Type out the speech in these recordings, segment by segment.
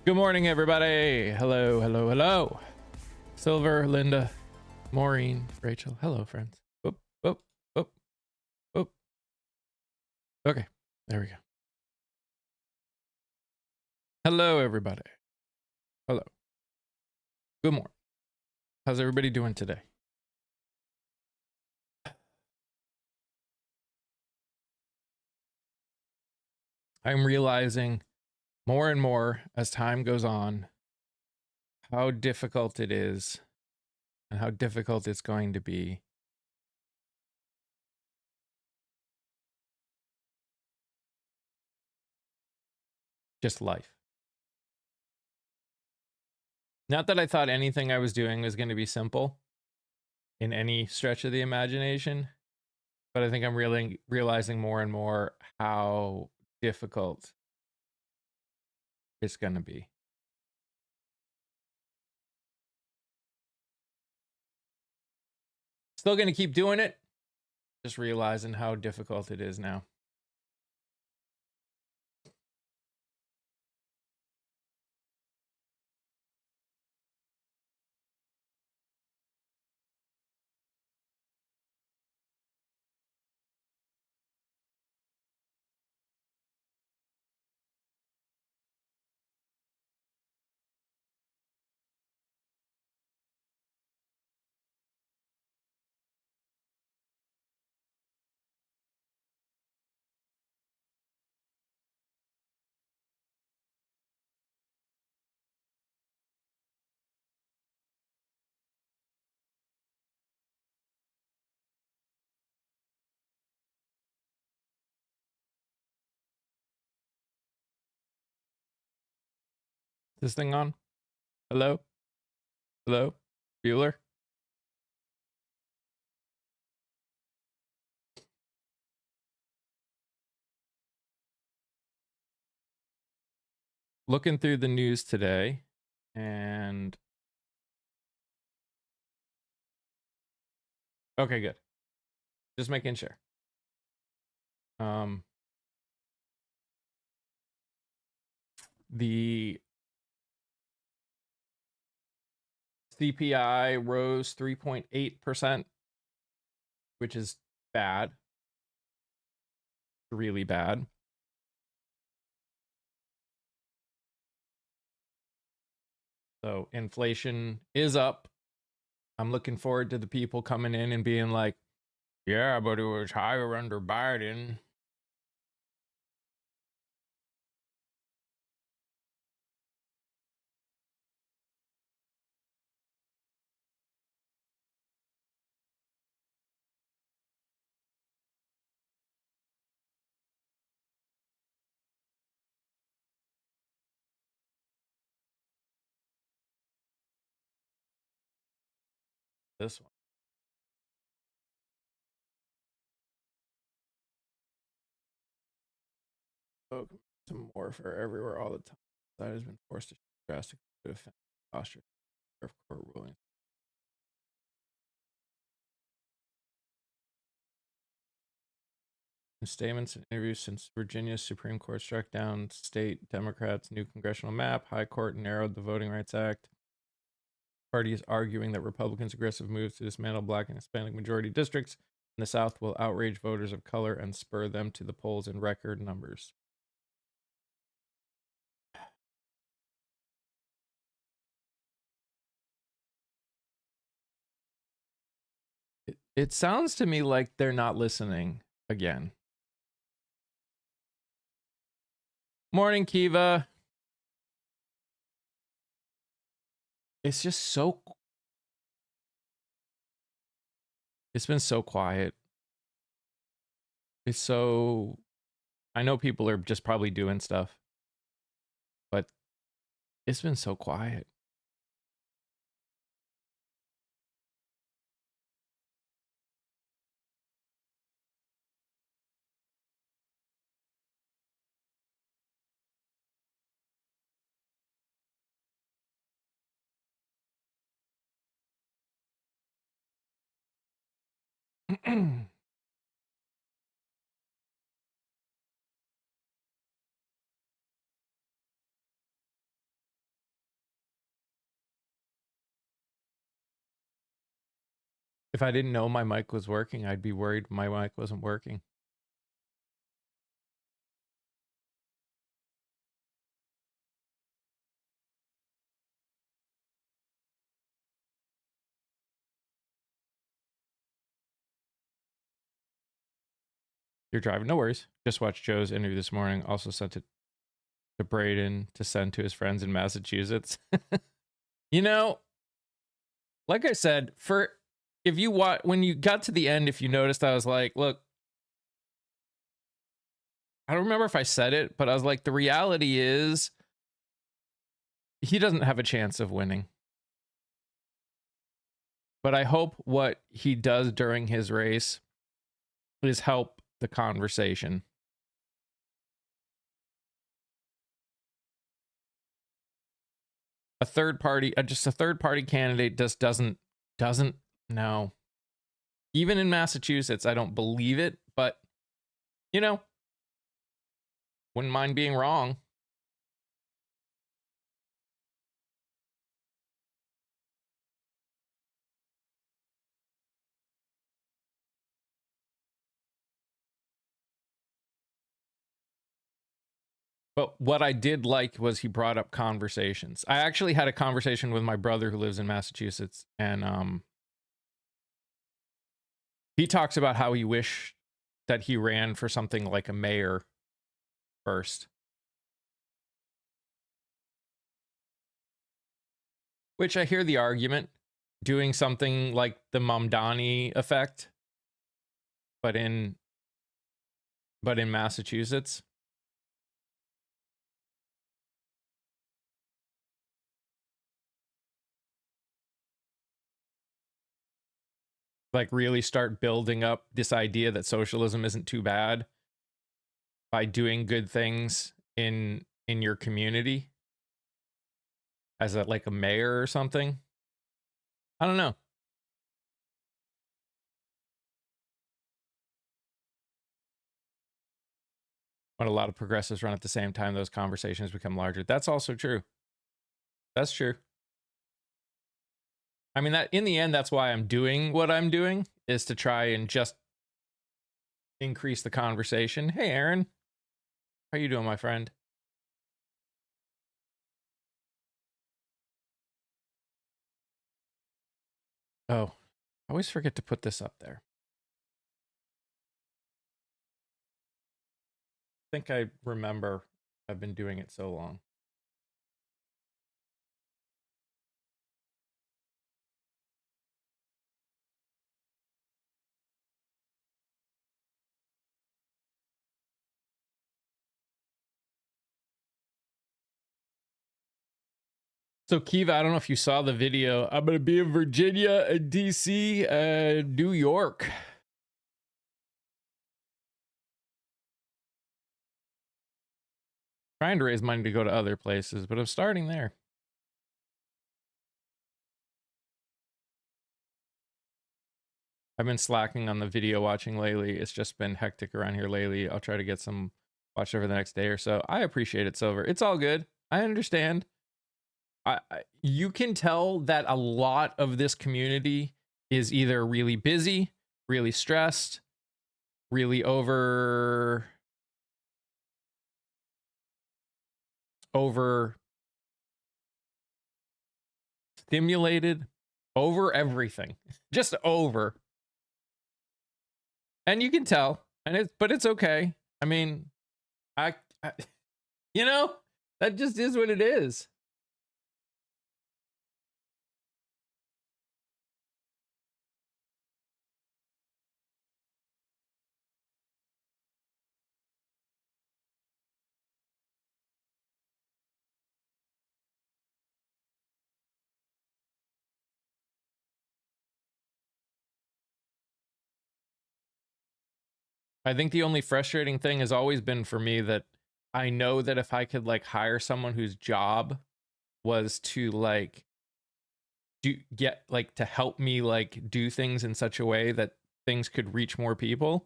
Good morning, everybody. Hello, hello, hello. Silver, Linda, Maureen, Rachel. Hello, friends. Whoop, whoop, whoop, whoop. Okay, there we go. Hello, everybody. Hello. Good morning. How's everybody doing today? I'm realizing more and more as time goes on how difficult it is and how difficult it's going to be just life. Not that I thought anything I was doing was going to be simple in any stretch of the imagination, but I think I'm really realizing more and more how difficult it's going to be. Still going to keep doing it, just realizing how difficult it is now. This thing on? Hello? Hello? Bueller? Looking through the news today, and okay, good. Just making sure. The CPI rose 3.8%, which is bad. Really bad. So inflation is up. I'm looking forward to the people coming in and being like, yeah, but it was higher under Biden. This one. Oh, some warfare everywhere all the time. That has been forced to drastically defend posture of court rulings. In statements and interviews since Virginia's Supreme Court struck down state Democrats' new congressional map, High Court narrowed the Voting Rights Act. Party is arguing that Republicans' aggressive moves to dismantle Black and Hispanic majority districts in the South will outrage voters of color and spur them to the polls in record numbers. It sounds to me like they're not listening again. Morning, Kiva. It's just so... It's been so quiet. It's so... I know people are just probably doing stuff, but it's been so quiet. If I didn't know my mic was working, I'd be worried my mic wasn't working. You're driving, no worries. Just watched Joe's interview this morning. Also sent it to Braden to send to his friends in Massachusetts. You know, like I said, if you when you got to the end, if you noticed, I was like, look, I don't remember if I said it, but I was like, the reality is he doesn't have a chance of winning. But I hope what he does during his race is help the conversation. A third party candidate just doesn't know. Even in Massachusetts, I don't believe it, but you know, wouldn't mind being wrong. But what I did like was he brought up conversations. I actually had a conversation with my brother who lives in Massachusetts, and he talks about how he wished that he ran for something like a mayor first. Which I hear the argument, doing something like the Mamdani effect, but in Massachusetts. Like really start building up this idea that socialism isn't too bad by doing good things in your community as like a mayor or something. I don't know. When a lot of progressives run at the same time, those conversations become larger. That's also true. That's true. I mean, that in the end, that's why I'm doing what I'm doing, is to try and just increase the conversation. Hey, Aaron. How you doing, my friend? Oh, I always forget to put this up there. I think I remember. I've been doing it so long. So Kiva, I don't know if you saw the video. I'm gonna be in Virginia, DC, New York. Trying to raise money to go to other places, but I'm starting there. I've been slacking on the video watching lately. It's just been hectic around here lately. I'll try to get some watched over the next day or so. I appreciate it, Silver. It's all good. I understand. You can tell that a lot of this community is either really busy, really stressed, really over stimulated, over everything, just over. And you can tell, but it's okay. I mean, I you know, that just is what it is. I think the only frustrating thing has always been for me that I know that if I could like hire someone whose job was to like to help me like do things in such a way that things could reach more people,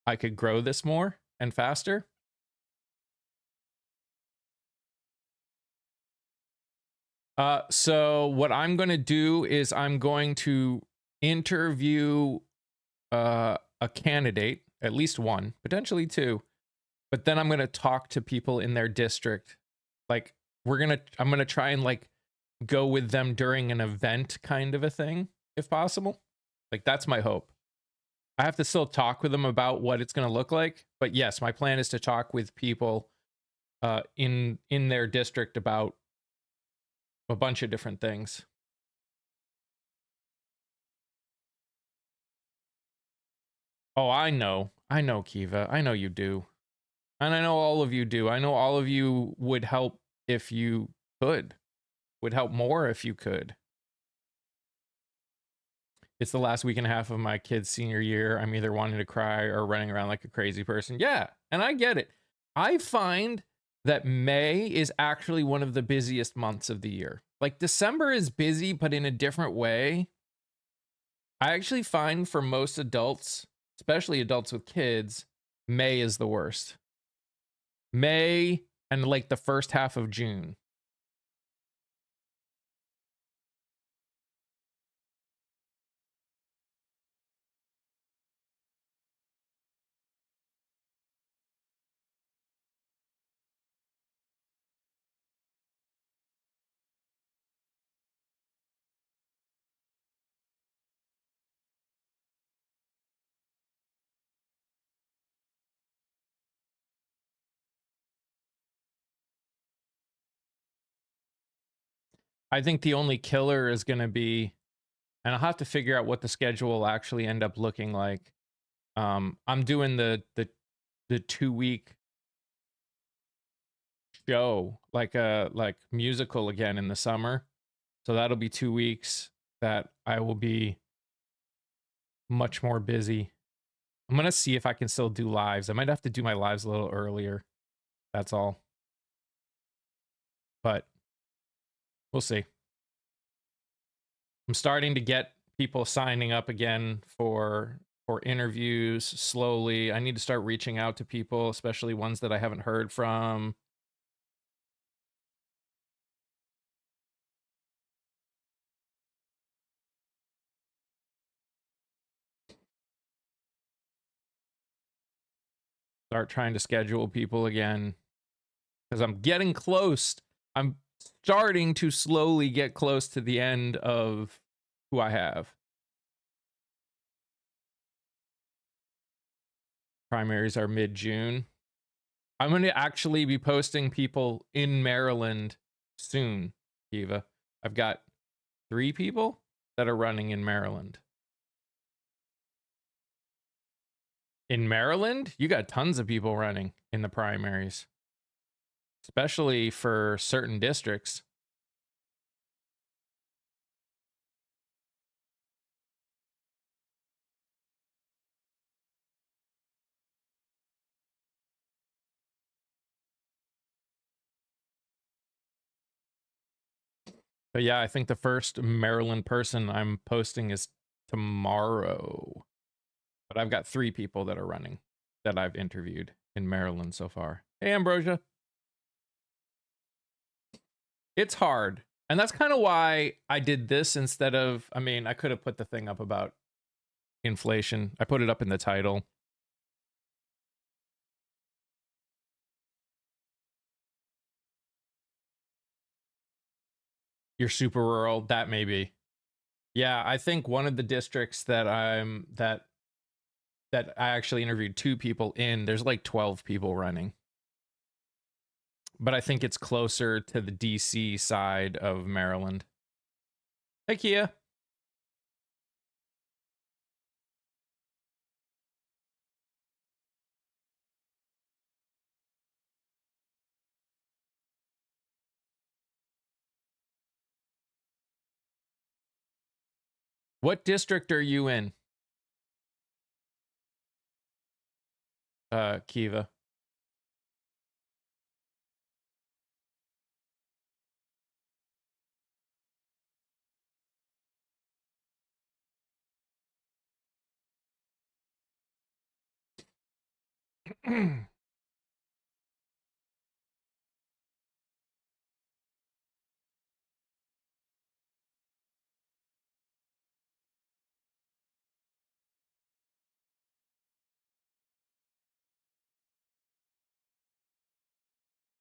I could grow this more and faster. So what I'm going to do is I'm going to interview a candidate, at least one, potentially two, but then I'm going to talk to people in their district. Like I'm going to try and like go with them during an event kind of a thing, if possible. Like that's my hope. I have to still talk with them about what it's going to look like, but yes, my plan is to talk with people in their district about a bunch of different things. Oh, I know, Kiva. I know you do, and I know all of you do. I know all of you would help if you could. Would help more if you could. It's the last week and a half of my kid's senior year. I'm either wanting to cry or running around like a crazy person. Yeah, and I get it. I find that May is actually one of the busiest months of the year. Like December is busy, but in a different way. I actually find for most adults, especially adults with kids, May is the worst. May and like the first half of June. I think the only killer is going to be, and I'll have to figure out what the schedule will actually end up looking like. I'm doing the 2 week show, like a musical again in the summer. So that'll be 2 weeks that I will be much more busy. I'm gonna see if I can still do lives. I might have to do my lives a little earlier. That's all. But we'll see. I'm starting to get people signing up again for interviews slowly. I need to start reaching out to people, especially ones that I haven't heard from. Start trying to schedule people again because I'm getting close. I'm starting to slowly get close to the end of who I have. Primaries are mid-June. I'm going to actually be posting people in Maryland soon, Kiva. I've got 3 people that are running in Maryland. In Maryland, you got tons of people running in the primaries, especially for certain districts. But yeah, I think the first Maryland person I'm posting is tomorrow. But I've got 3 people that are running that I've interviewed in Maryland so far. Hey, Ambrosia. It's hard. And that's kind of why I did this instead of, I mean, I could have put the thing up about inflation. I put it up in the title. You're super rural. That may be. Yeah, I think one of the districts that that I actually interviewed 2 people in, there's like 12 people running. But I think it's closer to the DC side of Maryland. Hey, Kia. What district are you in? Kiva.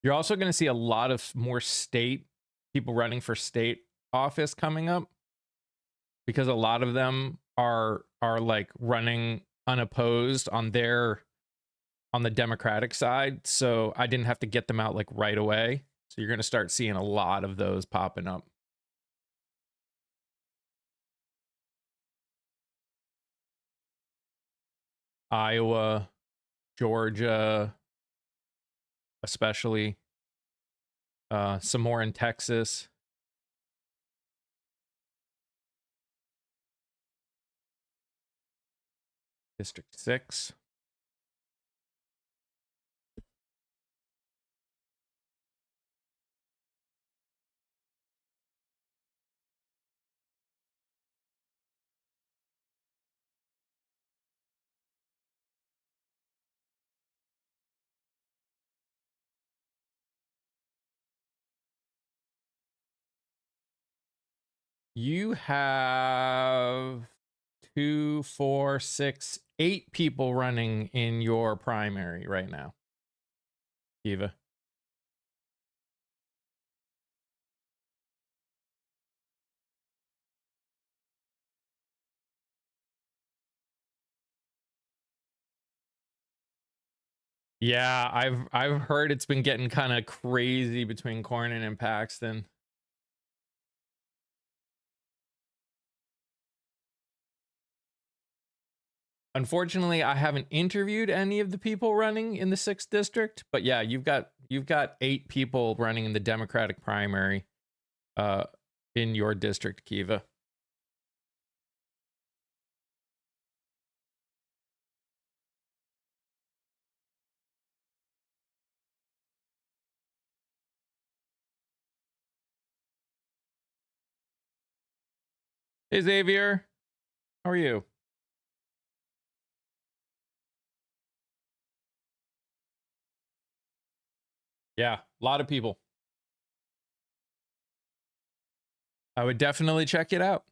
You're also going to see a lot of more state people running for state office coming up because a lot of them are like running unopposed on the Democratic side. So I didn't have to get them out like right away. So you're going to start seeing a lot of those popping up. Iowa, Georgia, especially some more in Texas. District 6. You have 2, 4, 6, 8 people running in your primary right now. Kiva. Yeah, I've heard it's been getting kind of crazy between Cornyn and Paxton. Unfortunately, I haven't interviewed any of the people running in the 6th district, but yeah, you've got 8 people running in the Democratic primary in your district, Kiva. Hey Xavier, how are you? Yeah, a lot of people. I would definitely check it out.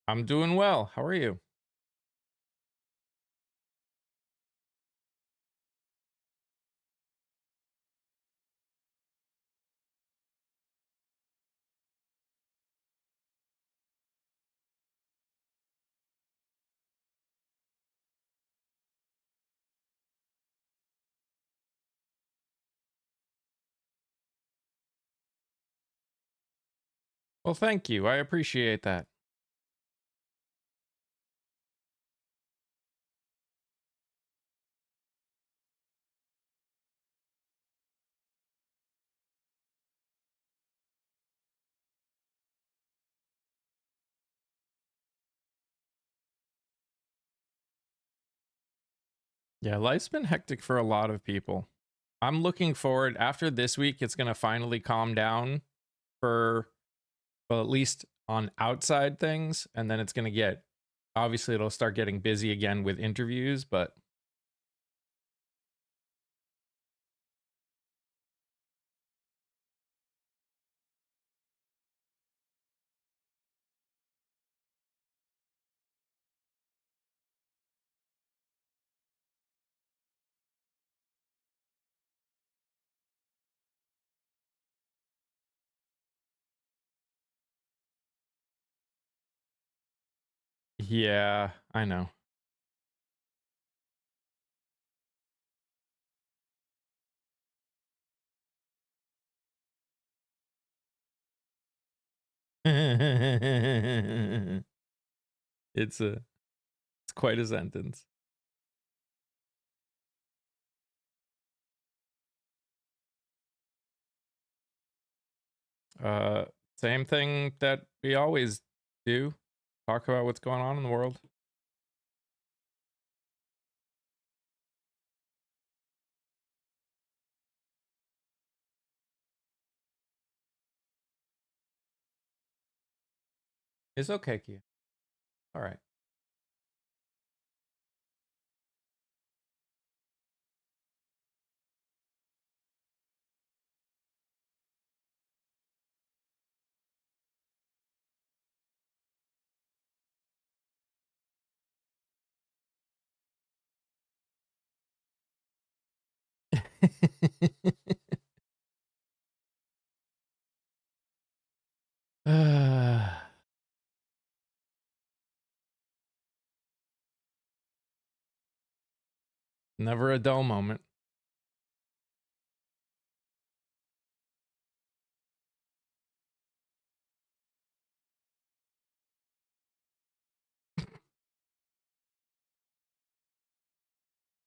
I'm doing well. How are you? Well, thank you. I appreciate that. Yeah, life's been hectic for a lot of people. I'm looking forward after this week it's going to finally calm down for well at least on outside things and then it's going to get obviously it'll start getting busy again with interviews, but yeah, I know. it's a it's quite a sentence. Uh Same thing that we always do. Talk about what's going on in the world. It's okay, Kia. All right. Never a dull moment.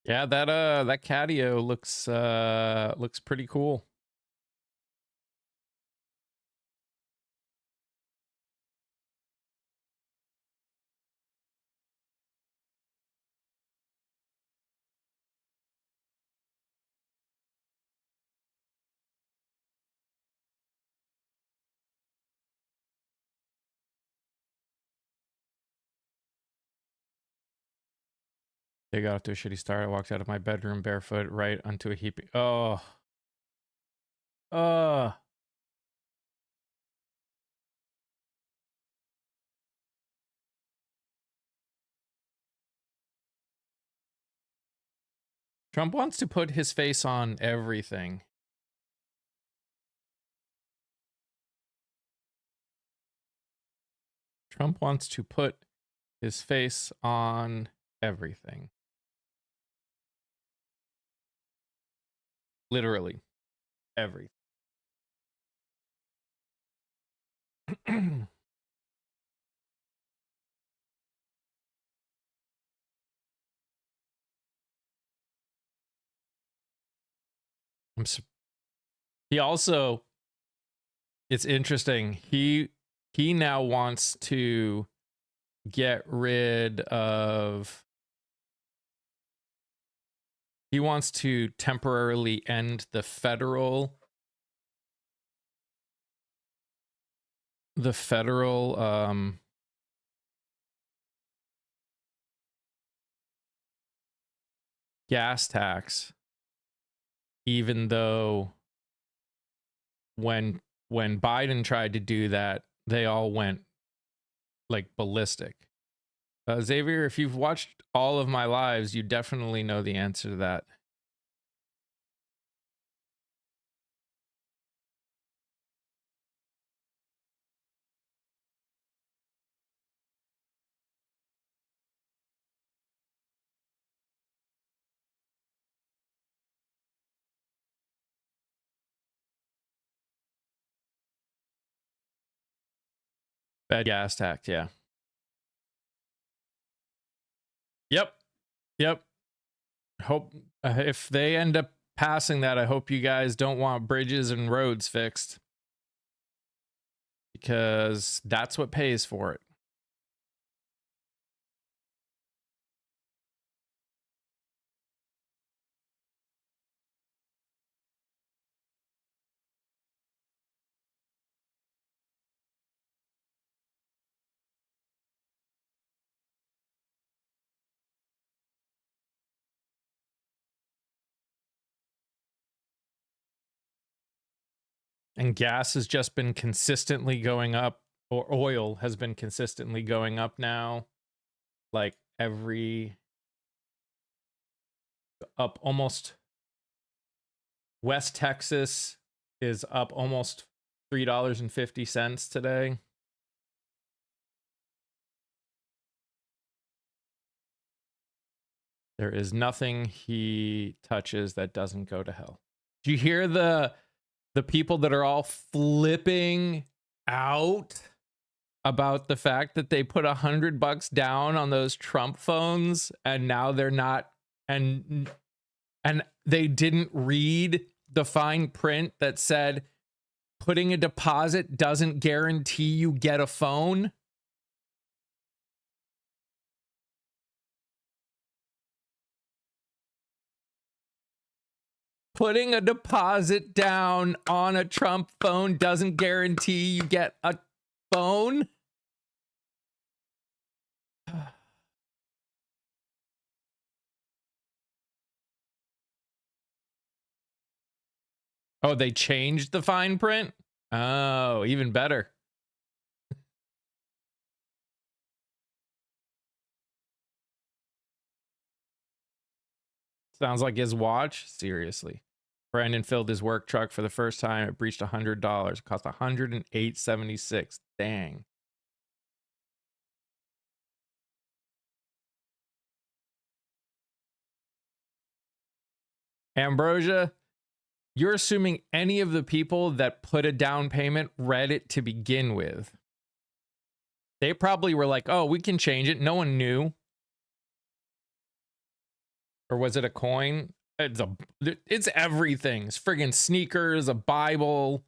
Yeah, that catio looks pretty cool. They got off to a shitty start. I walked out of my bedroom barefoot right onto a heap. Oh. Trump wants to put his face on everything. Trump wants to put his face on everything. Literally everything. He also, it's interesting. He now wants to get rid of, he wants to temporarily end the federal gas tax, even though when Biden tried to do that, they all went like ballistic. Xavier, if you've watched all of my lives, you definitely know the answer to that. Bad gas tax, yeah. Yep. Hope if they end up passing that, I hope you guys don't want bridges and roads fixed, because that's what pays for it. And gas has just been consistently going up, or oil has been consistently going up now, like up almost. West Texas is up almost $3.50 today. There is nothing he touches that doesn't go to hell. Do you hear the people that are all flipping out about the fact that they put $100 down on those Trump phones and now they're not, and they didn't read the fine print that said putting a deposit doesn't guarantee you get a phone? Putting a deposit down on a Trump phone doesn't guarantee you get a phone? Oh, they changed the fine print? Oh, even better. Sounds like his watch. Seriously. Brandon filled his work truck for the first time. It breached $100. It cost $108.76. Dang. Ambrosia, you're assuming any of the people that put a down payment read it to begin with. They probably were like, oh, we can change it. No one knew. Or was it a coin? It's everything. It's friggin' sneakers, a Bible.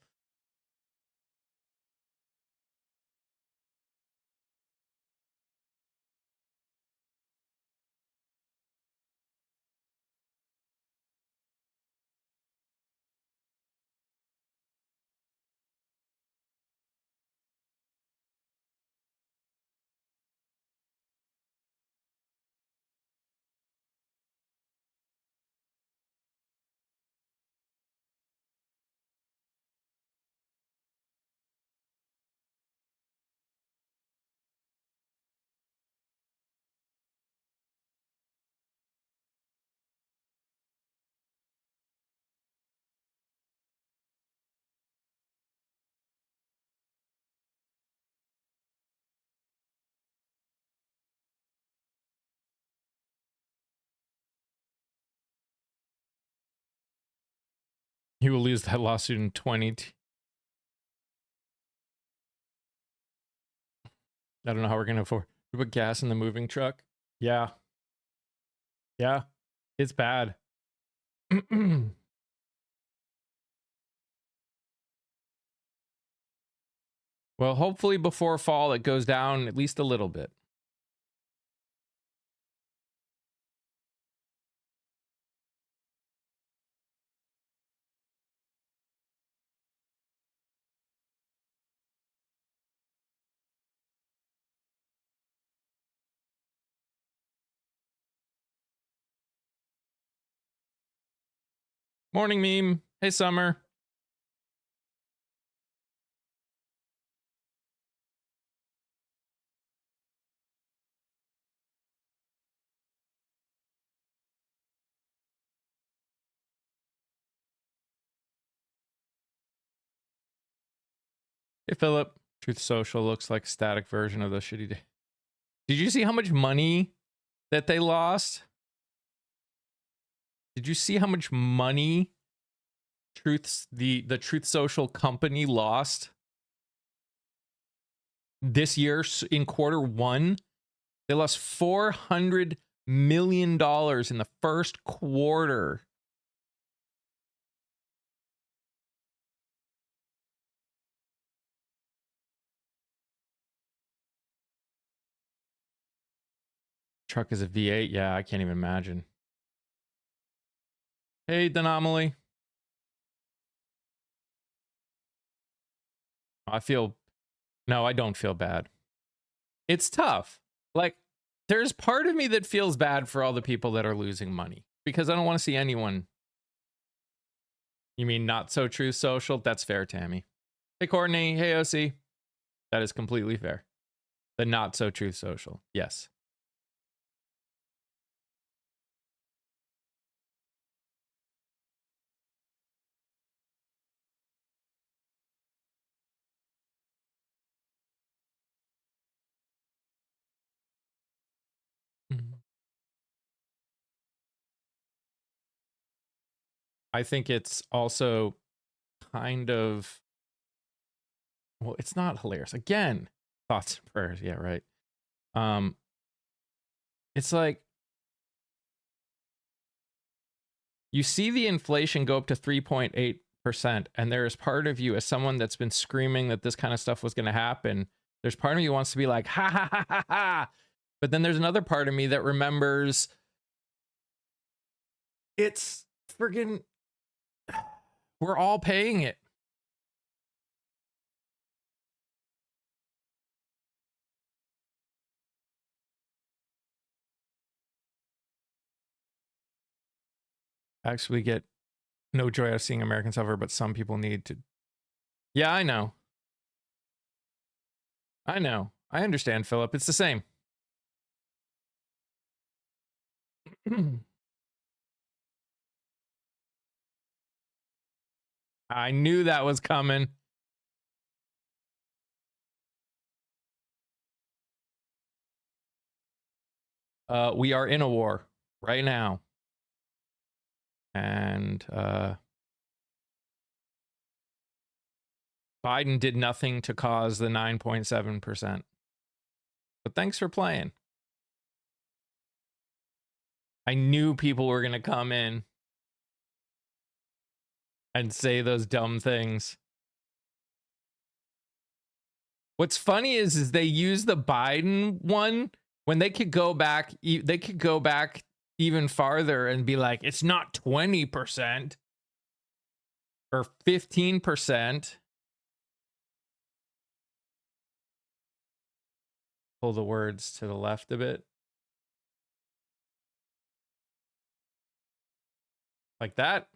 You will lose that lawsuit in 20. I don't know how we're going to afford to put gas in the moving truck. Yeah. Yeah. It's bad. Well, hopefully before fall it goes down at least a little bit. Morning meme. Hey, Summer. Hey, Philip. Truth Social looks like a static version of the shitty day. Did you see how much money that they lost? Did you see how much money the Truth Social company lost this year in Q1? They lost $400 million in the first quarter. Truck is a V8. Yeah, I can't even imagine. Hey, Denomaly. No, I don't feel bad. It's tough. Like, there's part of me that feels bad for all the people that are losing money because I don't want to see anyone. You mean not so Truth Social? That's fair, Tammy. Hey, Courtney. Hey, OC. That is completely fair. The not so Truth Social. Yes. I think it's also kind of, well, it's not hilarious. Again, thoughts and prayers. Yeah, right. It's like you see the inflation go up to 3.8%, and there's part of you, as someone that's been screaming that this kind of stuff was going to happen, there's part of you who wants to be like, ha ha ha ha ha. But then there's another part of me that remembers it's friggin', we're all paying it. Actually get no joy out of seeing Americans suffer, but some people need to. Yeah, I know. I know. I understand, Philip. It's the same. I knew that was coming. We are in a war right now. And Biden did nothing to cause the 9.7%. But thanks for playing. I knew people were going to come in and say those dumb things. What's funny is they use the Biden one when they could go back. They could go back even farther and be like, it's not 20% or 15%. Pull the words to the left a bit. Like that.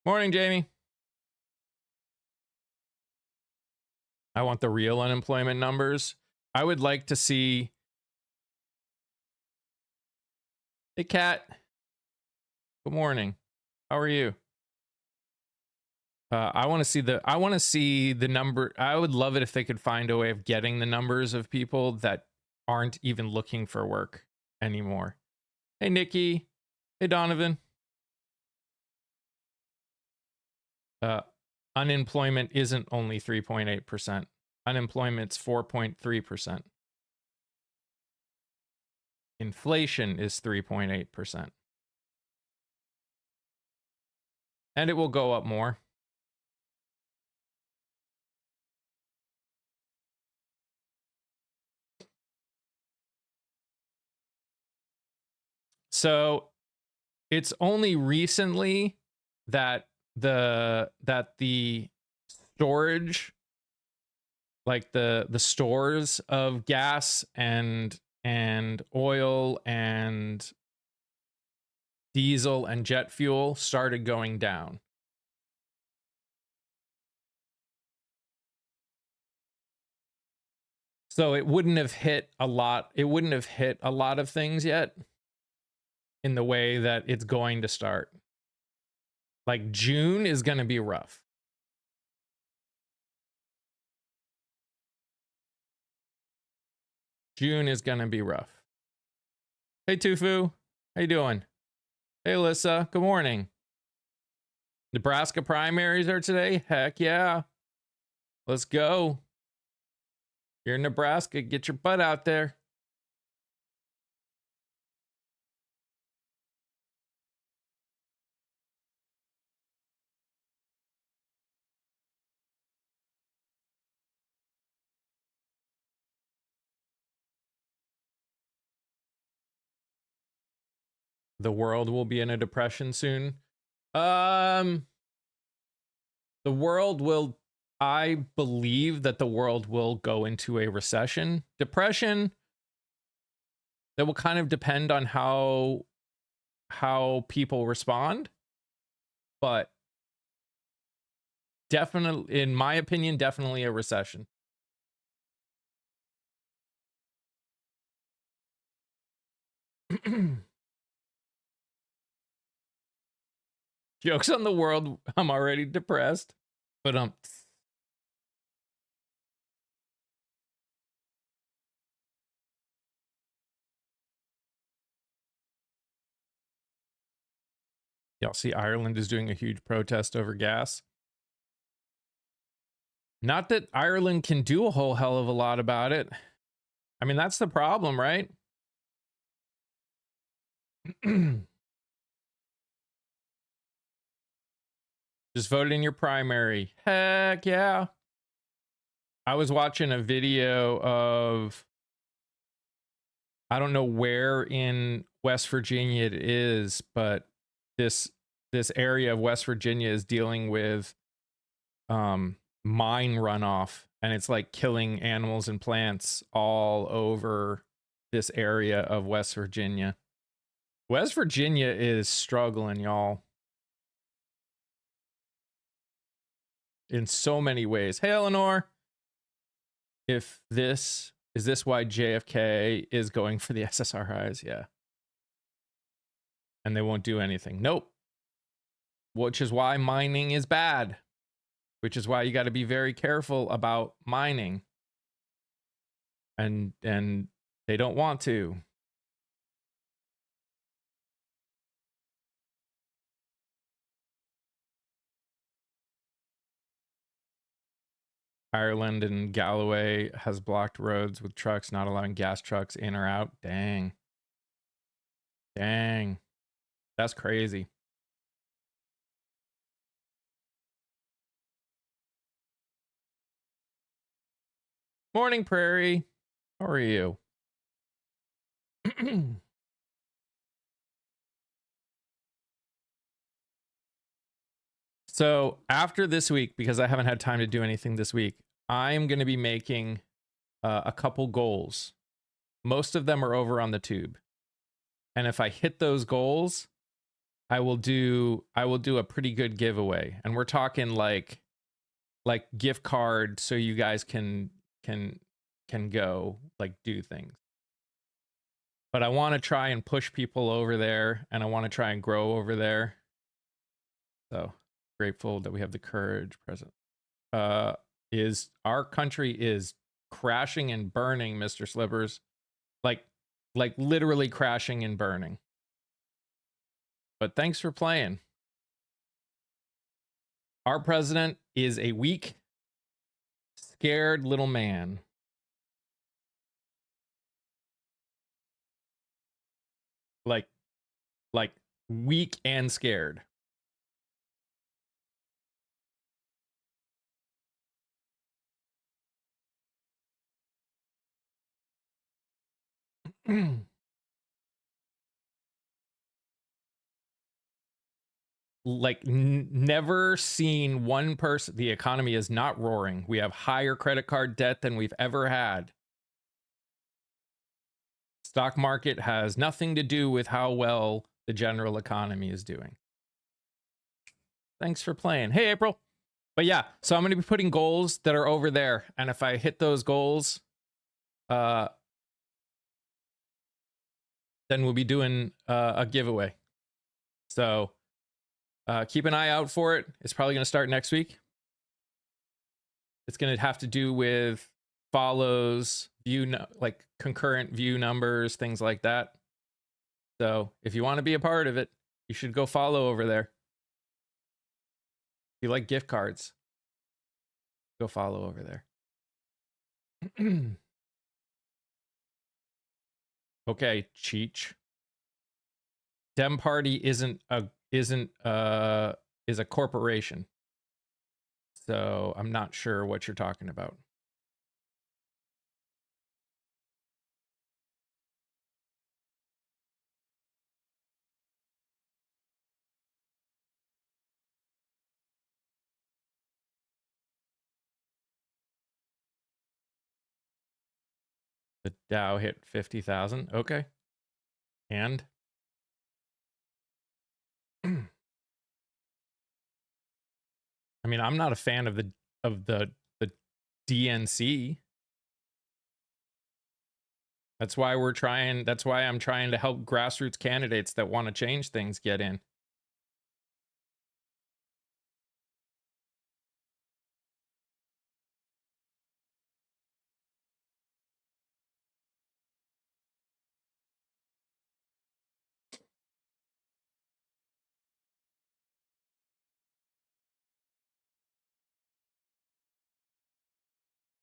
Morning, Jamie. I want the real unemployment numbers. I would like to see. Hey, Kat. Good morning. How are you? I want to see the number. I would love it if they could find a way of getting the numbers of people that aren't even looking for work anymore. Hey, Nikki. Hey, Donovan. Unemployment isn't only 3.8%. Unemployment's 4.3%. Inflation is 3.8%. And it will go up more. So it's only recently that the storage, like the stores of gas and oil and diesel and jet fuel started going down. So it wouldn't have hit a lot. It wouldn't have hit a lot of things yet in the way that it's going to start. Like June is going to be rough. June is going to be rough. Hey, Tufu. How you doing? Hey, Alyssa. Good morning. Nebraska primaries are today? Heck yeah. Let's go. You're in Nebraska. Get your butt out there. The world will be in a depression soon. The world will, I believe that the world will go into a recession. Depression, that will kind of depend on how people respond. But definitely, in my opinion, definitely a recession. Jokes on the world. I'm already depressed. But y'all see Ireland is doing a huge protest over gas. Not that Ireland can do a whole hell of a lot about it. I mean, that's the problem, right? Just voted in your primary. Heck yeah. I was watching a video of, I don't know where in West Virginia it is, but this area of West Virginia is dealing with mine runoff, and it's like killing animals and plants all over this area of West Virginia. West Virginia is struggling, y'all, in so many ways. Hey, Eleanor. Is this why JFK is going for the SSRIs? Yeah. and they won't do anything. Nope. Which is why mining is bad. Which is why you got to be very careful about mining. And they don't want to. Ireland and Galloway has blocked roads with trucks, not allowing gas trucks in or out. Dang. Dang. That's crazy. Morning, Prairie. How are you? So after this week, because I haven't had time to do anything this week, I'm going to be making a couple goals. Most of them are over on the tube. And if I hit those goals, I will do a pretty good giveaway. And we're talking like gift card so you guys can go like do things. But I want to try and push people over there, and I want to try and grow over there. So grateful that we have the courage present. Is our country is crashing and burning, Mr. Slippers. Like literally crashing and burning. But thanks for playing. Our president is a weak, scared little man. Like weak and scared. Like never seen one person. The economy is not roaring. We have higher credit card debt than we've ever had. Stock market has nothing to do with how well the general economy is doing. Thanks for playing. Hey, April. But yeah, so I'm going to be putting goals that are over there. And if I hit those goals, then we'll be doing a giveaway. So keep an eye out for it. It's probably going to start next week. It's going to have to do with follows, like concurrent view numbers, things like that. So if you want to be a part of it, you should go follow over there. If you like gift cards, go follow over there. Okay, Cheech. Dem Party is a corporation. So I'm not sure what you're talking about. The Dow hit 50,000. Okay. And I mean, I'm not a fan of the DNC. That's why I'm trying to help grassroots candidates that want to change things get in.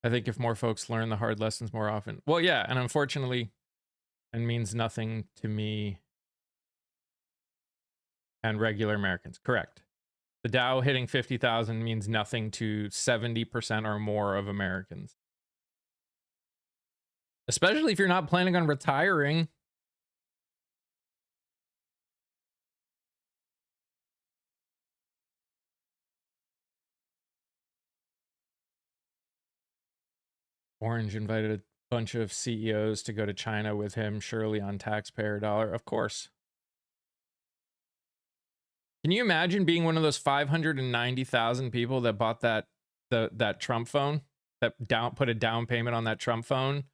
I think if more folks learn the hard lessons more often. Well, yeah, and unfortunately, it means nothing to me and regular Americans. Correct. The Dow hitting 50,000 means nothing to 70% or more of Americans. Especially if you're not planning on retiring. Orange invited a bunch of CEOs to go to China with him, surely on taxpayer dollar. Of course. Can you imagine being one of those 590,000 people that bought that Trump phone, that put a down payment on that Trump phone,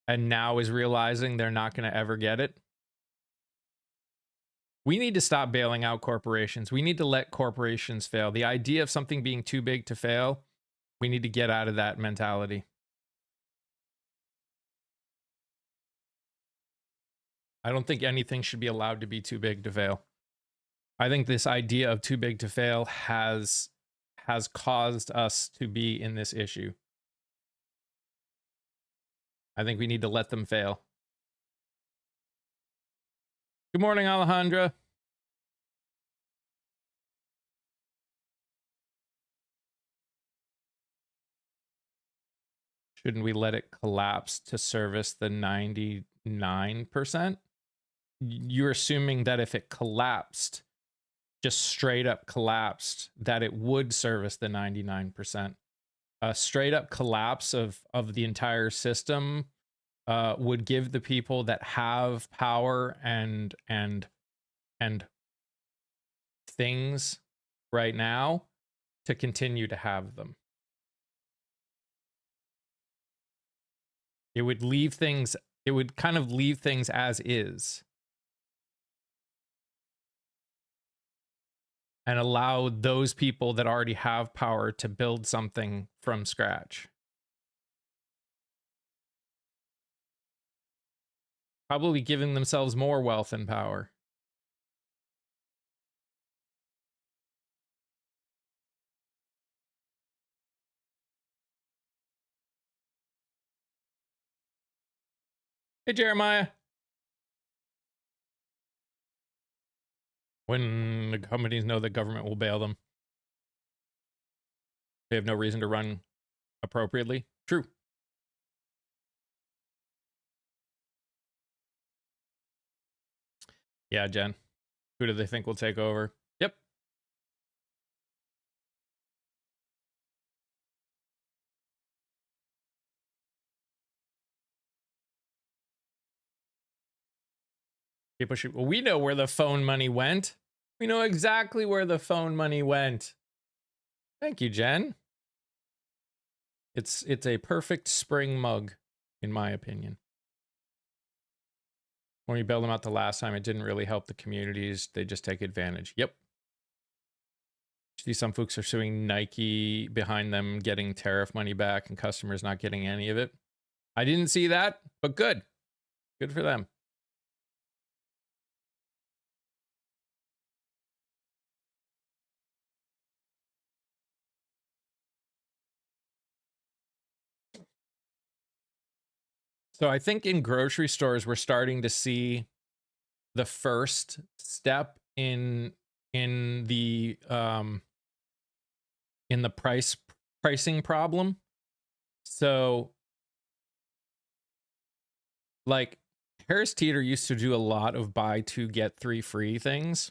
and now is realizing they're not going to ever get it? We need to stop bailing out corporations. We need to let corporations fail. The idea of something being too big to fail, we need to get out of that mentality. I don't think anything should be allowed to be too big to fail. I think this idea of too big to fail has caused us to be in this issue. I think we need to let them fail. Good morning, Alejandra. Shouldn't we let it collapse to service the 99%? You're assuming that if it collapsed, just straight up collapsed, that it would service the 99%. A straight up collapse of the entire system would give the people that have power and things right now to continue to have them. It would leave things, it would kind of leave things as is and allow those people that already have power to build something from scratch. Probably giving themselves more wealth and power. Hey, Jeremiah. When the companies know the government will bail them, they have no reason to run appropriately. True. Yeah, Jen. Who do they think will take over? Yep. People should. Well, we know where the phone money went. We know exactly where the phone money went. Thank you, Jen. It's a perfect spring mug, in my opinion. When we bailed them out the last time, it didn't really help the communities. They just take advantage. Yep. See, some folks are suing Nike behind them getting tariff money back and customers not getting any of it. I didn't see that, but good. Good for them. So I think in grocery stores, we're starting to see the first step in the pricing problem. So like Harris Teeter used to do a lot of buy two get three free things.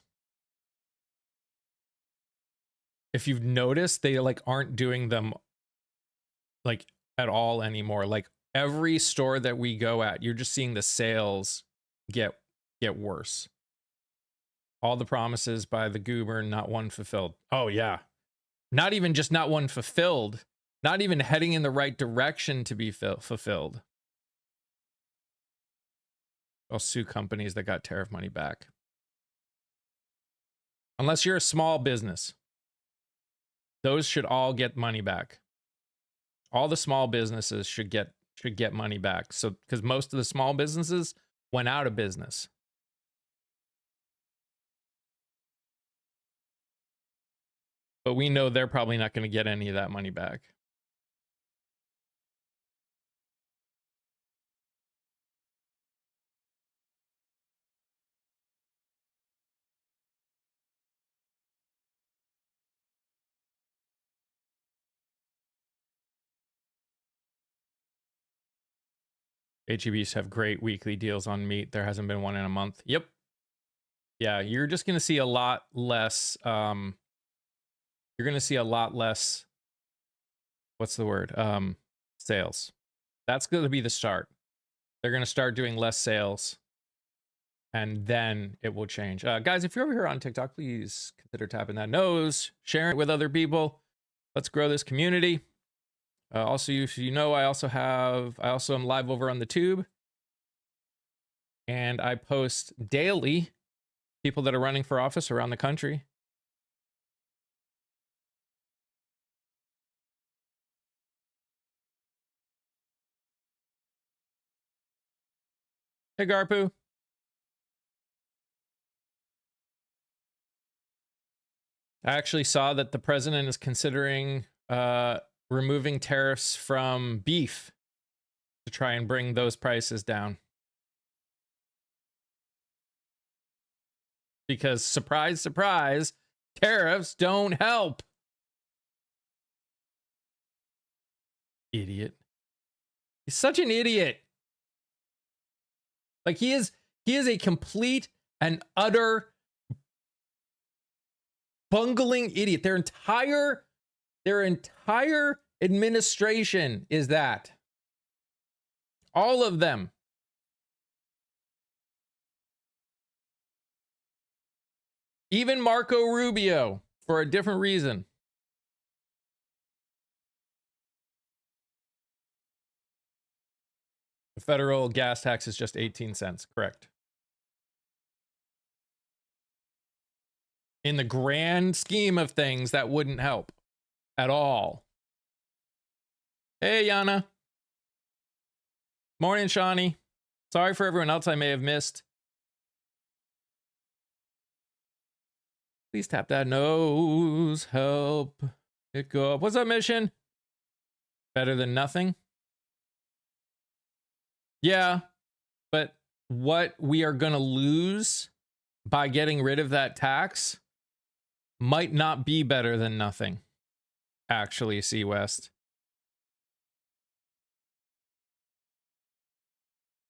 If you've noticed, they like aren't doing them like at all anymore. Like every store that we go at, you're just seeing the sales get worse. All the promises by the goober, not one fulfilled. Oh yeah. Not even just not one fulfilled, not even heading in the right direction to be fulfilled. I'll sue companies that got tariff money back. Unless you're a small business. Those should all get money back. All the small businesses should get money back. So because most of the small businesses went out of business. But we know they're probably not going to get any of that money back. HEBs have great weekly deals on meat. There hasn't been one in a month. Yep. Yeah, you're just going to see a lot less. You're going to see a lot less. What's the word? Sales. That's going to be the start. They're going to start doing less sales. And then it will change. Guys, if you're over here on TikTok, please consider tapping that nose, sharing it with other people. Let's grow this community. Also, you know, I also am live over on the Tube. And I post daily People that are running for office around the country. Hey, Garpu. I actually saw that the president is considering removing tariffs from beef to try and bring those prices down. Because, surprise, surprise, tariffs don't help. Idiot. He's such an idiot. Like, he is a complete and utter bungling idiot. Their entire administration is that. All of them. Even Marco Rubio, for a different reason. The federal gas tax is just 18 cents, correct? In the grand scheme of things, that wouldn't help at all. Hey, Yana. Morning, Shawnee. Sorry for everyone else I may have missed. Please tap that nose. Help it go up. What's up, Mission? Better than nothing? Yeah, but what we are going to lose by getting rid of that tax might not be better than nothing, actually, C West.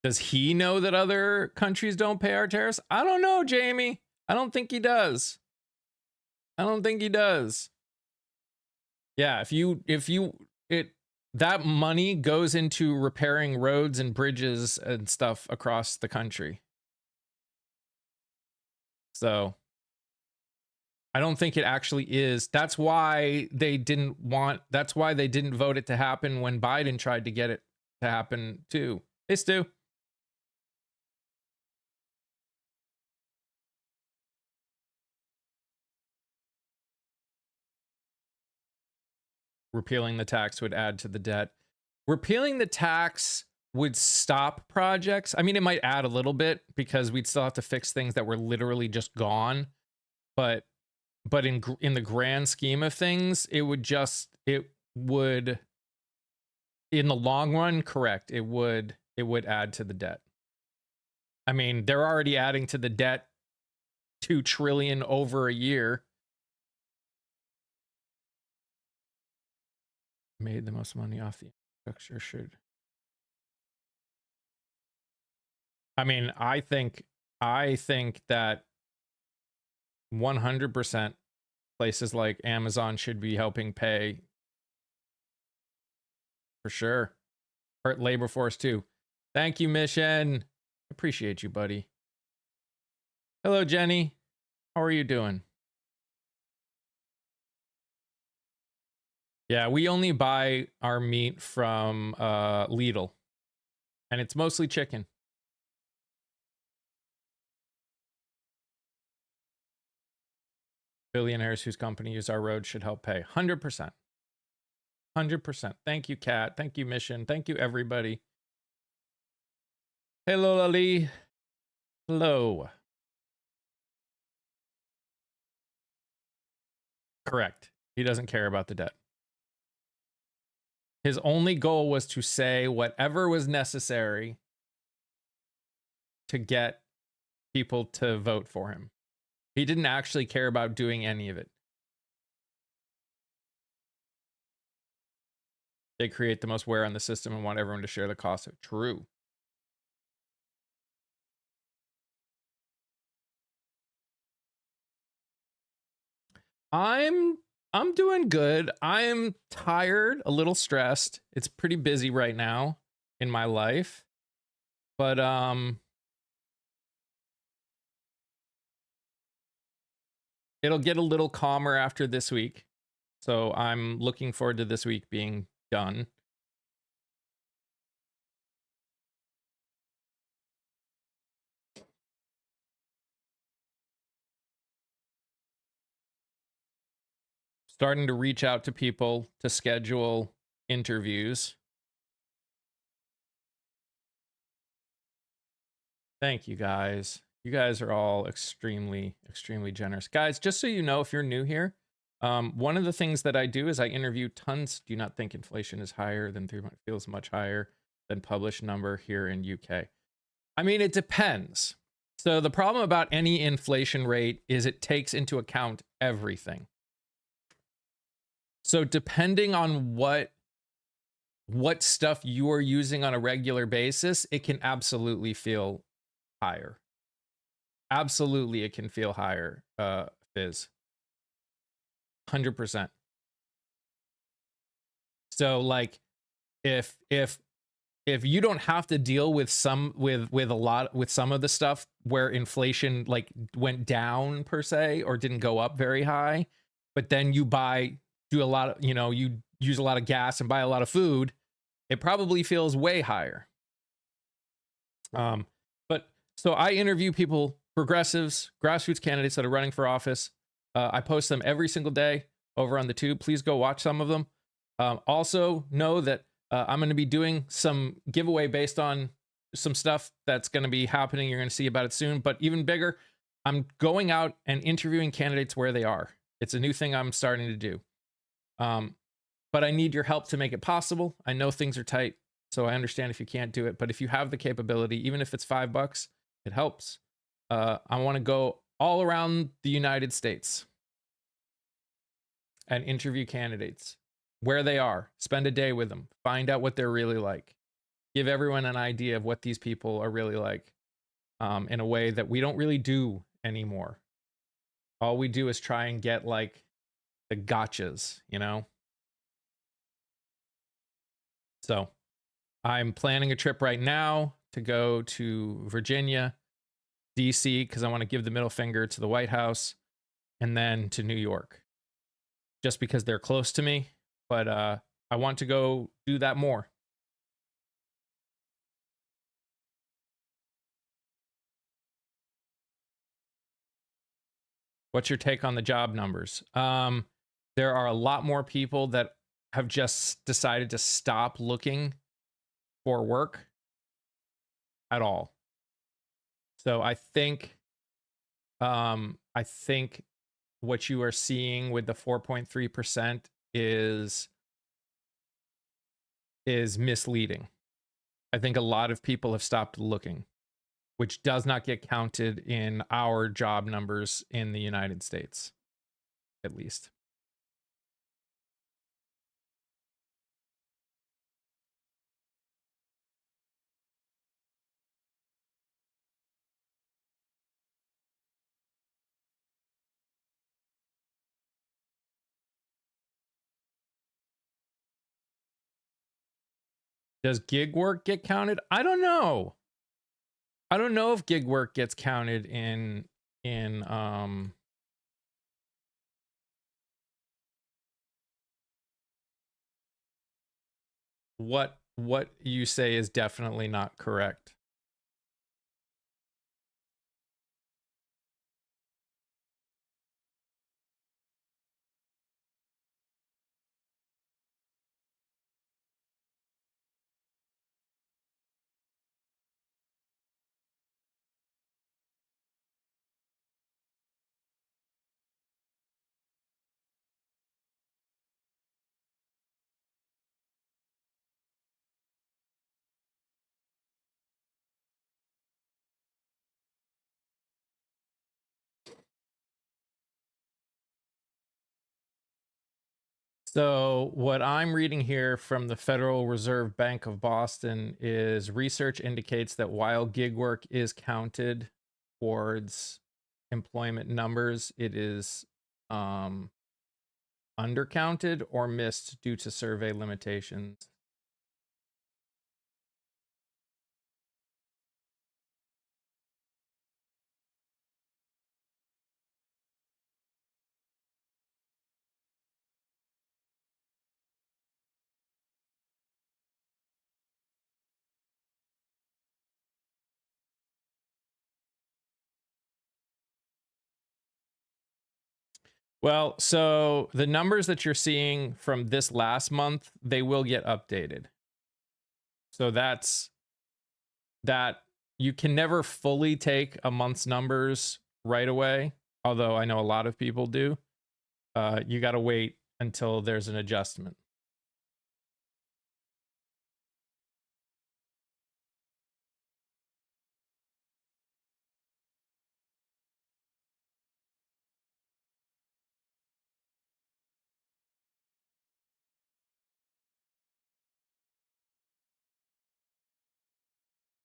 Does he know that other countries don't pay our tariffs? I don't know, Jamie. I don't think he does. I don't think he does. Yeah, that money goes into repairing roads and bridges and stuff across the country. So I don't think it actually is. That's why they didn't vote it to happen when Biden tried to get it to happen too. Hey, Stu. Repealing the tax would add to the debt. Repealing the tax would stop projects. I mean, it might add a little bit because we'd still have to fix things that were literally just gone. But in the grand scheme of things, it would in the long run, correct, it would add to the debt. I mean, they're already adding to the debt $2 trillion over a year. Made the most money off the infrastructure should. I mean, I think that 100% places like Amazon should be helping pay for sure. Hurt labor force too. Thank you, Mission. Appreciate you, buddy. Hello, Jenny. How are you doing? Yeah, we only buy our meat from Lidl, and it's mostly chicken. Billionaires whose company use our road should help pay. 100%. 100%. Thank you, Kat. Thank you, Mission. Thank you, everybody. Hey, Lola Lee. Hello. Correct. He doesn't care about the debt. His only goal was to say whatever was necessary to get people to vote for him. He didn't actually care about doing any of it. They create the most wear on the system and want everyone to share the cost of it. True. I'm doing good. I'm tired, a little stressed. It's pretty busy right now in my life. But it'll get a little calmer after this week. So I'm looking forward to this week being done. starting to reach out to people to schedule interviews. Thank you guys. You guys are all extremely, extremely generous. Guys, just so you know, if you're new here, one of the things that I do is I interview tons. Do not think inflation is higher than 3 months, feels much higher than published number here in UK. I mean, it depends. So the problem about any inflation rate is it takes into account everything. So depending on what stuff you are using on a regular basis, it can absolutely feel higher. Absolutely, it can feel higher, Fizz. 100%. So like, if you don't have to deal with some with some of the stuff where inflation like went down per se or didn't go up very high, but then you do a lot of, you use a lot of gas and buy a lot of food, it probably feels way higher. But so I interview people, progressives, grassroots candidates that are running for office. I post them every single day over on the tube. Please go watch some of them. Also know that I'm going to be doing some giveaway based on some stuff that's going to be happening. You're going to see about it soon. But even bigger, I'm going out and interviewing candidates where they are. It's a new thing I'm starting to do. But I need your help to make it possible. I know things are tight, so I understand if you can't do it. But if you have the capability, even if it's $5, it helps. I want to go all around the United States and interview candidates where they are, spend a day with them, find out what they're really like, give everyone an idea of what these people are really like, in a way that we don't really do anymore. All we do is try and get like the gotchas, you know? So I'm planning a trip right now to go to Virginia, DC, because I want to give the middle finger to the White House, and then to New York, just because they're close to me. But I want to go do that more. What's your take on the job numbers? There are a lot more people that have just decided to stop looking for work at all. So I think what you are seeing with the 4.3% is misleading. I think a lot of people have stopped looking, which does not get counted in our job numbers in the United States, at least. Does gig work get counted? I don't know. I don't know if gig work gets counted in what you say is definitely not correct. So, what I'm reading here from the Federal Reserve Bank of Boston is research indicates that while gig work is counted towards employment numbers, it is undercounted or missed due to survey limitations. Well, so the numbers that you're seeing from this last month, they will get updated. So that's that you can never fully take a month's numbers right away, although I know a lot of people do. You got to wait until there's an adjustment.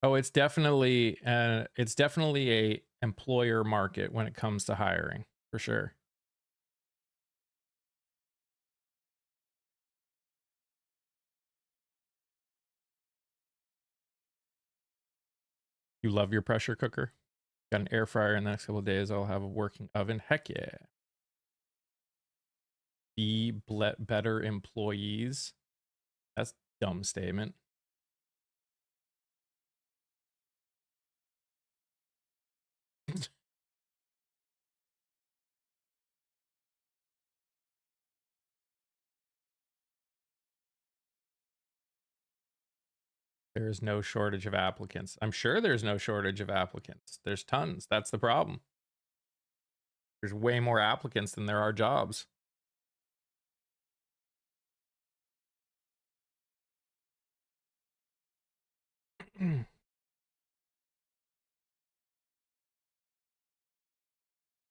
Oh, it's definitely a employer market when it comes to hiring, for sure. You love your pressure cooker? Got an air fryer in the next couple of days. I'll have a working oven. Heck yeah. Be better employees. That's a dumb statement. There is no shortage of applicants. I'm sure there's no shortage of applicants. There's tons. That's the problem. There's way more applicants than there are jobs.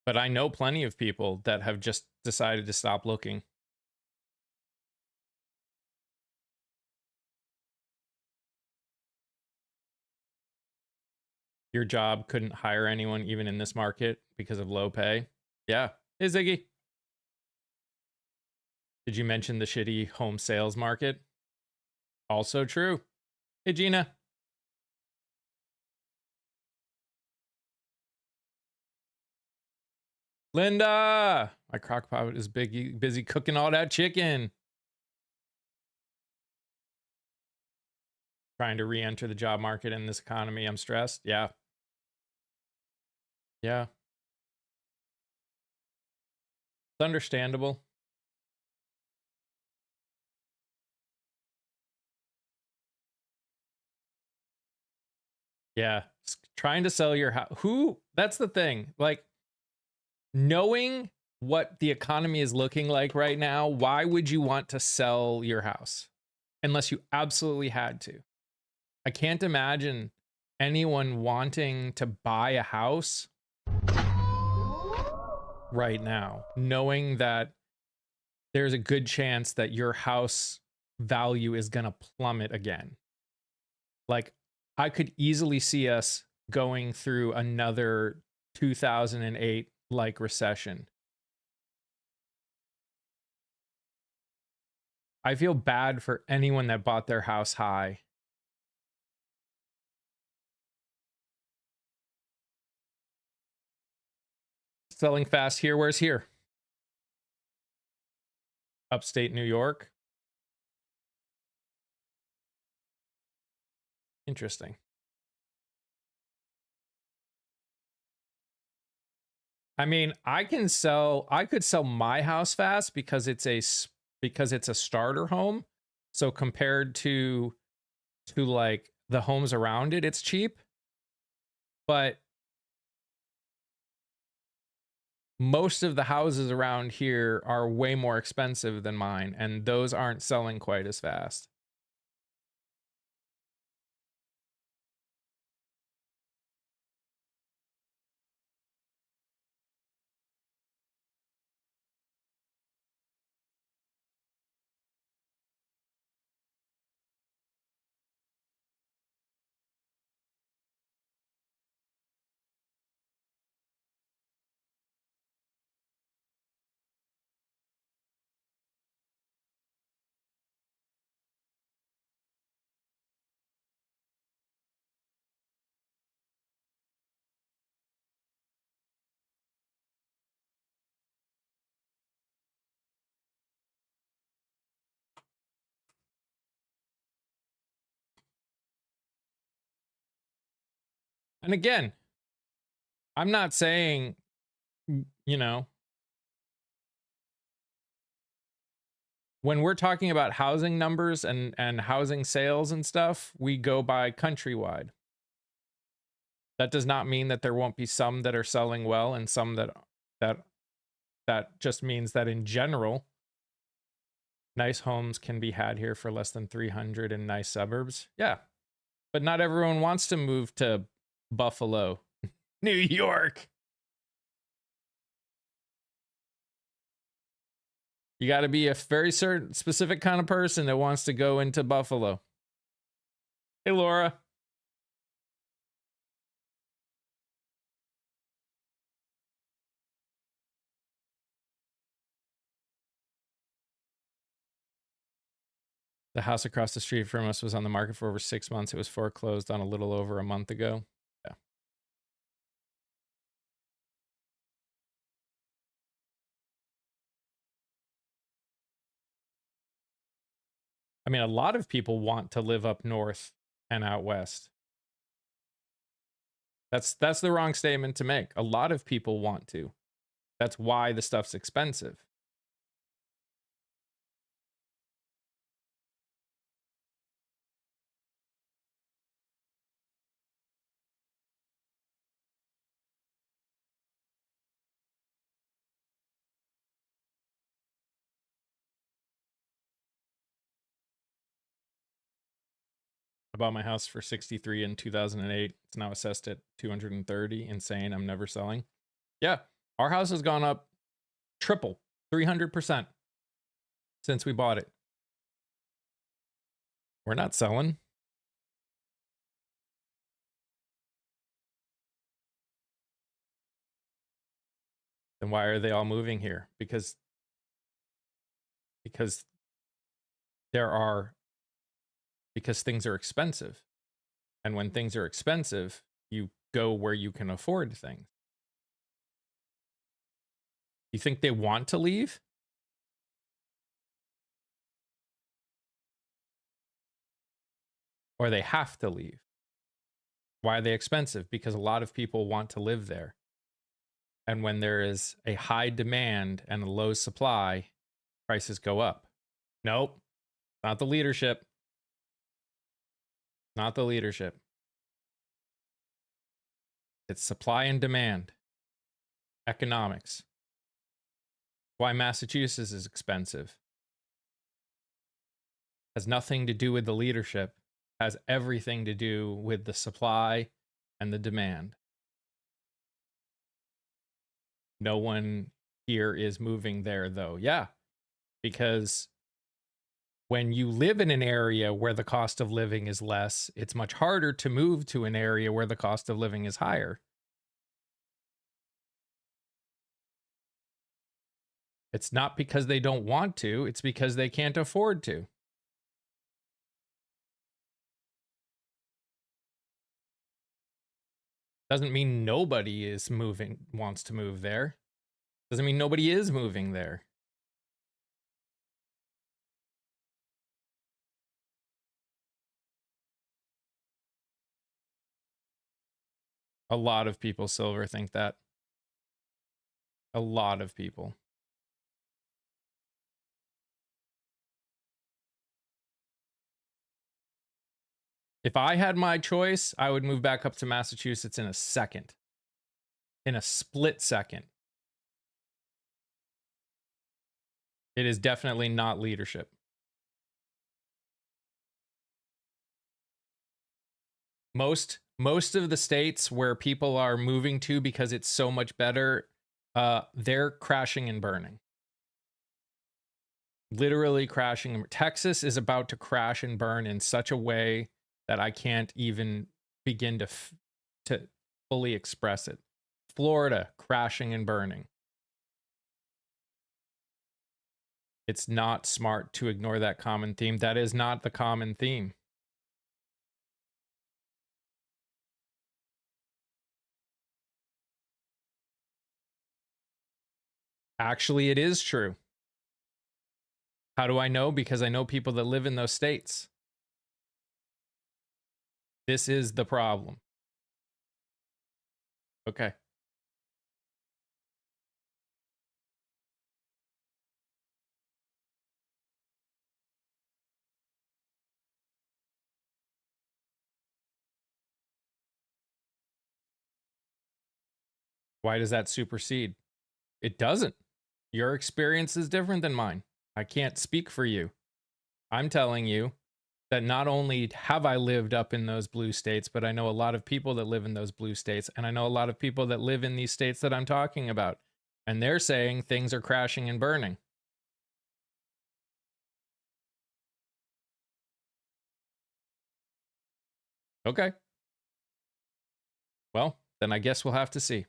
But I know plenty of people that have just decided to stop looking. Your job couldn't hire anyone even in this market because of low pay. Yeah. Hey, Ziggy. Did you mention the shitty home sales market? Also true. Hey, Gina. Linda. My crock pot is busy cooking all that chicken. Trying to re-enter the job market in this economy. I'm stressed. Yeah. Yeah. It's understandable. Yeah. Trying to sell your house. That's the thing. Like, knowing what the economy is looking like right now, why would you want to sell your house unless you absolutely had to? I can't imagine anyone wanting to buy a house right now, knowing that there's a good chance that your house value is going to plummet again. Like, I could easily see us going through another 2008 like recession. I feel bad for anyone that bought their house high. Selling fast here. Where's here? Upstate New York. Interesting. I mean, I could sell my house fast because it's a starter home. So compared to like the homes around it, it's cheap. But most of the houses around here are way more expensive than mine, and those aren't selling quite as fast. And again, I'm not saying, you know, when we're talking about housing numbers and housing sales and stuff, we go by countrywide. That does not mean that there won't be some that are selling well and some that just means that in general, nice homes can be had here for less than 300 in nice suburbs. Yeah. But not everyone wants to move to Buffalo, New York. You got to be a very certain specific kind of person that wants to go into Buffalo. Hey, Laura. The house across the street from us was on the market for over 6 months. It was foreclosed on a little over a month ago. Yeah. I mean, a lot of people want to live up north and out west. That's the wrong statement to make. A lot of people want to. That's why the stuff's expensive. I bought my house for 63 in 2008. It's now assessed at 230. Insane. I'm never selling. Yeah. Our house has gone up triple, 300% since we bought it. We're not selling. Then why are they all moving here? Because things are expensive. And when things are expensive, you go where you can afford things. You think they want to leave? Or they have to leave? Why are they expensive? Because a lot of people want to live there. And when there is a high demand and a low supply, prices go up. Nope. Not the leadership. Not the leadership. It's supply and demand. Economics. Why Massachusetts is expensive. Has nothing to do with the leadership. Has everything to do with the supply and the demand. No one here is moving there, though. Yeah, because when you live in an area where the cost of living is less, it's much harder to move to an area where the cost of living is higher. It's not because they don't want to, it's because they can't afford to. Doesn't mean nobody is wants to move there. Doesn't mean nobody is moving there. A lot of people, Silver, think that. A lot of people. If I had my choice, I would move back up to Massachusetts in a second. In a split second. It is definitely not leadership. Most of the states where people are moving to because it's so much better, they're crashing and burning. Literally crashing. Texas is about to crash and burn in such a way that I can't even begin to fully express it. Florida crashing and burning. It's not smart to ignore that common theme. That is not the common theme. Actually, it is true. How do I know? Because I know people that live in those states. This is the problem. Okay. Why does that supersede? It doesn't. Your experience is different than mine. I can't speak for you. I'm telling you that not only have I lived up in those blue states, but I know a lot of people that live in those blue states. And I know a lot of people that live in these states that I'm talking about. And they're saying things are crashing and burning. Okay. Well, then I guess we'll have to see.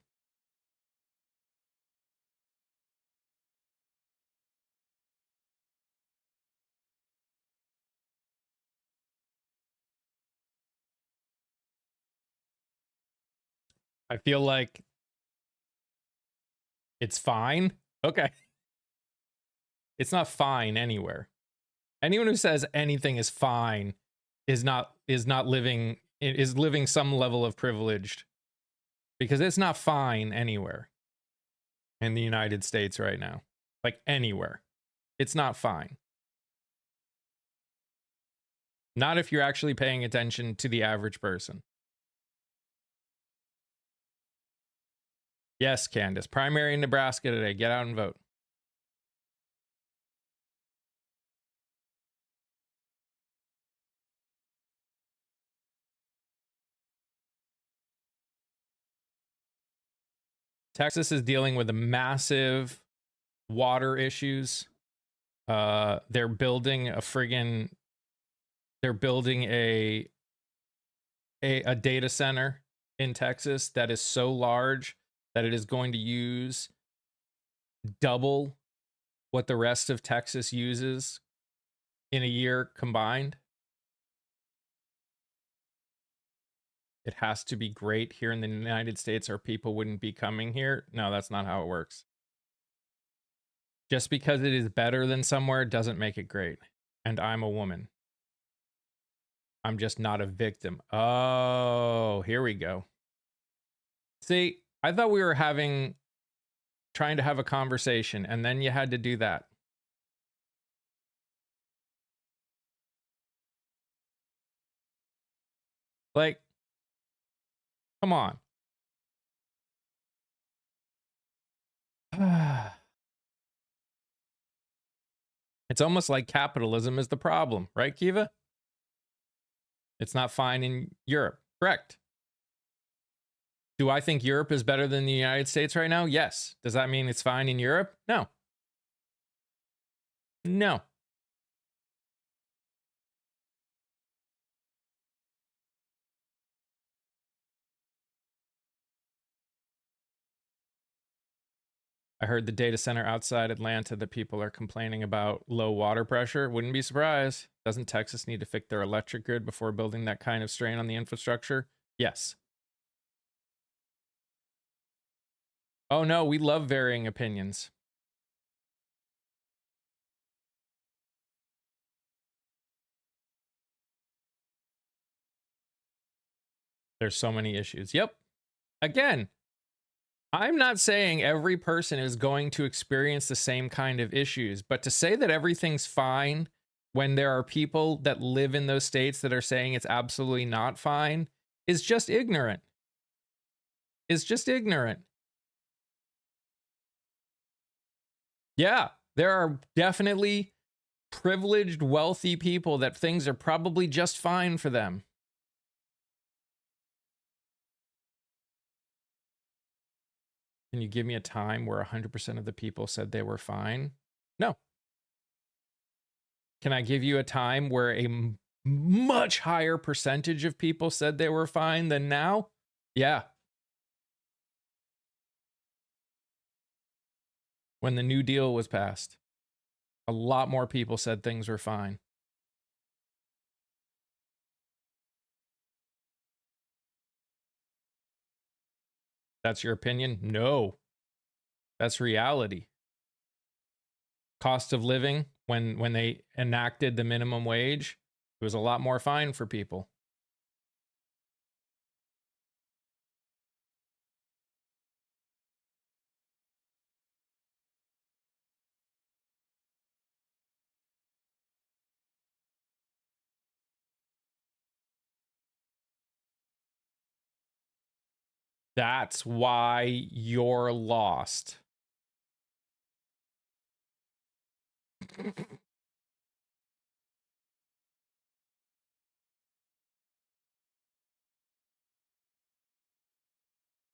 I feel like it's fine. Okay. It's not fine anywhere. Anyone who says anything is fine is not living some level of privileged, because it's not fine anywhere in the United States right now. Like anywhere. It's not fine. Not if you're actually paying attention to the average person. Yes, Candace. Primary in Nebraska today. Get out and vote. Texas is dealing with a massive water issues. They're building a data center in Texas that is so large that it is going to use double what the rest of Texas uses in a year combined. It has to be great here in the United States or people wouldn't be coming here. No, that's not how it works. Just because it is better than somewhere doesn't make it great. And I'm a woman. I'm just not a victim. Oh, here we go. See, I thought we were trying to have a conversation, and then you had to do that. Like, come on. It's almost like capitalism is the problem, right, Kiva? It's not fine in Europe. Correct. Do I think Europe is better than the United States right now? Yes. Does that mean it's fine in Europe? No. No. I heard the data center outside Atlanta that people are complaining about low water pressure. Wouldn't be surprised. Doesn't Texas need to fix their electric grid before building that kind of strain on the infrastructure? Yes. Oh no, we love varying opinions. There's so many issues. Yep. Again, I'm not saying every person is going to experience the same kind of issues, but to say that everything's fine when there are people that live in those states that are saying it's absolutely not fine is just ignorant. Is just ignorant. Yeah, there are definitely privileged, wealthy people that things are probably just fine for them. Can you give me a time where 100% of the people said they were fine? No. Can I give you a time where a much higher percentage of people said they were fine than now? Yeah. When the New Deal was passed, a lot more people said things were fine. That's your opinion? No. That's reality. Cost of living, when they enacted the minimum wage, it was a lot more fine for people. That's why you're lost.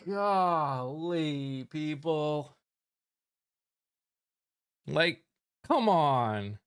Golly, people. Like, come on.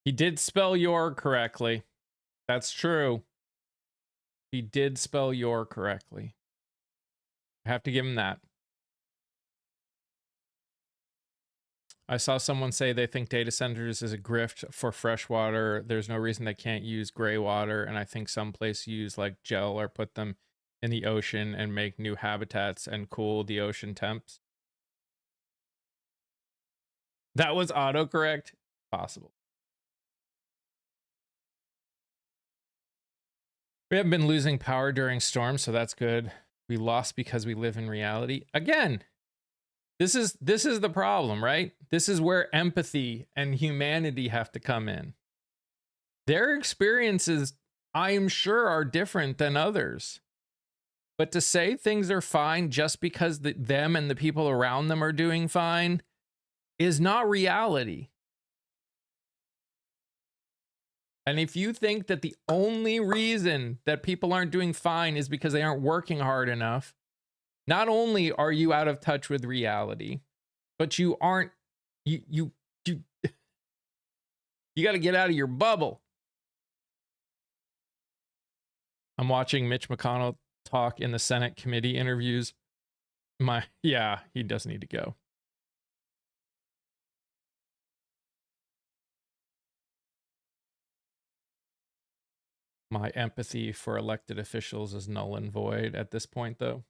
He did spell your correctly. That's true. He did spell your correctly. I have to give him that. I saw someone say they think data centers is a grift for fresh water. There's no reason they can't use gray water. And I think some place use like gel or put them in the ocean and make new habitats and cool the ocean temps. That was autocorrect? Possible. We haven't been losing power during storms, so that's good. We lost because we live in reality. Again, this is the problem, right? This is where empathy and humanity have to come in. Their experiences, I am sure, are different than others. But to say things are fine just because them and the people around them are doing fine is not reality. And if you think that the only reason that people aren't doing fine is because they aren't working hard enough, not only are you out of touch with reality, but you aren't, you got to get out of your bubble. I'm watching Mitch McConnell talk in the Senate committee interviews. Yeah, he does need to go. My empathy for elected officials is null and void at this point, though.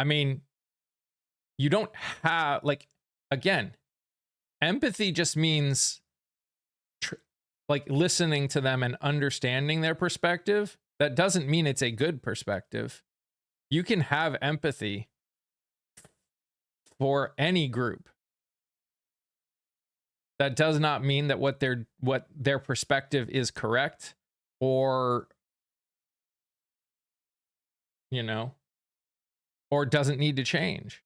I mean, you don't have, like, again, empathy just means like listening to them and understanding their perspective. That doesn't mean it's a good perspective. You can have empathy for any group. That does not mean that what their perspective is correct or, you know, or doesn't need to change.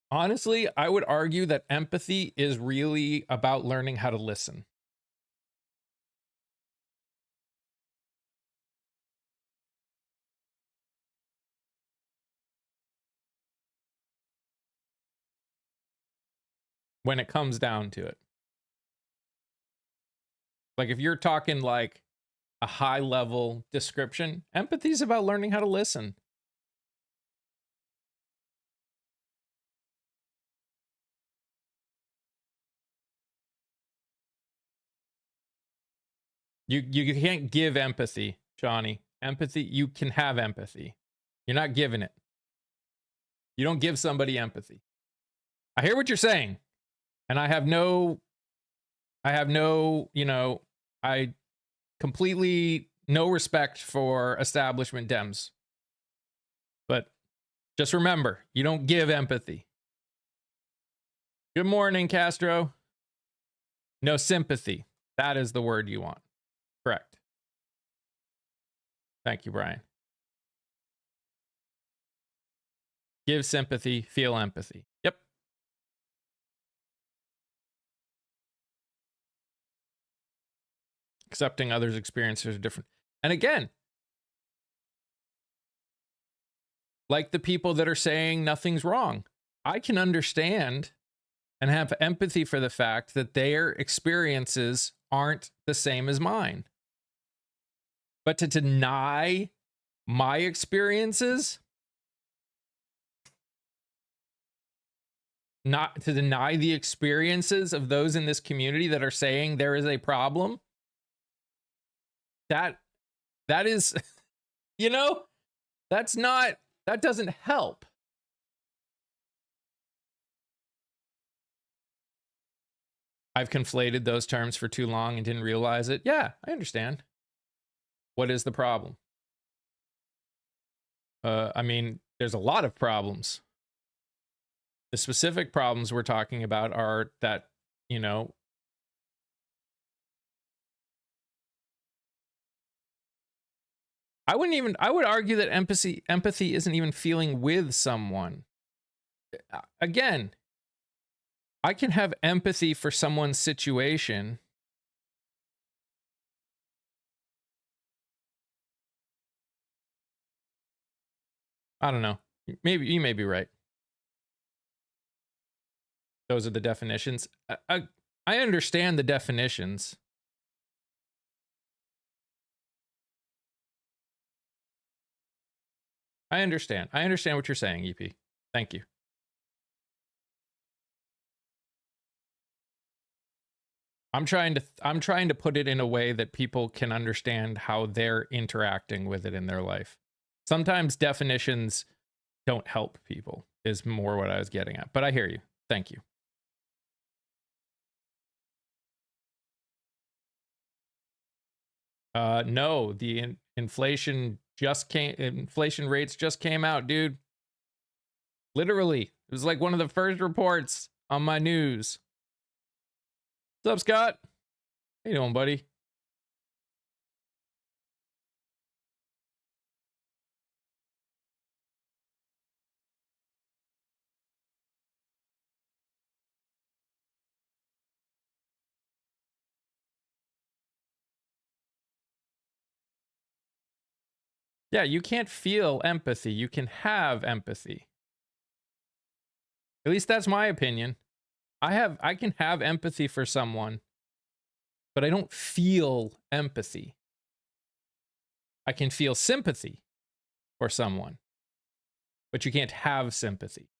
Honestly, I would argue that empathy is really about learning how to listen. When it comes down to it. Like if you're talking like a high level description, empathy is about learning how to listen. You can't give empathy, Johnny. Empathy, you can have empathy. You're not giving it. You don't give somebody empathy. I hear what you're saying. And I have no, you know, I completely no respect for establishment Dems. But just remember, you don't give empathy. Good morning, Castro. No sympathy. That is the word you want. Correct. Thank you, Brian. Give sympathy, feel empathy. Yep. Accepting others' experiences are different. And again, like the people that are saying nothing's wrong, I can understand and have empathy for the fact that their experiences aren't the same as mine. But to deny my experiences, not to deny the experiences of those in this community that are saying there is a problem. That is, you know, that doesn't help. I've conflated those terms for too long and didn't realize it. Yeah, I understand. What is the problem? I mean, there's a lot of problems. The specific problems we're talking about are that, you know, I would argue that empathy isn't even feeling with someone. Again, I can have empathy for someone's situation. I don't know. Maybe you may be right. Those are the definitions. I understand the definitions. I understand. I understand what you're saying, EP. Thank you. I'm trying to put it in a way that people can understand how they're interacting with it in their life. Sometimes definitions don't help people is more what I was getting at. But I hear you. Thank you. No, the inflation rates just came out, dude. Literally, it was like one of the first reports on my news. What's up, Scott? How you doing, buddy? Yeah, you can't feel empathy. You can have empathy. At least that's my opinion. I can have empathy for someone, but I don't feel empathy. I can feel sympathy for someone, but you can't have sympathy.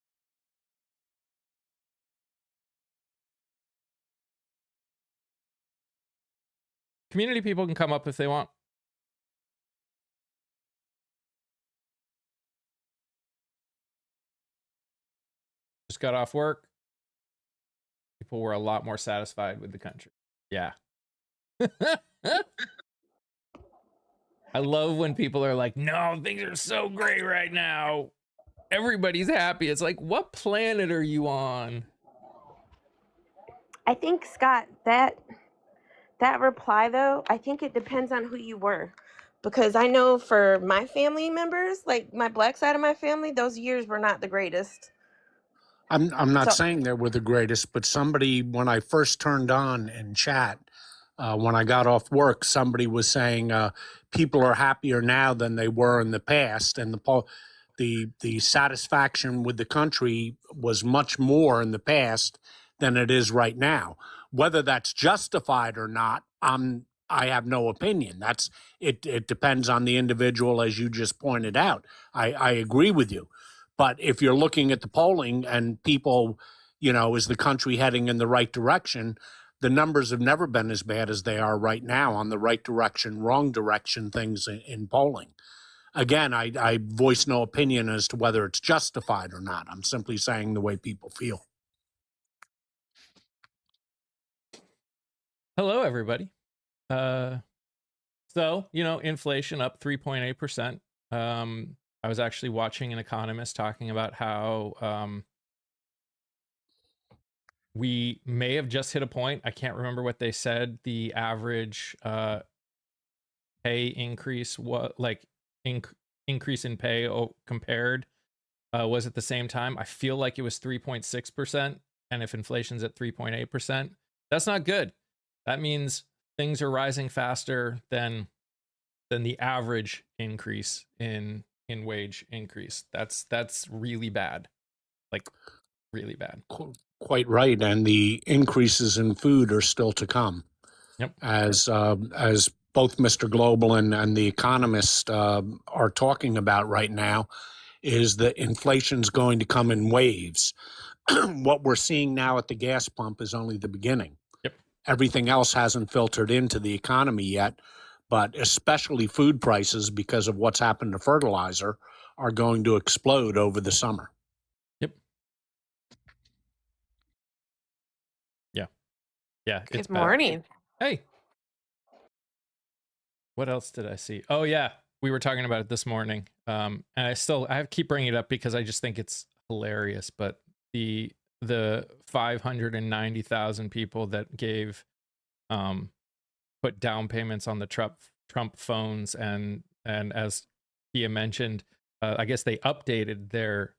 Community people can come up if they want. Just got off work. People were a lot more satisfied with the country. Yeah. I love when people are like, no, things are so great right now. Everybody's happy. It's like, what planet are you on? I think, Scott, that reply, though, I think it depends on who you were. Because I know for my family members, like my black side of my family, those years were not the greatest. I'm not saying they were the greatest, but somebody, when I first turned on in chat, when I got off work, somebody was saying people are happier now than they were in the past, and the satisfaction with the country was much more in the past than it is right now. Whether that's justified or not, I have no opinion. It depends on the individual, as you just pointed out. I agree with you. But if you're looking at the polling and people, is the country heading in the right direction, the numbers have never been as bad as they are right now on the right direction, wrong direction things in polling. Again, I voice no opinion as to whether it's justified or not. I'm simply saying the way people feel. Hello, everybody. So, inflation up 3.8%. I was actually watching an economist talking about how we may have just hit a point. I can't remember what they said. The average pay increase, increase in pay compared was at the same time. I feel like it was 3.6%. And if inflation's at 3.8%, that's not good. That means things are rising faster than the average increase in wage increase. That's really bad. Like really bad. Quite right. And the increases in food are still to come. Yep. As both Mr. Global and the Economist are talking about right now, is that inflation's going to come in waves. what we're seeing now at the gas pump is only the beginning. Yep. Everything else hasn't filtered into the economy yet, but especially food prices, because of what's happened to fertilizer, are going to explode over the summer. Yep. Yeah. Yeah. It's Good bad. morning. Hey. What else did I see? Oh yeah, we were talking about it this morning. And I keep bringing it up because I just think it's hilarious. But the 590,000 people that gave put down payments on the Trump phones, and as Kia mentioned, I guess they updated their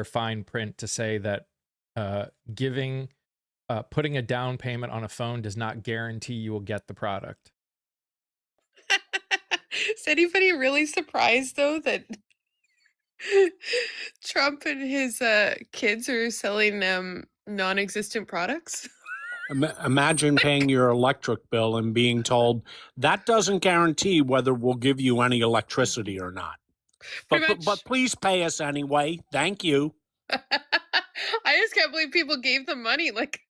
fine print to say that putting a down payment on a phone does not guarantee you will get the product. Is anybody really surprised though that Trump and his kids are selling non-existent products? Imagine paying your electric bill and being told that doesn't guarantee whether we'll give you any electricity or not. But please pay us anyway. Thank you. I just can't believe people gave them money. Like,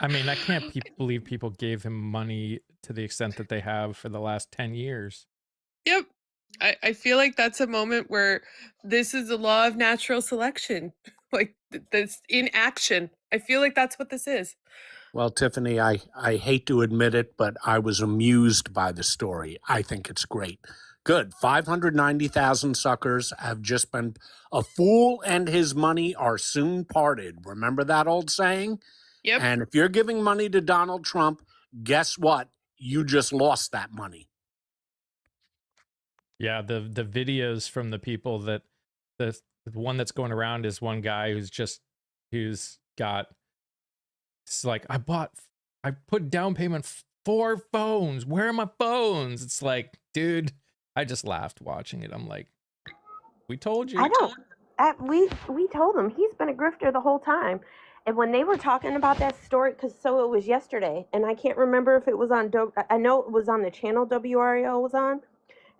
I mean, I can't believe people gave him money to the extent that they have for the last 10 years. Yep. I feel like that's a moment where this is the law of natural selection. Like, this in action. I feel like that's what this is. Well, Tiffany, I hate to admit it, but I was amused by the story. I think it's great. Good. 590,000 suckers have just been. A fool and his money are soon parted. Remember that old saying? Yep. And if you're giving money to Donald Trump, guess what? You just lost that money. Yeah, the videos from the people that the one that's going around is one guy who's got, it's like, I put down payment 4 phones. Where are my phones? It's like, dude, I just laughed watching it. I'm like, we told you. We told him he's been a grifter the whole time. And when they were talking about that story, it was yesterday, and I can't remember if it was on, I know it was on the channel WRAL was on,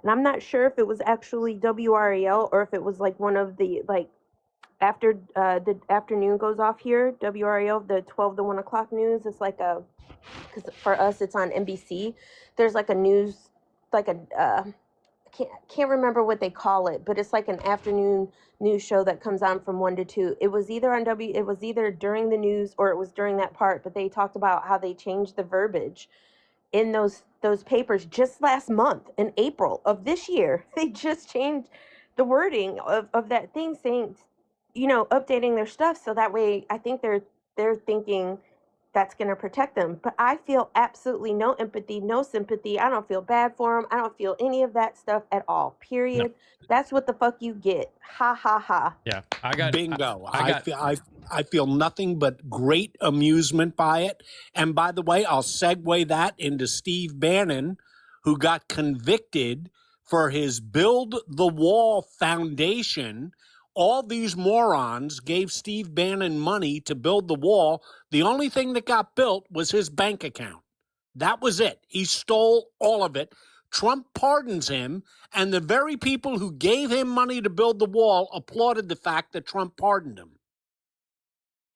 and I'm not sure if it was actually WRAL or if it was like one of the, like, after the afternoon goes off here, WRAL, the 12 to 1 o'clock news. It's like because for us it's on NBC. There's like a news, like a, can't remember what they call it, but it's like an afternoon news show that comes on from 1 to 2. It was either it was either during the news or it was during that part, but they talked about how they changed the verbiage in those papers just last month in April of this year. They just changed the wording of that thing, saying, updating their stuff so that way I think they're thinking that's going to protect them. But I feel absolutely no empathy, no sympathy. I don't feel bad for them. I don't feel any of that stuff at all. Period. No. That's what the fuck you get. Ha ha ha. Yeah, I got bingo. I feel nothing but great amusement by it. And by the way, I'll segue that into Steve Bannon, who got convicted for his Build the Wall Foundation. All these morons gave Steve Bannon money to build the wall. The only thing that got built was his bank account. That was it. He stole all of it. Trump pardons him, and the very people who gave him money to build the wall applauded the fact that Trump pardoned him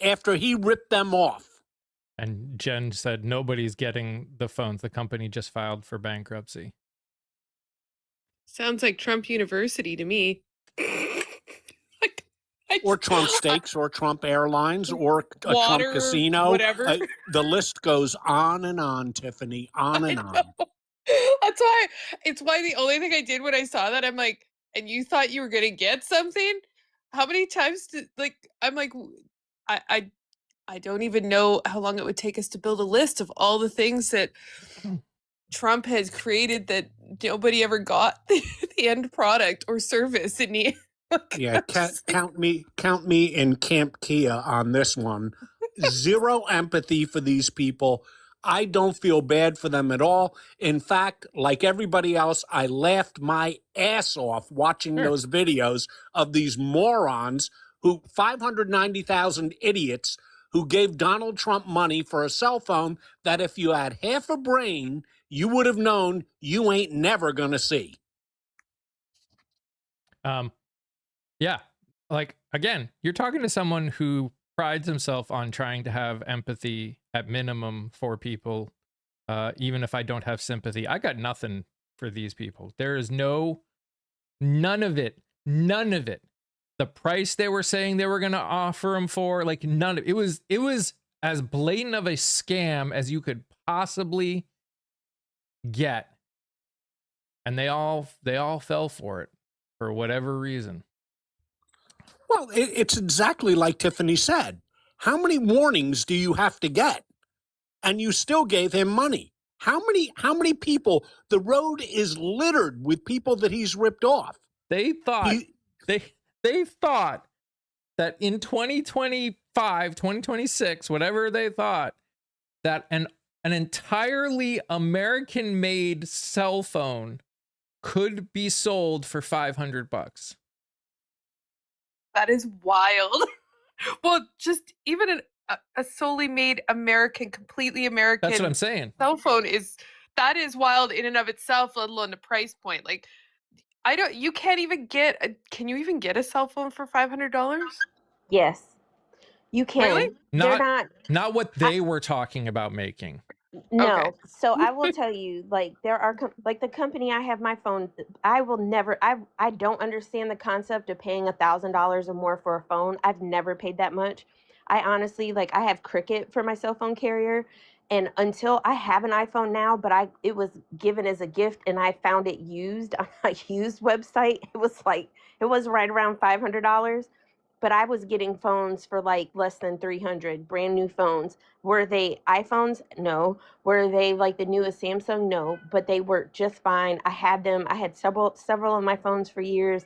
after he ripped them off. And Jen said nobody's getting the phones. The company just filed for bankruptcy. Sounds like Trump University to me. Or Trump Steaks, or Trump Airlines, or a Water, Trump casino. whatever. The list goes on and on, Tiffany, on and on. It's why the only thing I did when I saw that, I'm like, and you thought you were going to get something? How many times I'm like, I don't even know how long it would take us to build a list of all the things that Trump has created that nobody ever got the end product or service in the Yeah, count me in Camp Kia on this one. Zero empathy for these people. I don't feel bad for them at all. In fact, like everybody else, I laughed my ass off watching those videos of these morons 590,000 idiots who gave Donald Trump money for a cell phone that if you had half a brain, you would have known you ain't never going to see. Yeah, like, again, you're talking to someone who prides himself on trying to have empathy at minimum for people. Even if I don't have sympathy, I got nothing for these people. There is none of it. The price they were saying they were going to offer them for, like, none of it. It was as blatant of a scam as you could possibly get. And they all fell for it for whatever reason. Well, it's exactly like Tiffany said. How many warnings do you have to get? And you still gave him money. How many people? The road is littered with people that he's ripped off. They thought they thought that in 2025, 2026, whatever they thought, that an entirely American-made cell phone could be sold for $500. That is wild. Well, just even a solely made American, completely American. That's what I'm saying. Cell phone is wild in and of itself, let alone the price point. Like, you can't even get can you even get a cell phone for $500? Yes, you can. Really? They're not what they were talking about making. No. Okay. So I will tell you, like, there are like the company I have my phone. I will never. I don't understand the concept of paying $1,000 or more for a phone. I've never paid that much. I honestly, like, I have Cricket for my cell phone carrier, and until I have an iPhone now, but it was given as a gift, and I found it used on a used website. It was right around $500. But I was getting phones for like less than 300, brand new phones. Were they iPhones? No. Were they like the newest Samsung? No. But they worked just fine. I had them. I had several of my phones for years.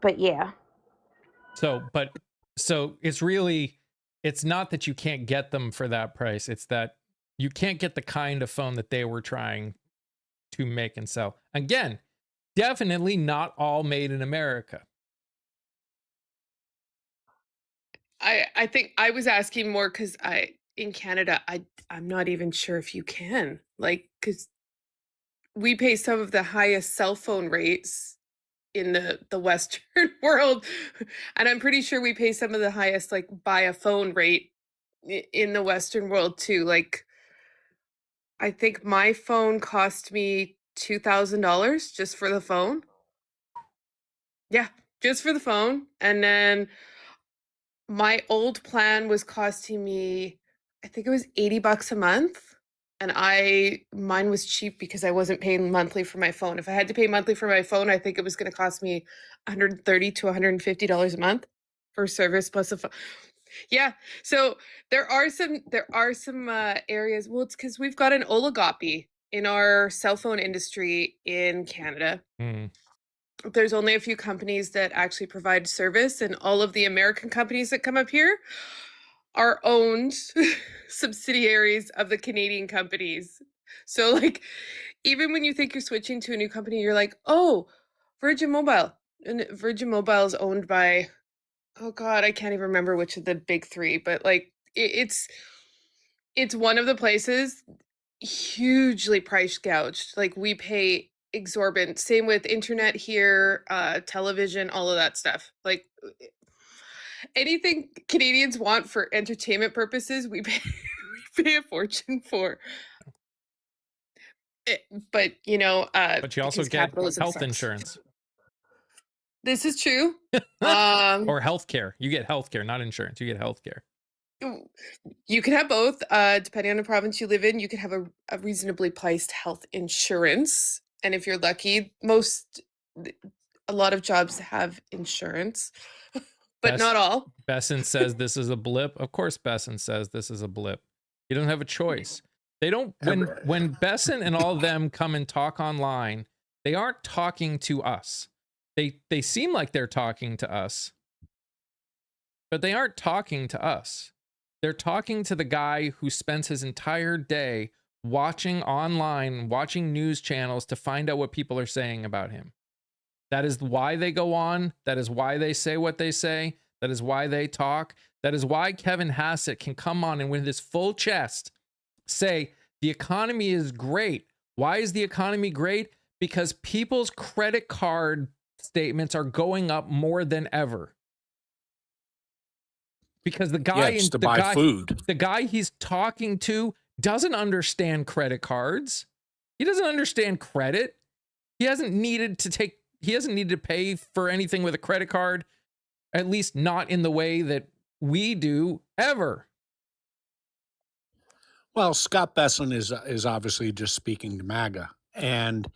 But yeah. So it's not that you can't get them for that price. It's that you can't get the kind of phone that they were trying to make and sell. Again, definitely not all made in America. I think I was asking more because in Canada, I'm not even sure if you can, like, because we pay some of the highest cell phone rates in the Western world, and I'm pretty sure we pay some of the highest, like, buy a phone rate in the Western world too. Like, I think my phone cost me $2,000 just for the phone. Yeah, just for the phone, and then my old plan was costing me, I think it was $80 a month. And mine was cheap because I wasn't paying monthly for my phone. If I had to pay monthly for my phone, I think it was going to cost me $130 to $150 a month for service plus a phone. Yeah. So there are some areas. Well, it's because we've got an oligopoly in our cell phone industry in Canada. There's only a few companies that actually provide service, and all of the American companies that come up here are owned subsidiaries of the Canadian companies. So, like, even when you think you're switching to a new company, you're like, oh, Virgin Mobile. And Virgin Mobile is owned by, oh God, I can't even remember which of the big three, but like it's one of the places hugely price gouged. Like, we pay exorbitant. Same with internet here, television, all of that stuff. Like, anything Canadians want for entertainment purposes, we pay a fortune for. But but you also get health insurance. This is true. Or healthcare. You get healthcare, not insurance. You get healthcare. You can have both. Depending on the province you live in, you can have a reasonably priced health insurance. And if you're lucky, a lot of jobs have insurance, but not all. Besson says this is a blip. Of course, Besson says this is a blip. You don't have a choice. They don't. When Besson and all of them come and talk online, they aren't talking to us. They seem like they're talking to us, but they aren't talking to us. They're talking to the guy who spends his entire day watching online, watching news channels to find out what people are saying about him. That is why they go on. That is why they say what they say. That is why they talk. That is why Kevin Hassett can come on and with his full chest say the economy is great. Why is the economy great? Because people's credit card statements are going up more than ever. Because the Yeah, guy it's to buy food. the guy he's talking to doesn't understand credit cards. He doesn't understand credit. He hasn't needed to pay for anything with a credit card, at least not in the way that we do ever. Well, Scott Besson is obviously just speaking to MAGA. And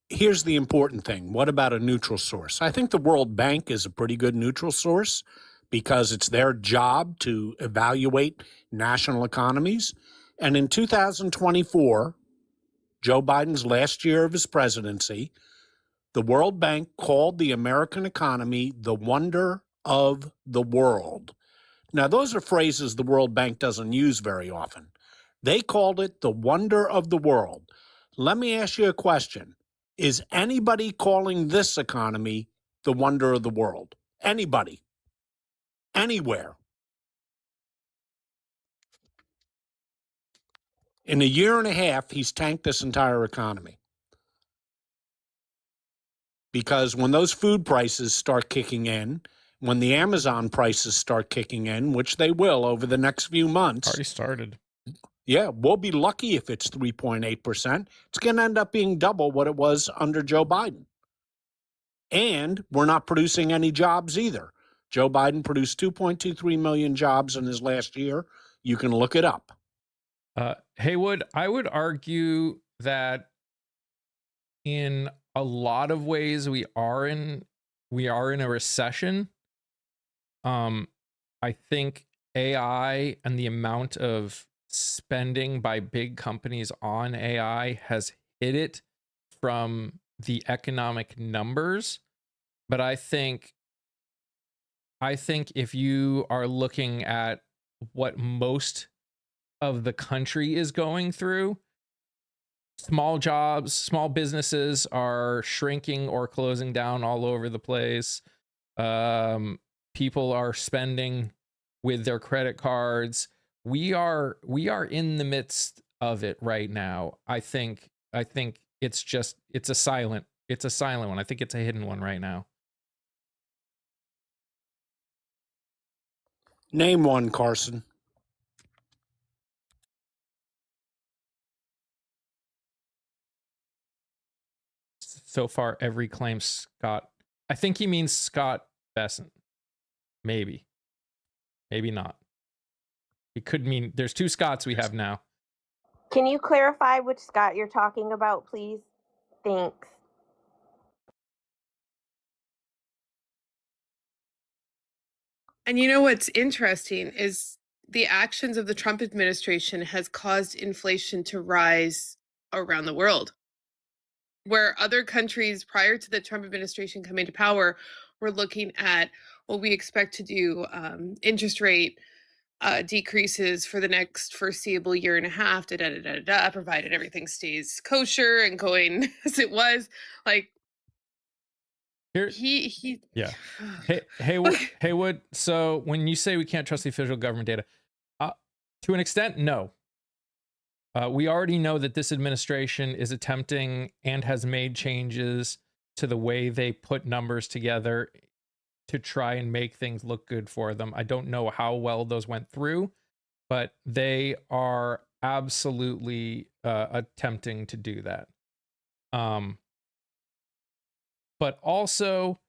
here's the important thing. What about a neutral source? I think the World Bank is a pretty good neutral source because it's their job to evaluate national economies. And in 2024, Joe Biden's last year of his presidency, the World Bank called the American economy the wonder of the world. Now, those are phrases the World Bank doesn't use very often. They called it the wonder of the world. Let me ask you a question. Is anybody calling this economy the wonder of the world? Anybody? Anywhere? In a year and a half, he's tanked this entire economy. Because when those food prices start kicking in, when the Amazon prices start kicking in, which they will over the next few months. Already started. Yeah, we'll be lucky if it's 3.8%. It's going to end up being double what it was under Joe Biden. And we're not producing any jobs either. Joe Biden produced 2.23 million jobs in his last year. You can look it up. Haywood, I would argue that in a lot of ways we are in a recession. I think AI and the amount of spending by big companies on AI has hit it from the economic numbers. But I think if you are looking at what most of the country is going through, small jobs, small businesses are shrinking or closing down all over the place. People are spending with their credit cards. We are in the midst of it right now. I think it's a silent one. I think it's a hidden one right now. Name one, Carson. So far, every claim Scott. I think he means Scott Besson. Maybe not. It could mean there's two Scotts we have now. Can you clarify which Scott you're talking about, please? Thanks. And you know what's interesting is the actions of the Trump administration has caused inflation to rise around the world. Where other countries prior to the Trump administration coming to power were looking at what we expect to do interest rate decreases for the next foreseeable year and a half, provided everything stays kosher and going as it was. Like Here, he yeah. Haywood. So when you say we can't trust the official government data, to an extent, no. We already know that this administration is attempting and has made changes to the way they put numbers together to try and make things look good for them. I don't know how well those went through, but they are absolutely attempting to do that. But also,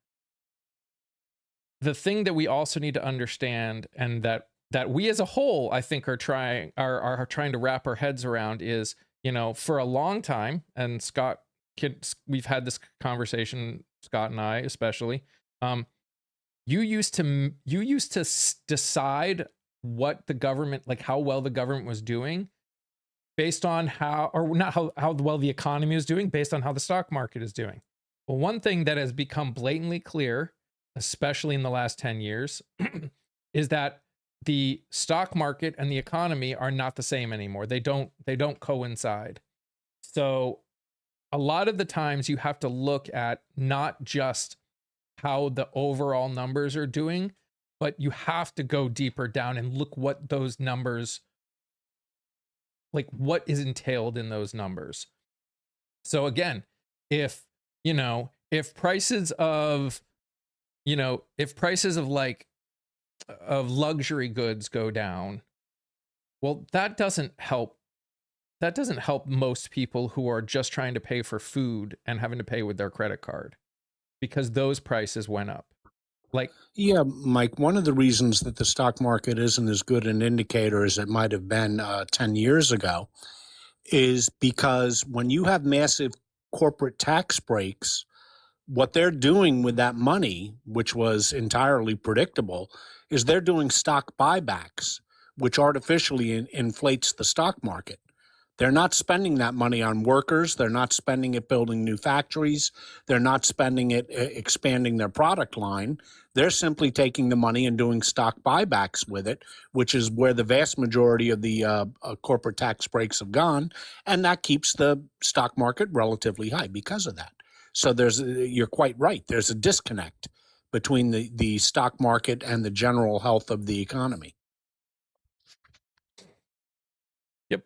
the thing that we also need to understand, and that we as a whole, I think, are trying to wrap our heads around is, for a long time, and Scott, we've had this conversation, Scott and I especially, you used to decide what the government, like how well the government was doing based on how well the economy is doing, based on how the stock market is doing. Well, one thing that has become blatantly clear, especially in the last 10 years, is that the stock market and the economy are not the same anymore. They don't coincide. So a lot of the times you have to look at not just how the overall numbers are doing, but you have to go deeper down and look what those numbers, like what is entailed in those numbers. So again, if if prices of, if prices of of luxury goods go down, well, that doesn't help. That doesn't help most people who are just trying to pay for food and having to pay with their credit card, because those prices went up. Like, Yeah, Mike, one of the reasons that the stock market isn't as good an indicator as it might have been 10 years ago is because when you have massive corporate tax breaks, what they're doing with that money, which was entirely predictable, is they're doing stock buybacks, which artificially inflates the stock market. They're not spending that money on workers. They're not spending it building new factories. They're not spending it expanding their product line. They're simply taking the money and doing stock buybacks with it, which is where the vast majority of the corporate tax breaks have gone. And that keeps the stock market relatively high because of that. So you're quite right. There's a disconnect between the stock market and the general health of the economy. yep.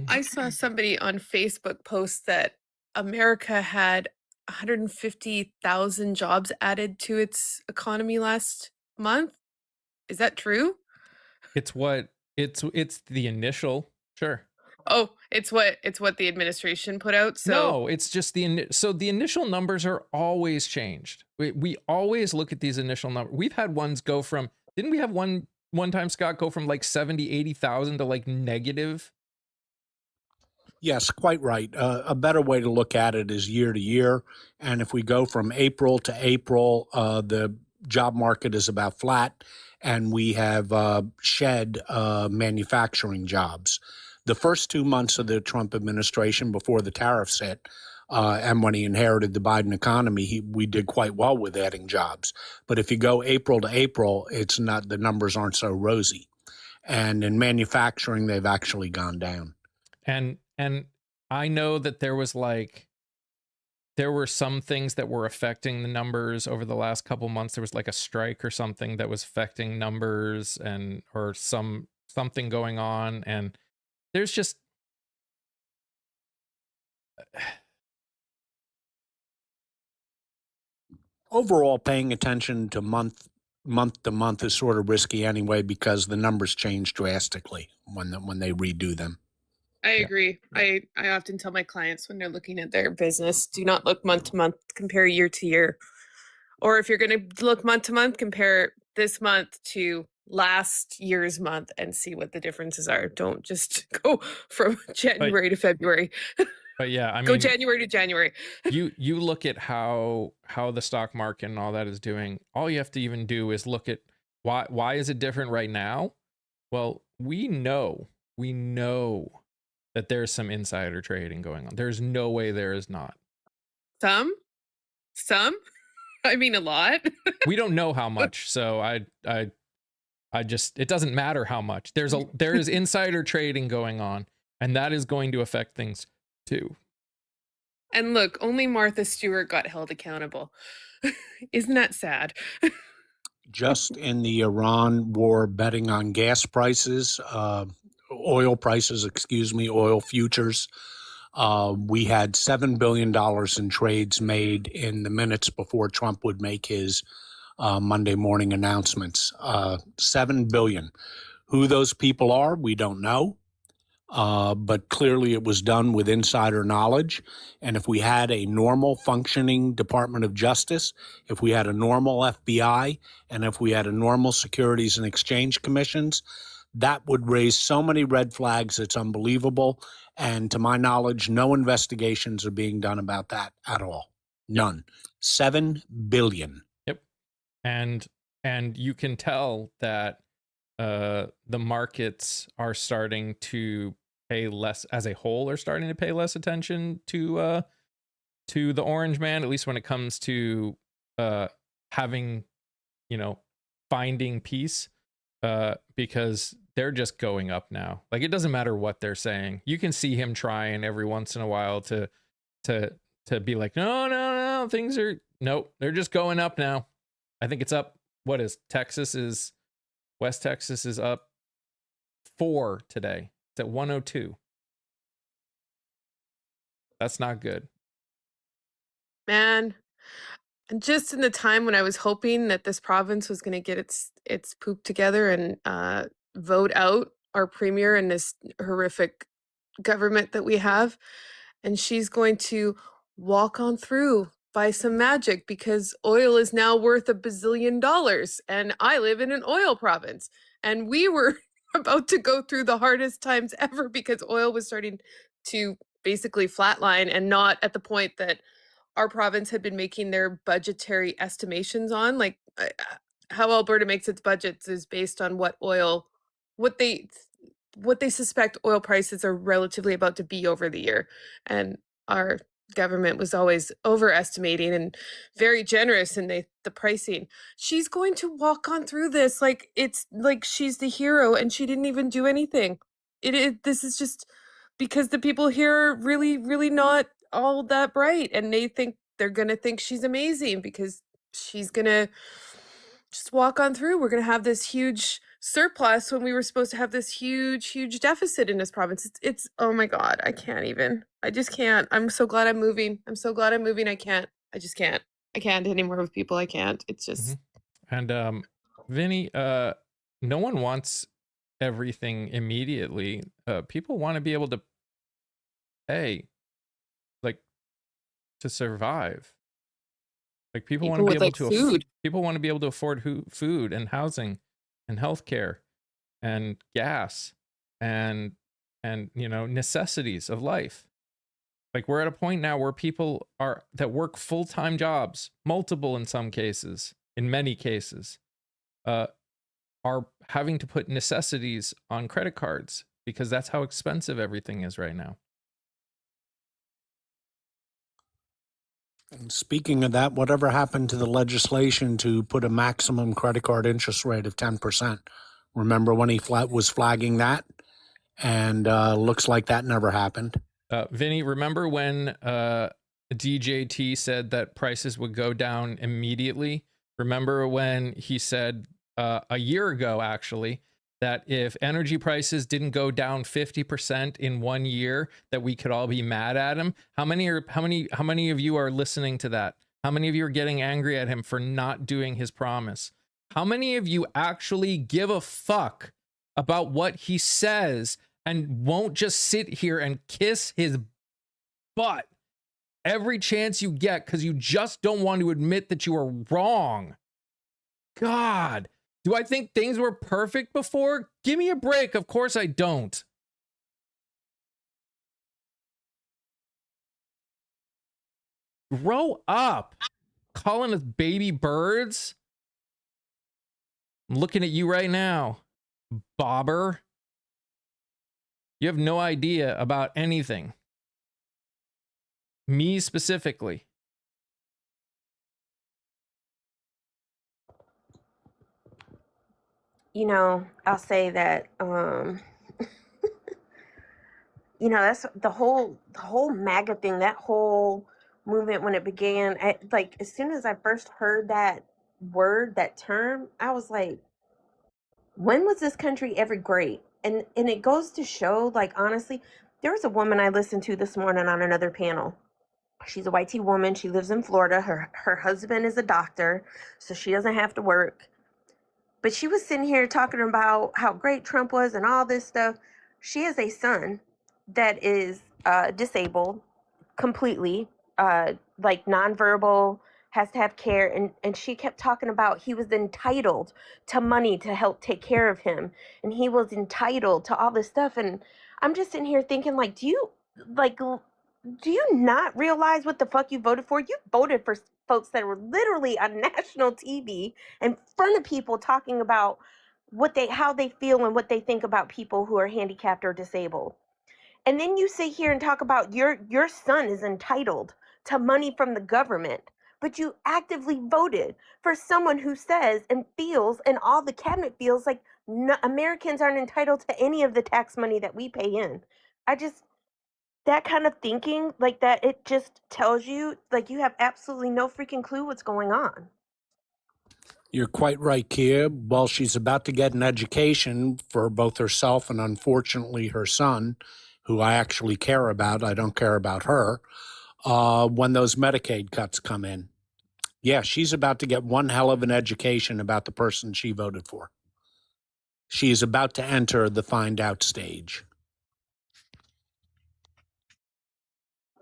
I saw somebody on Facebook post that America had 150,000 jobs added to its economy last month. Is that true? It's the initial, sure. Oh, it's what the administration put out. So No, it's just the initial numbers are always changed. We always look at these initial numbers. We've had ones go from, didn't we have one time, Scott, go from like 70, 80,000 to like negative? Yes, quite right. A better way to look at it is year to year. And if we go from April to April, the job market is about flat, and we have shed manufacturing jobs. The first 2 months of the Trump administration before the tariffs hit, and when he inherited the Biden economy, we did quite well with adding jobs. But if you go April to April, it's not, the numbers aren't so rosy. And in manufacturing, they've actually gone down. And I know that there were some things that were affecting the numbers over the last couple months. There was like a strike or something that was affecting numbers, or something going on, and there's just overall paying attention to month to month is sort of risky anyway, because the numbers change drastically when they redo them. I agree. I often tell my clients when they're looking at their business, do not look month to month, compare year to year. Or if you're going to look month to month, compare this month to last year's month and see what the differences are. Don't just go from January to February. But yeah, I mean, go January to January. you look at how the stock market and all that is doing. All you have to even do is look at why is it different right now? Well, we know that there's some insider trading going on. There's no way there is not. Some, I mean, a lot. We don't know how much, so I just, it doesn't matter how much. There is insider trading going on, and that is going to affect things too. And look, only Martha Stewart got held accountable. Isn't that sad? Just in the Iran war, betting on gas prices, oil futures, we had $7 billion in trades made in the minutes before Trump would make his Monday morning announcements. $7 billion. Who those people are, we don't know. But clearly it was done with insider knowledge. And if we had a normal functioning Department of Justice, if we had a normal FBI, and if we had a normal Securities and Exchange Commissions, that would raise so many red flags, it's unbelievable. And to my knowledge, no investigations are being done about that at all. None. $7 billion. Yep. And you can tell that the markets are starting to pay less, as a whole, are starting to pay less attention to the orange man, at least when it comes to having, finding peace, because they're just going up now. Like, it doesn't matter what they're saying. You can see him trying every once in a while to be like, no, things are, nope, they're just going up now. I think it's up. What is West Texas is up 4 today. It's at 102. That's not good. man. And just in the time when I was hoping that this province was going to get its poop together and vote out our premier and this horrific government that we have, and she's going to walk on through by some magic because oil is now worth $1 bazillion, and I live in an oil province, and we were about to go through the hardest times ever because oil was starting to basically flatline and not at the point that our province had been making their budgetary estimations on. Like how Alberta makes its budgets is based on what they what they suspect oil prices are relatively about to be over the year, and our government was always overestimating and very generous in the pricing. She's going to walk on through this like it's like she's the hero and she didn't even do anything. This is just because the people here are really not all that bright, and they're gonna think she's amazing because she's gonna just walk on through. We're gonna have this huge surplus when we were supposed to have this huge deficit in this province. It's oh my god, I can't even. I just can't. I'm so glad I'm moving. I'm so glad I'm moving. I can't. I just can't. I can't anymore with people. I can't. It's just And Vinny, no one wants everything immediately. People want to be able to pay, like, to survive. Like people want to be with able like to food. people want to be able to afford food and housing and healthcare and gas and necessities of life. Like we're at a point now where people that work full-time jobs, multiple in some cases, in many cases, are having to put necessities on credit cards because that's how expensive everything is right now. And speaking of that, whatever happened to the legislation to put a maximum credit card interest rate of 10%? Remember when he was flagging that? And looks like that never happened. Vinny, remember when DJT said that prices would go down immediately? Remember when he said a year ago, actually, that if energy prices didn't go down 50% in 1 year, that we could all be mad at him? How many of you are listening to that? How many of you are getting angry at him for not doing his promise? How many of you actually give a fuck about what he says and won't just sit here and kiss his butt every chance you get because you just don't want to admit that you are wrong? God. Do I think things were perfect before? Give me a break. Of course I don't. Grow up. Calling us baby birds. I'm looking at you right now, bobber. You have no idea about anything. Me specifically. I'll say that that's the whole MAGA thing, that whole movement when it began. Like as soon as I first heard that word, that term, I was like, when was this country ever great? And it goes to show, like, honestly, there was a woman I listened to this morning on another panel. She's a white tea woman. She lives in Florida. Her husband is a doctor, so she doesn't have to work. But she was sitting here talking about how great Trump was and all this stuff. She has a son that is disabled completely, like nonverbal, has to have care. And she kept talking about he was entitled to money to help take care of him. And he was entitled to all this stuff. And I'm just sitting here thinking, like, do you not realize what the fuck you voted for? You voted for folks that were literally on national TV in front of people talking about how they feel and what they think about people who are handicapped or disabled. And then you sit here and talk about your son is entitled to money from the government, but you actively voted for someone who says and feels, and all the cabinet feels like Americans aren't entitled to any of the tax money that we pay in. That kind of thinking, like that, it just tells you, like, you have absolutely no freaking clue what's going on. You're quite right, Kia. Well, she's about to get an education for both herself and, unfortunately, her son, who I actually care about. I don't care about her. when those Medicaid cuts come in. Yeah, she's about to get one hell of an education about the person she voted for. She is about to enter the find out stage.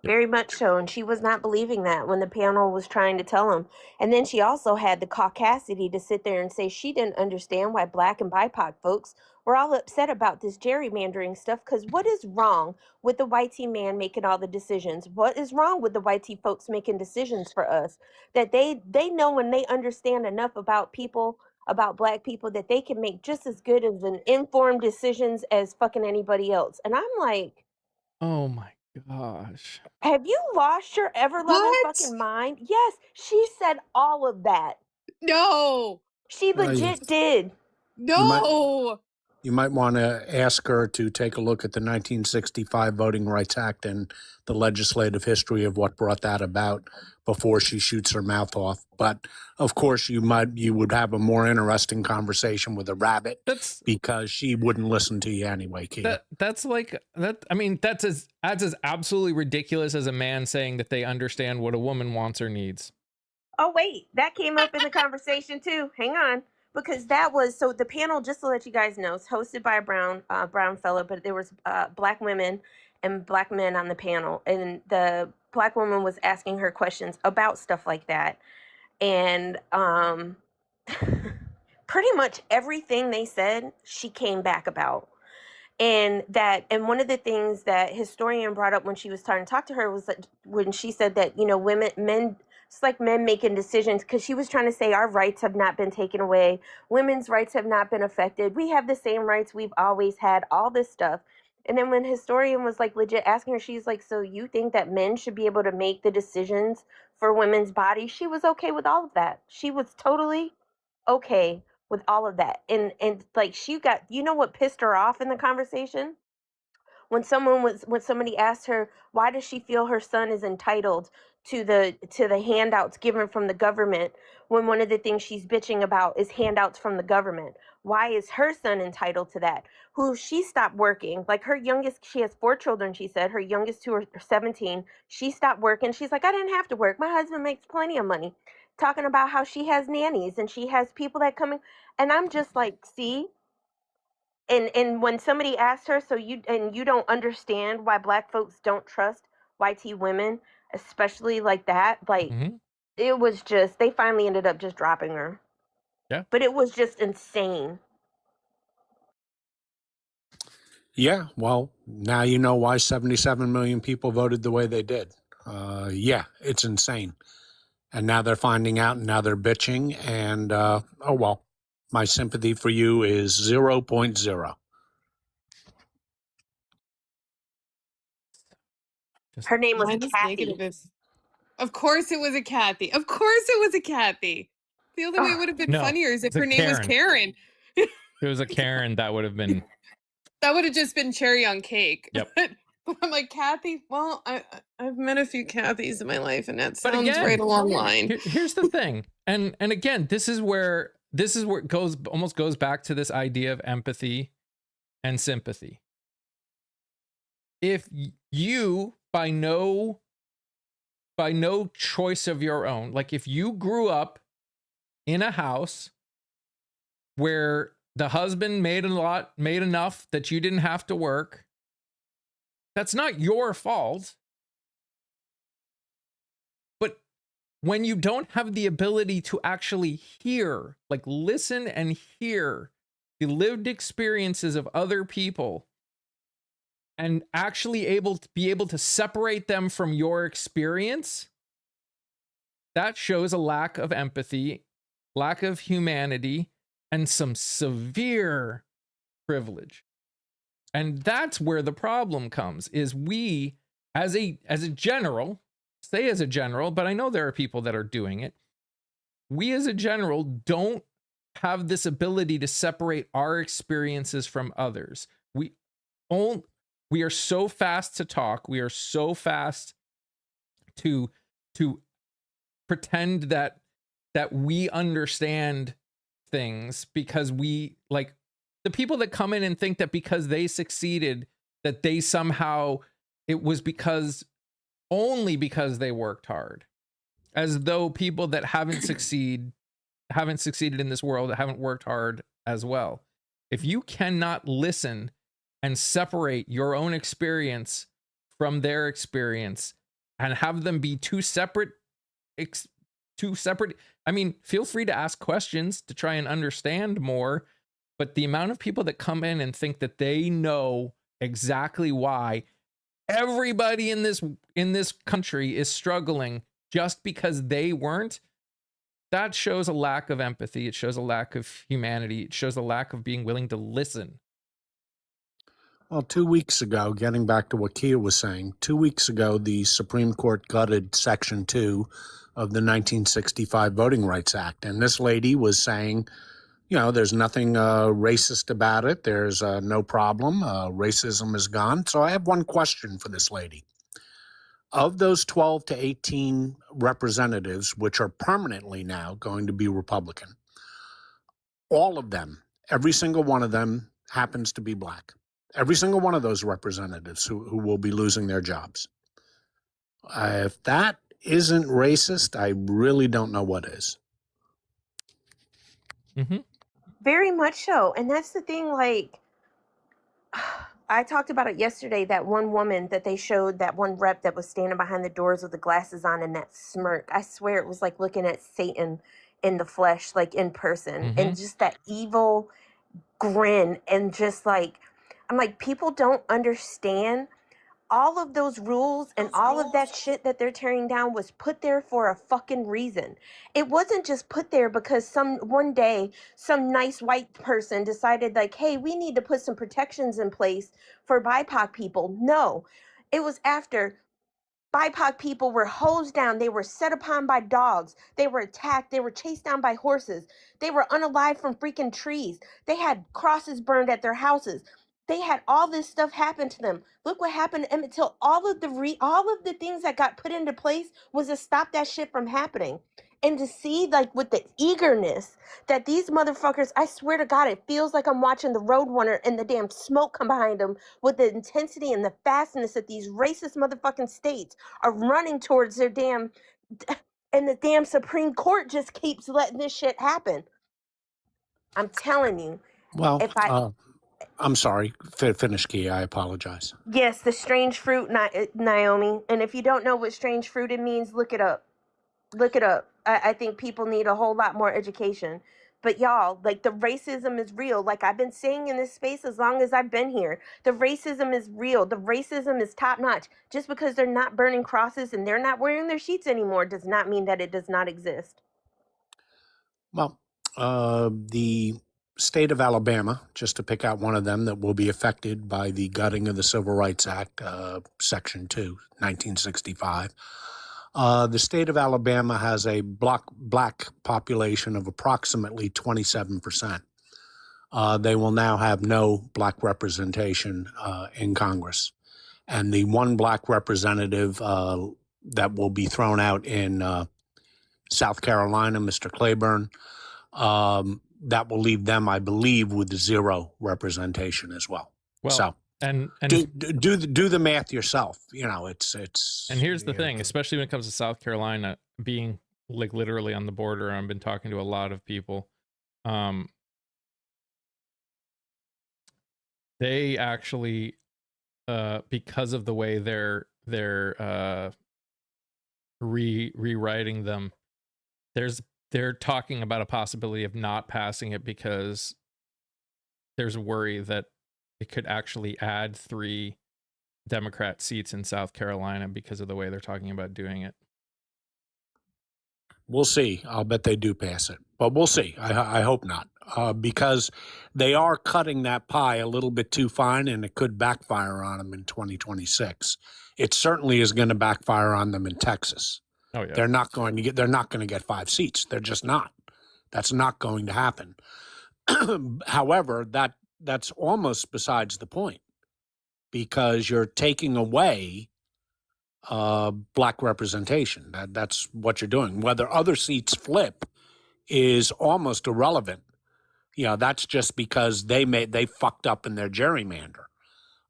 Very much so. And she was not believing that when the panel was trying to tell him. And then she also had the caucasity to sit there and say she didn't understand why Black and BIPOC folks were all upset about this gerrymandering stuff. Because what is wrong with the white T man making all the decisions? What is wrong with the white T folks making decisions for us? That they know and they understand enough about people, about Black people, that they can make just as good as an informed decisions as fucking anybody else. And I'm like, Oh my gosh. have you lost your ever loving What? fucking mind? Yes, she said all of that. No. She Well, legit did. No. You might want to ask her to take a look at the 1965 Voting Rights Act and the legislative history of what brought that about before she shoots her mouth off. But of course, you would have a more interesting conversation with a rabbit That's because she wouldn't listen to you anyway, Kia. that's like that. I mean, that's as absolutely ridiculous as a man saying that they understand what a woman wants or needs. Oh, wait, that came up in the conversation too. Hang on. Because that was, so the panel, just to let you guys know, it's hosted by a brown fellow, but there was Black women and Black men on the panel. And the Black woman was asking her questions about stuff like that. And pretty much everything they said, she came back about. And one of the things that historian brought up when she was trying to talk to her was that when she said that, you know, men, it's like men making decisions, because she was trying to say our rights have not been taken away, women's rights have not been affected, we have the same rights we've always had, all this stuff. And then when historian was like legit asking her, she's like, so you think that men should be able to make the decisions for women's bodies? She was okay with all of that. She was totally okay with all of that. And like, she got, you know what pissed her off in the conversation? When somebody asked her, why does she feel her son is entitled to the handouts given from the government, when one of the things she's bitching about is handouts from the government? Why is her son entitled to that? Who she stopped working, like her youngest, she has 4 children, she said, her youngest 2 are 17. She stopped working. She's like, I didn't have to work, my husband makes plenty of money. Talking about how she has nannies and she has people that come in. And I'm just like, see. And when somebody asked her, so you don't understand why Black folks don't trust YT women, especially like that, like, Mhm. it was just, they finally ended up just dropping her. Yeah. But it was just insane. Yeah, well, now you know why 77 million people voted the way they did. Yeah, it's insane. And now they're finding out, and now they're bitching. And oh, well, my sympathy for you is 0.0. Her name was Mine is Kathy. negative is. Of course it was a Kathy. Of course it was a Kathy. The only way it would have been No, funnier is if it's a her name was Karen. Karen. If it was a Karen, that would have been That would have just been cherry on cake. Yep. But I'm like, Kathy, well, I've met a few Kathys in my life, and that But sounds again, right along line. Here's the thing, and again, this is where it almost goes back to this idea of empathy and sympathy. If you, by no choice of your own, like if you grew up in a house where the husband made enough that you didn't have to work, that's not your fault. But when you don't have the ability to actually hear, like listen and hear the lived experiences of other people, and actually be able to separate them from your experience, that shows a lack of empathy, lack of humanity, and some severe privilege. And that's where the problem comes, is we, as a general, say as a general, but I know there are people that are doing it, we as a general don't have this ability to separate our experiences from others. We are so fast to talk, we are so fast to pretend that we understand things, because we, like, the people that come in and think that because they succeeded, that they somehow, it was because only because they worked hard, as though people that haven't succeeded in this world, that haven't worked hard as well. If you cannot listen and separate your own experience from their experience and have them be two separate, I mean, feel free to ask questions to try and understand more, but the amount of people that come in and think that they know exactly why everybody in this country is struggling just because they weren't, that shows a lack of empathy. It shows a lack of humanity. It shows a lack of being willing to listen. Well, 2 weeks ago, getting back to what Kia was saying, 2 weeks ago, the Supreme Court gutted Section 2 of the 1965 Voting Rights Act. And this lady was saying, you know, there's nothing racist about it. There's no problem. Racism is gone. So I have one question for this lady. Of those 12 to 18 representatives, which are permanently now going to be Republican, all of them, every single one of them happens to be black. Every single one of those representatives who will be losing their jobs. If that isn't racist, I really don't know what is. Mm-hmm. Very much so. And that's the thing, like, I talked about it yesterday, that one woman that they showed, that one rep that was standing behind the doors with the glasses on and that smirk. I swear it was like looking at Satan in the flesh, like in person, Mhm. and just that evil grin. And just like, I'm like, people don't understand all of those rules and all of that shit that they're tearing down was put there for a fucking reason. It wasn't just put there because one day some nice white person decided, like, hey, we need to put some protections in place for BIPOC people. No, it was after BIPOC people were hosed down. They were set upon by dogs. They were attacked. They were chased down by horses. They were unalived from freaking trees. They had crosses burned at their houses. They had all this stuff happen to them. Look what happened to Emmett Till. All of the things that got put into place was to stop that shit from happening. And to see, like, with the eagerness that these motherfuckers, I swear to God, it feels like I'm watching the Roadrunner and the damn smoke come behind them, with the intensity and the fastness that these racist motherfucking states are running towards their damn, and the damn Supreme Court just keeps letting this shit happen. I'm telling you. Well, If I I'm sorry. Finish, Kia. I apologize. Yes, the strange fruit, Naomi. And if you don't know what strange fruit it means, look it up. Look it up. I think people need a whole lot more education. But y'all, like, the racism is real. Like I've been saying in this space as long as I've been here, the racism is real. The racism is top notch. Just because they're not burning crosses and they're not wearing their sheets anymore does not mean that it does not exist. Well, the state of Alabama, just to pick out one of them that will be affected by the gutting of the Civil Rights Act, Section 2, 1965. The state of Alabama has a black population of approximately 27%. They will now have no black representation in Congress. And the one black representative that will be thrown out in South Carolina, Mr. Claiborne, that will leave them, I believe, with zero representation as well. Well, so and do the math yourself. You know, it's. And here's the thing, especially when it comes to South Carolina being like literally on the border. I've been talking to a lot of people. They actually, because of the way they're rewriting them, they're talking about a possibility of not passing it because there's a worry that it could actually add 3 Democrat seats in South Carolina because of the way they're talking about doing it. We'll see. I'll bet they do pass it, but we'll see. I hope not, because they are cutting that pie a little bit too fine, and it could backfire on them in 2026. It certainly is going to backfire on them in Texas. Oh yeah, They're not going to get 5 seats. They're just not. That's not going to happen. However, that's almost besides the point, because you're taking away black representation. That's what you're doing. Whether other seats flip is almost irrelevant. You know, that's just because they fucked up in their gerrymander.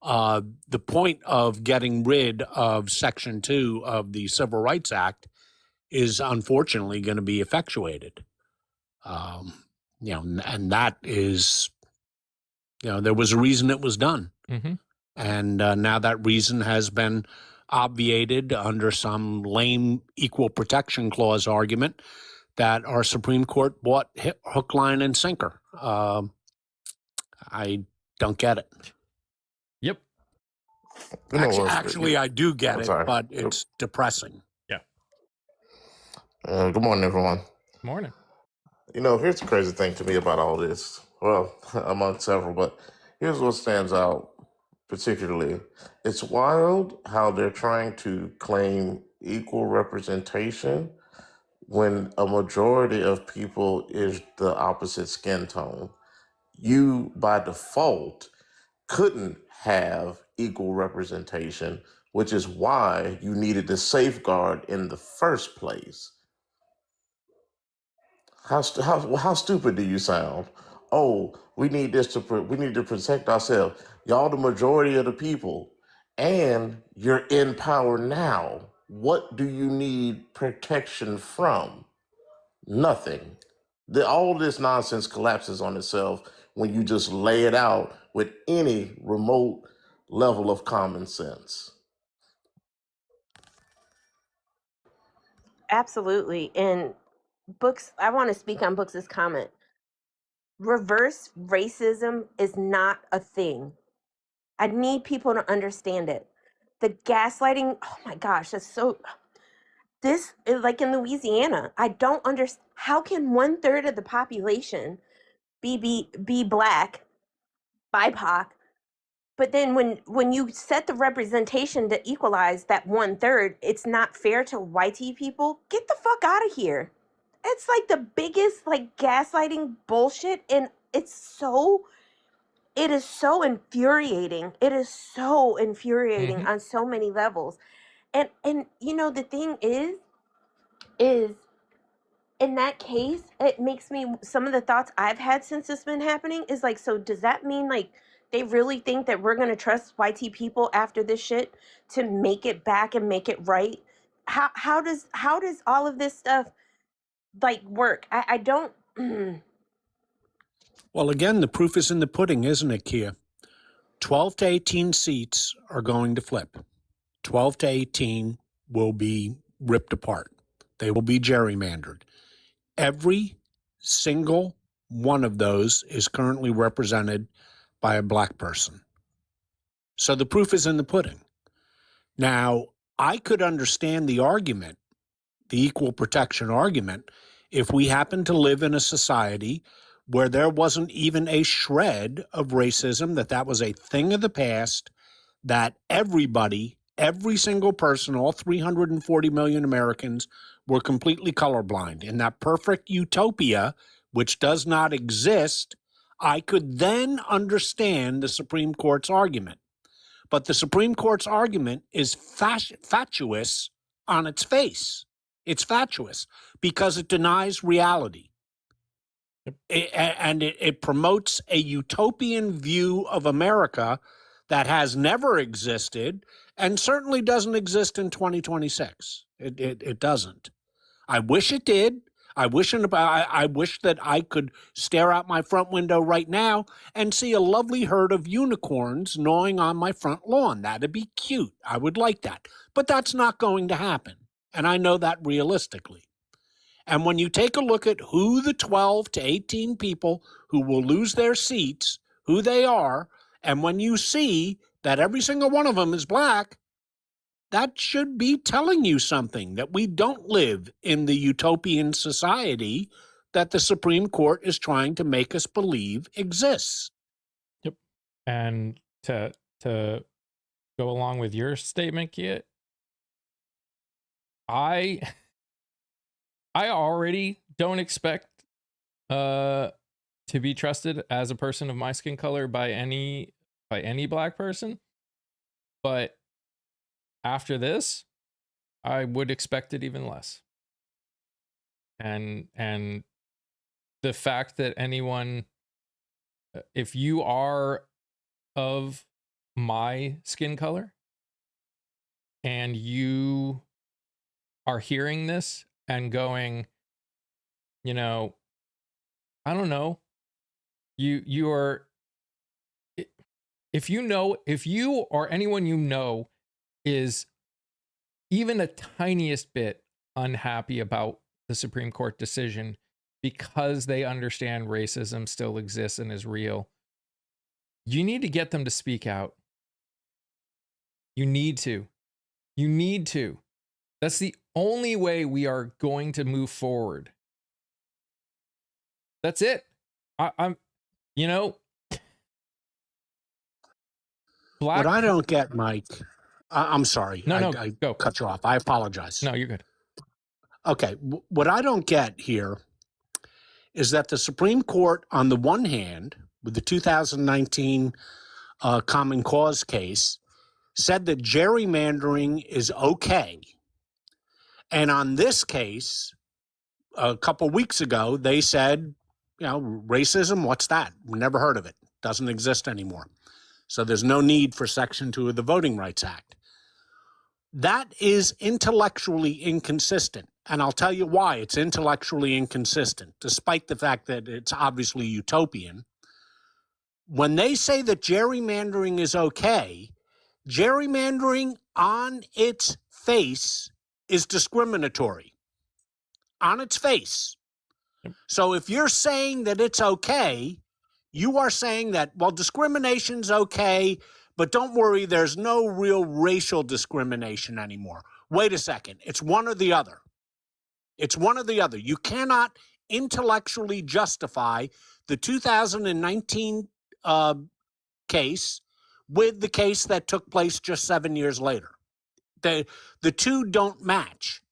The point of getting rid of Section 2 of the Civil Rights Act is unfortunately going to be effectuated. And that is, there was a reason it was done. Mm-hmm. And now that reason has been obviated under some lame equal protection clause argument that our Supreme Court bought hook, line, and sinker. I don't get it. Yep. Actually, I do get it, sorry. but it's depressing. Yeah. Good morning, everyone. Morning. Here's the crazy thing to me about all this. Well, among several, but here's what stands out particularly. It's wild how they're trying to claim equal representation when a majority of people is the opposite skin tone. You, by default, couldn't have equal representation, which is why you needed the safeguard in the first place. How stupid do you sound? Oh, we need to protect ourselves. Y'all the majority of the people, and you're in power now. What do you need protection from? Nothing. All this nonsense collapses on itself when you just lay it out with any remote level of common sense. Absolutely. And Books, I want to speak on Books' comment. Reverse racism is not a thing. I need people to understand it. The gaslighting, oh my gosh, that's so. This is like in Louisiana. I don't understand. How can 1/3 of the population be black, BIPOC, but then when you set the representation to equalize that 1/3, it's not fair to white people? Get the fuck out of here. It's like the biggest like gaslighting bullshit, and it is so infuriating. It is so infuriating Mhm. on so many levels. And the thing is in that case, it makes me, some of the thoughts I've had since this been happening is like, so does that mean like they really think that we're gonna trust white people after this shit to make it back and make it right? How does all of this stuff like work? I don't. Well, again, the proof is in the pudding, isn't it, Kia? 12 to 18 seats are going to flip. 12 to 18 will be ripped apart. They will be gerrymandered. Every single one of those is currently represented by a black person. So the proof is in the pudding. Now, I could understand the argument, the equal protection argument, if we happen to live in a society where there wasn't even a shred of racism, that was a thing of the past, that everybody, every single person, all 340 million Americans were completely colorblind. In that perfect utopia, which does not exist, I could then understand the Supreme Court's argument. But the Supreme Court's argument is fatuous on its face. It's fatuous because it denies reality. It promotes a utopian view of America that has never existed and certainly doesn't exist in 2026. It doesn't. I wish it did. I wish that I could stare out my front window right now and see a lovely herd of unicorns gnawing on my front lawn. That'd be cute. I would like that. But that's not going to happen. And I know that realistically. And when you take a look at who the 12 to 18 people who will lose their seats, who they are, and when you see that every single one of them is black, that should be telling you something, that we don't live in the utopian society that the Supreme Court is trying to make us believe exists. Yep. And to go along with your statement, Kit, I already don't expect to be trusted as a person of my skin color by any black person, but after this, I would expect it even less. And the fact that anyone, if you are of my skin color and you are hearing this and going, you know, I don't know, you are, if you or anyone you know is even a tiniest bit unhappy about the Supreme Court decision because they understand racism still exists and is real, you need to get them to speak out. You need to. That's the only way we are going to move forward. That's it. I'm, you know, What I don't get, Mike, I'm sorry. No, I go. cut you off. I apologize. No, you're good. Okay. What I don't get here is that the Supreme Court, on the one hand, with the 2019 Common Cause case, said that gerrymandering is okay. And on this case, a couple weeks ago, they said, you know, racism, what's that? We never heard of it. Doesn't exist anymore. So there's no need for Section 2 of the Voting Rights Act. That is intellectually inconsistent. And I'll tell you why it's intellectually inconsistent, despite the fact that it's obviously utopian. When they say that gerrymandering is okay, gerrymandering on its face is discriminatory. On its face. So if you're saying that it's okay, you are saying that, well, discrimination's okay, but don't worry, there's no real racial discrimination anymore. Wait a second. It's one or the other. It's one or the other. You cannot intellectually justify the 2019 case with the case that took place just 7 years later. The two don't match.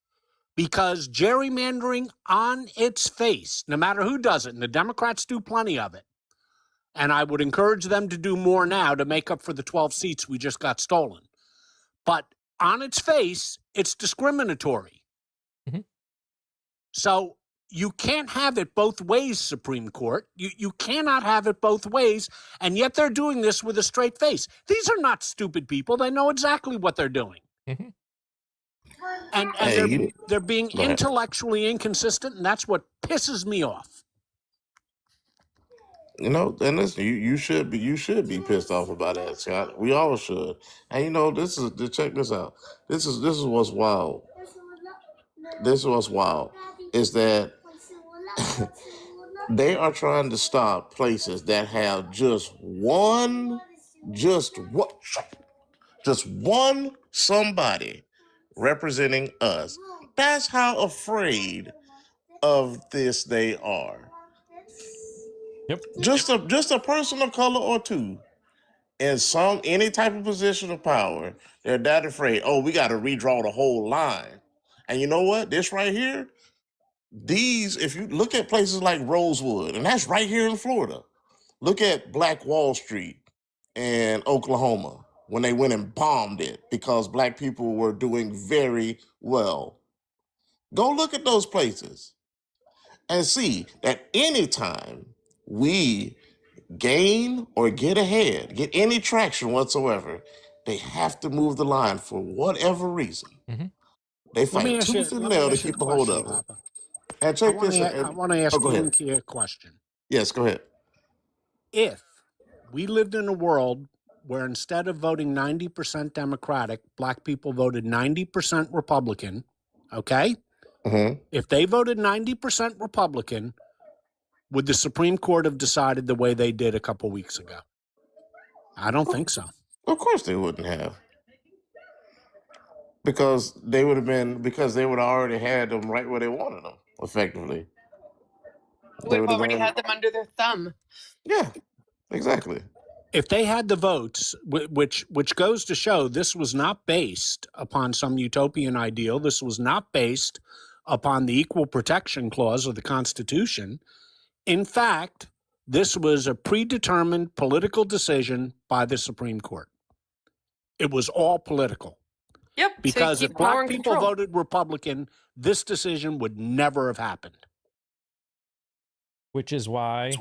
Because gerrymandering on its face, no matter who does it, and the Democrats do plenty of it, and I would encourage them to do more now to make up for the 12 seats we just got stolen. But on its face, it's discriminatory. Mm-hmm. So you can't have it both ways, Supreme Court. You cannot have it both ways, and yet they're doing this with a straight face. These are not stupid people. They know exactly what they're doing. Mm-hmm. And they're being intellectually inconsistent, and that's what pisses me off. You know, and listen, you should be pissed off about that, Scott. We all should. And you know, check this out. This is what's wild. This is what's wild is that they are trying to stop places that have just one somebody representing us. That's how afraid of this they are. Yep. Just a person of color or two in any type of position of power, they're that afraid. Oh, we got to redraw the whole line. And you know what? This right here, if you look at places like Rosewood, and that's right here in Florida. Look at Black Wall Street in Oklahoma when they went and bombed it because black people were doing very well. Go look at those places and see that anytime we gain or get ahead, get any traction whatsoever, they have to move the line for whatever reason. Mm-hmm. They fight tooth and nail to keep a hold of it. And check this out. I want to ask Inky a question. Yes, go ahead. If we lived in a world where instead of voting 90% Democratic, black people voted 90% Republican, okay? Mm-hmm. If they voted 90% Republican, would the Supreme Court have decided the way they did a couple weeks ago? I don't think so. Of course they wouldn't have. Because they would have already had them right where they wanted them, effectively. We've already had them under their thumb. Yeah, exactly. If they had the votes, which goes to show this was not based upon some utopian ideal, this was not based upon the Equal Protection Clause of the Constitution. In fact, this was a predetermined political decision by the Supreme Court. It was all political. Yep. Because if black people voted Republican, this decision would never have happened. Which is why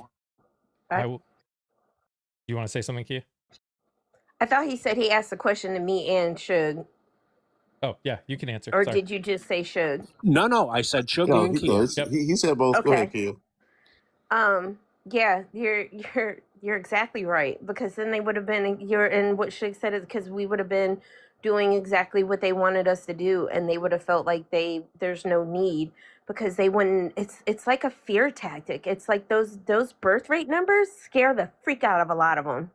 you want to say something, Kia? I thought he said he asked a question to me and Suge. Oh, yeah, you can answer. Or Sorry. did you just say Suge? No, I said Suge No, and Kia. Yep. he said both. Go ahead, Okay. Kia. Yeah, you're exactly right, because then they would have been and what Suge said is because we would have been doing exactly what they wanted us to do, and they would have felt like there's no need, because they wouldn't. It's like a fear tactic. It's like those birth rate numbers scare the freak out of a lot of them.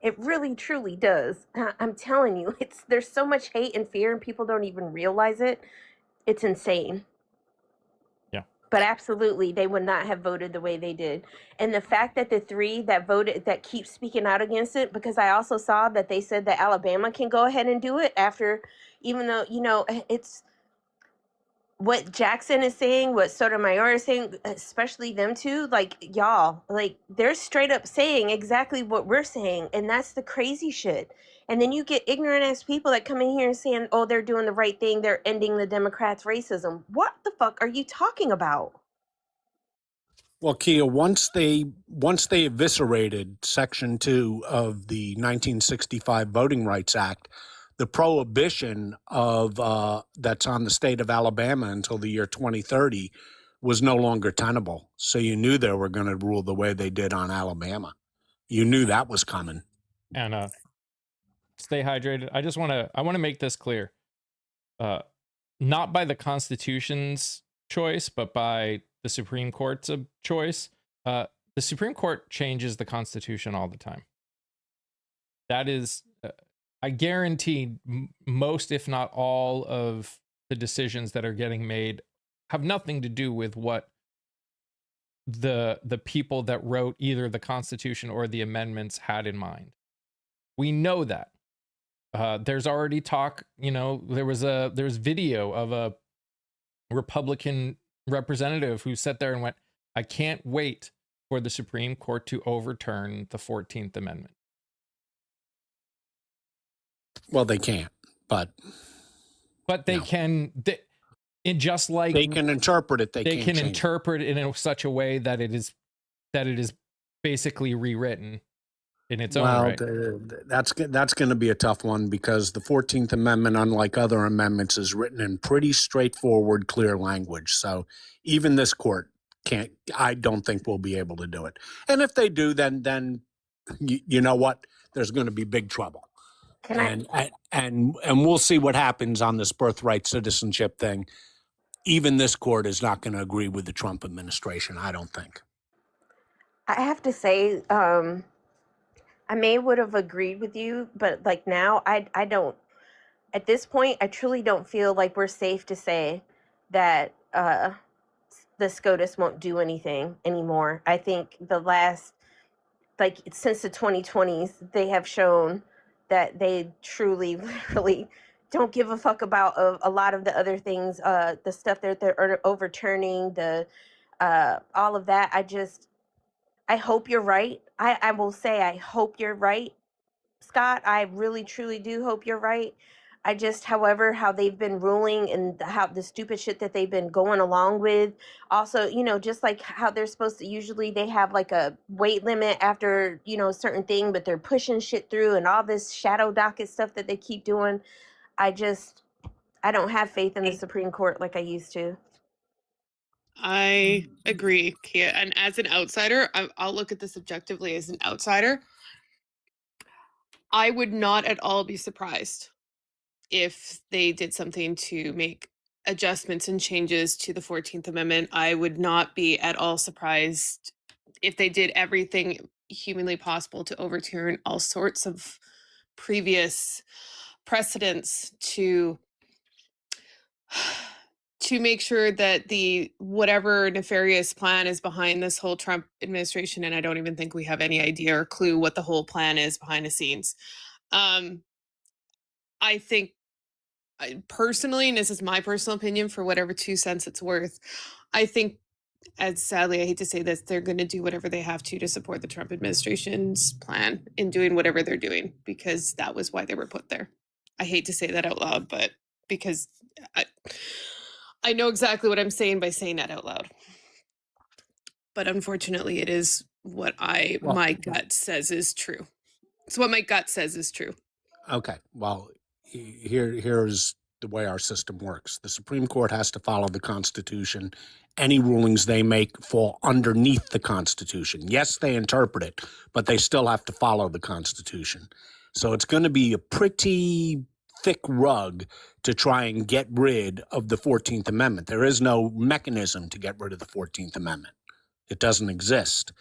It really truly does. I'm telling you, there's so much hate and fear, and people don't even realize it. It's insane. But absolutely, they would not have voted the way they did. And the fact that the three that voted, that keep speaking out against it, because I also saw that they said that Alabama can go ahead and do it after, even though, it's what Jackson is saying, what Sotomayor is saying, especially them two, like, y'all, like, they're straight up saying exactly what we're saying. And that's the crazy shit. And then you get ignorant ass people that come in here and saying, oh, they're doing the right thing, they're ending the Democrats' racism. What the fuck are you talking about? Well, Kia, once they eviscerated Section 2 of the 1965 Voting Rights Act, the prohibition of that's on the state of Alabama until the year 2030 was no longer tenable. So you knew they were going to rule the way they did on Alabama. You knew that was coming. And stay hydrated. I want to make this clear. Not by the Constitution's choice, but by the Supreme Court's choice. The Supreme Court changes the Constitution all the time. That is, I guarantee most, if not all, of the decisions that are getting made have nothing to do with what the people that wrote either the Constitution or the amendments had in mind. We know that. There's already talk, there's video of a Republican representative who sat there and went, I can't wait for the Supreme Court to overturn the 14th Amendment. Well, they can't, but they can, just like they can interpret it. They can interpret it in such a way that it is basically rewritten in its own right. That's going to be a tough one, because the 14th Amendment, unlike other amendments, is written in pretty straightforward, clear language. So even this court I don't think we'll be able to do it. And if they do, then you know what? There's going to be big trouble. And we'll see what happens on this birthright citizenship thing. Even this court is not going to agree with the Trump administration, I don't think. I have to say, I would have agreed with you, but like now, I don't. At this point, I truly don't feel like we're safe to say that the SCOTUS won't do anything anymore. I think since the 2020s, they have shown that they truly, literally don't give a fuck about a lot of the other things, the stuff that they're overturning, all of that. I hope you're right. I will say, I hope you're right, Scott. I really, truly do hope you're right. However, how they've been ruling and how the stupid shit that they've been going along with. Also, just like how they're supposed to, usually they have like a weight limit after, a certain thing, but they're pushing shit through and all this shadow docket stuff that they keep doing. I don't have faith in the Supreme Court like I used to. I agree, Kia. And as an outsider, I'll look at this objectively as an outsider. I would not at all be surprised if they did something to make adjustments and changes to the 14th Amendment. I would not be at all surprised if they did everything humanly possible to overturn all sorts of previous precedents to make sure that whatever nefarious plan is behind this whole Trump administration, and I don't even think we have any idea or clue what the whole plan is behind the scenes. I think, personally, and this is my personal opinion for whatever 2 cents it's worth, I think, as sadly I hate to say this, they're going to do whatever they have to support the Trump administration's plan in doing whatever they're doing, because that was why they were put there. I hate to say that out loud, but because I know exactly what I'm saying by saying that out loud. But unfortunately, it is what my gut says is true. It's what my gut says is true. Okay, well, here's the way our system works. The Supreme Court has to follow the Constitution. Any rulings they make fall underneath the Constitution. Yes, they interpret it, but they still have to follow the Constitution. So it's going to be a pretty thick rug to try and get rid of the 14th Amendment. There is no mechanism to get rid of the 14th Amendment. It doesn't exist.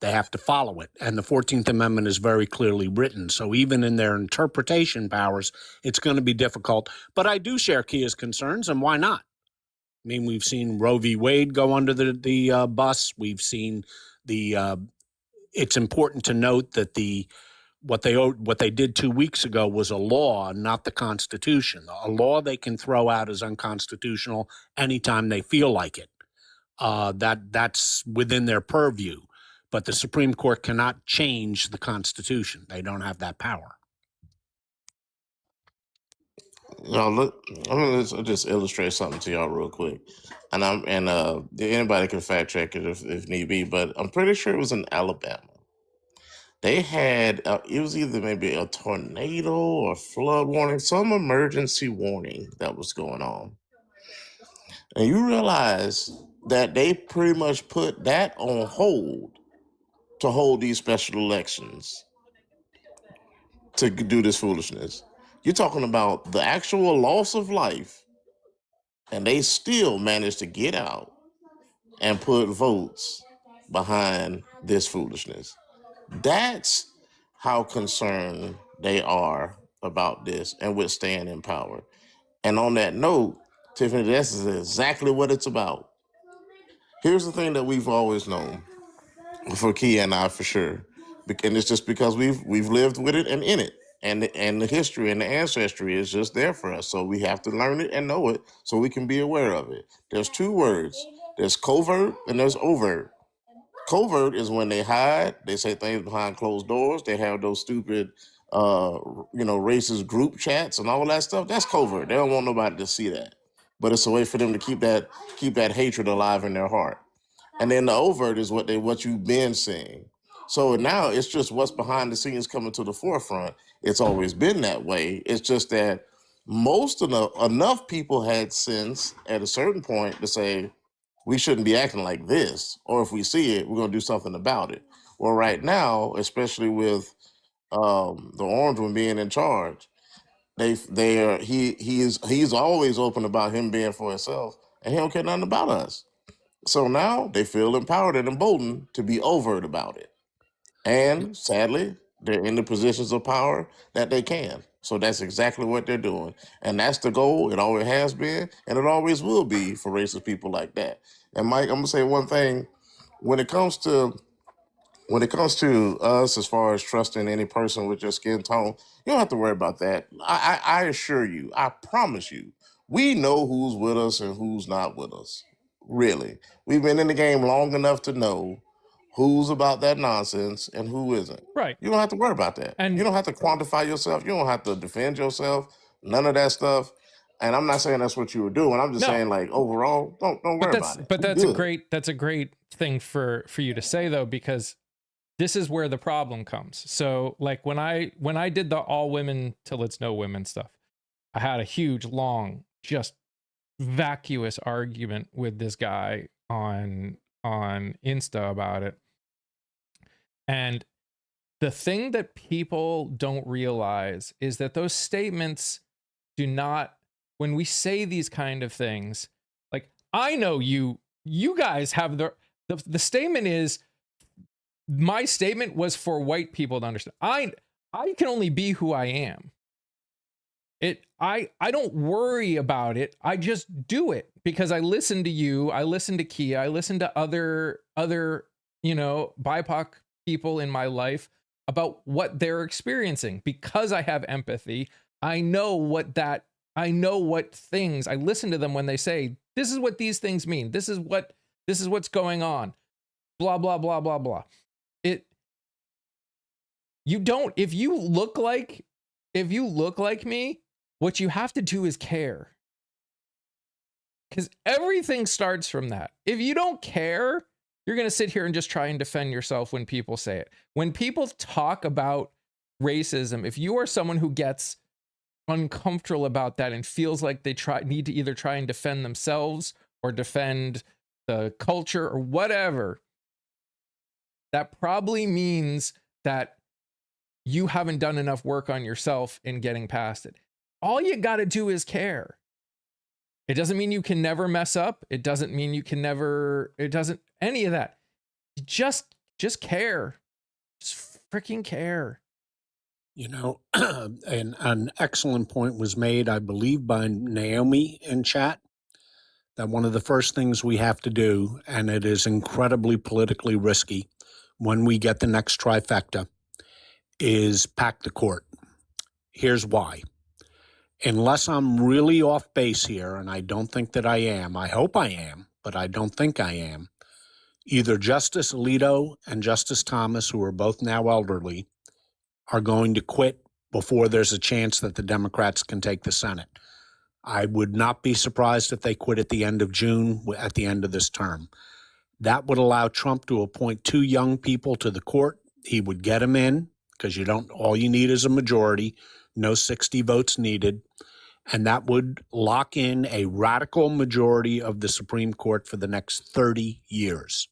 They have to follow it. And the 14th Amendment is very clearly written. So even in their interpretation powers, it's going to be difficult. But I do share Kia's concerns, and why not? I mean, we've seen Roe v. Wade go under the bus. We've seen the. It's important to note that what they did 2 weeks ago was a law, not the Constitution. A law they can throw out as unconstitutional anytime they feel like it. That's within their purview. But the Supreme Court cannot change the Constitution. They don't have that power. No, look, I'm gonna just illustrate something to y'all real quick, and anybody can fact check it if need be, but I'm pretty sure it was in Alabama. They had it was either maybe a tornado or flood warning, some emergency warning that was going on, and you realize that they pretty much put that on hold to hold these special elections to do this foolishness. You're talking about the actual loss of life, and they still managed to get out and put votes behind this foolishness. That's how concerned they are about this and with staying in power. And on that note, Tiffany, this is exactly what it's about. Here's the thing that we've always known, for Kia and I for sure, and it's just because we've lived with it and in it, and the history and the ancestry is just there for us. So we have to learn it and know it so we can be aware of it. There's two words. There's covert and there's overt. Covert is when they hide, they say things behind closed doors, they have those stupid racist group chats and all that stuff. That's covert. They don't want nobody to see that. But it's a way for them to keep that hatred alive in their heart. And then the overt is what you've been seeing. So now it's just what's behind the scenes coming to the forefront. It's always been that way. It's just that enough people had sense at a certain point to say, we shouldn't be acting like this, or if we see it, we're going to do something about it. Well, right now, especially with the orange one being in charge, he's always open about him being for himself, and he don't care nothing about us. So now they feel empowered and emboldened to be overt about it. And sadly, they're in the positions of power that they can. So that's exactly what they're doing. And that's the goal. It always has been, and it always will be for racist people like that. And Mike, I'm gonna say one thing. When it comes to us, as far as trusting any person with your skin tone, you don't have to worry about that. I assure you, I promise you, we know who's with us and who's not with us. Really. We've been in the game long enough to know who's about that nonsense and who isn't. Right. You don't have to worry about that. And you don't have to quantify yourself. You don't have to defend yourself. None of that stuff. And I'm not saying that's what you were doing. I'm just saying, like, overall, don't worry about it. But that's a great thing for you to say, though, because this is where the problem comes. So like when I did the all women till it's no women stuff, I had a huge, long, just vacuous argument with this guy on Insta about it. And the thing that people don't realize is that those statements do not, when we say these kind of things, like, I know you guys have the statement is, my statement was for white people to understand. I can only be who I am. I don't worry about it. I just do it because I listen to you. I listen to Kia. I listen to other BIPOC people in my life about what they're experiencing. Because I have empathy, I know what things, I listen to them when they say, this is what these things mean. This is what's going on. Blah, blah, blah, blah, blah. If you look like me, what you have to do is care. Because everything starts from that. If you don't care, you're going to sit here and just try and defend yourself when people say it. When people talk about racism, if you are someone who gets uncomfortable about that and feels like they need to either try and defend themselves or defend the culture or whatever, that probably means that you haven't done enough work on yourself in getting past it. All you got to do is care. It doesn't mean you can never mess up. It doesn't mean you can never, it doesn't, any of that. Just care. Just freaking care. You know, an excellent point was made, I believe, by Naomi in chat, that one of the first things we have to do, and it is incredibly politically risky when we get the next trifecta, is pack the court. Here's why. Unless I'm really off base here, and I don't think that I am, I hope I am, but I don't think I am, either Justice Alito and Justice Thomas, who are both now elderly, are going to quit before there's a chance that the Democrats can take the Senate. I would not be surprised if they quit at the end of June, at the end of this term. That would allow Trump to appoint 2 young people to the court. He would get them in, because all you need is a majority, no 60 votes needed. And that would lock in a radical majority of the Supreme Court for the next 30 years.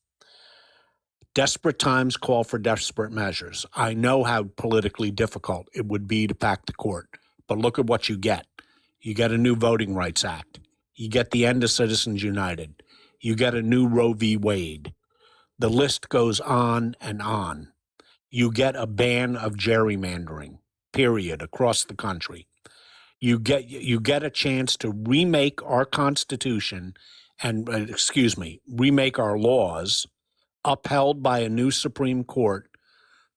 Desperate times call for desperate measures. I know how politically difficult it would be to pack the court, but look at what you get. You get a new Voting Rights Act. You get the end of Citizens United. You get a new Roe v. Wade. The list goes on and on. You get a ban of gerrymandering, period, across the country. You get a chance to remake our Constitution and, remake our laws, upheld by a new Supreme Court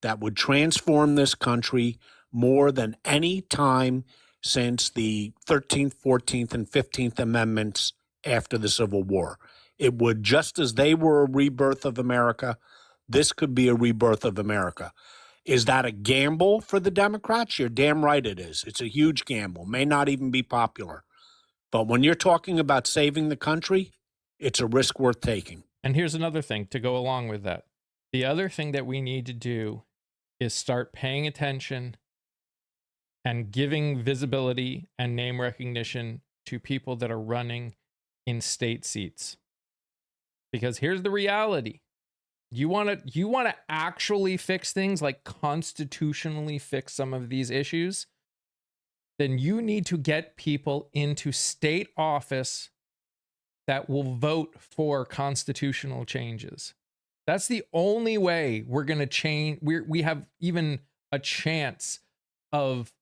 that would transform this country more than any time since the 13th, 14th, and 15th Amendments after the Civil War. It would, just as they were a rebirth of America, this could be a rebirth of America. Is that a gamble for the Democrats? You're damn right it is. It's a huge gamble. May not even be popular. But when you're talking about saving the country, it's a risk worth taking. And here's another thing to go along with that. The other thing that we need to do is start paying attention and giving visibility and name recognition to people that are running in state seats. Because here's the reality. You want to actually fix things, like constitutionally fix some of these issues, then you need to get people into state office that will vote for constitutional changes. That's the only way we're going to change. We have even a chance of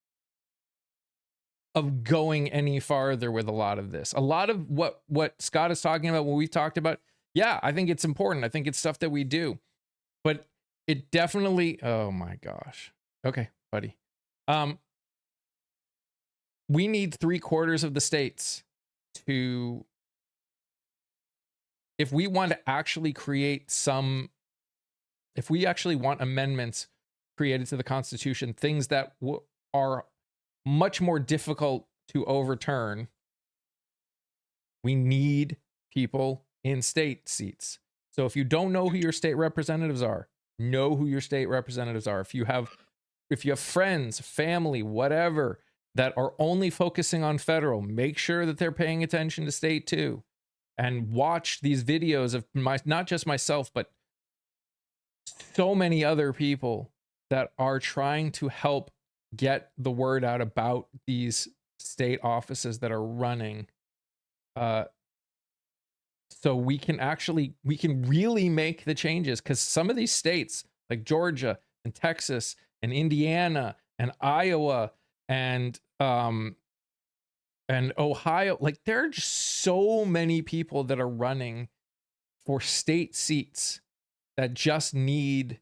going any farther with a lot of this. A lot of what Scott is talking about, what we've talked about, yeah, I think it's important. I think it's stuff that we do. But it definitely, oh my gosh. Okay, buddy. We need 3/4 of the states to, if we want to actually create if we actually want amendments created to the Constitution, things that are much more difficult to overturn, we need people in state seats. So if you don't know who your state representatives are, know who your state representatives are. If you have friends, family, whatever, that are only focusing on federal, make sure that they're paying attention to state too. And watch these videos of not just myself, but so many other people that are trying to help get the word out about these state offices that are running. So we can really make the changes, because some of these states like Georgia and Texas and Indiana and Iowa and Ohio, like there are just so many people that are running for state seats that just need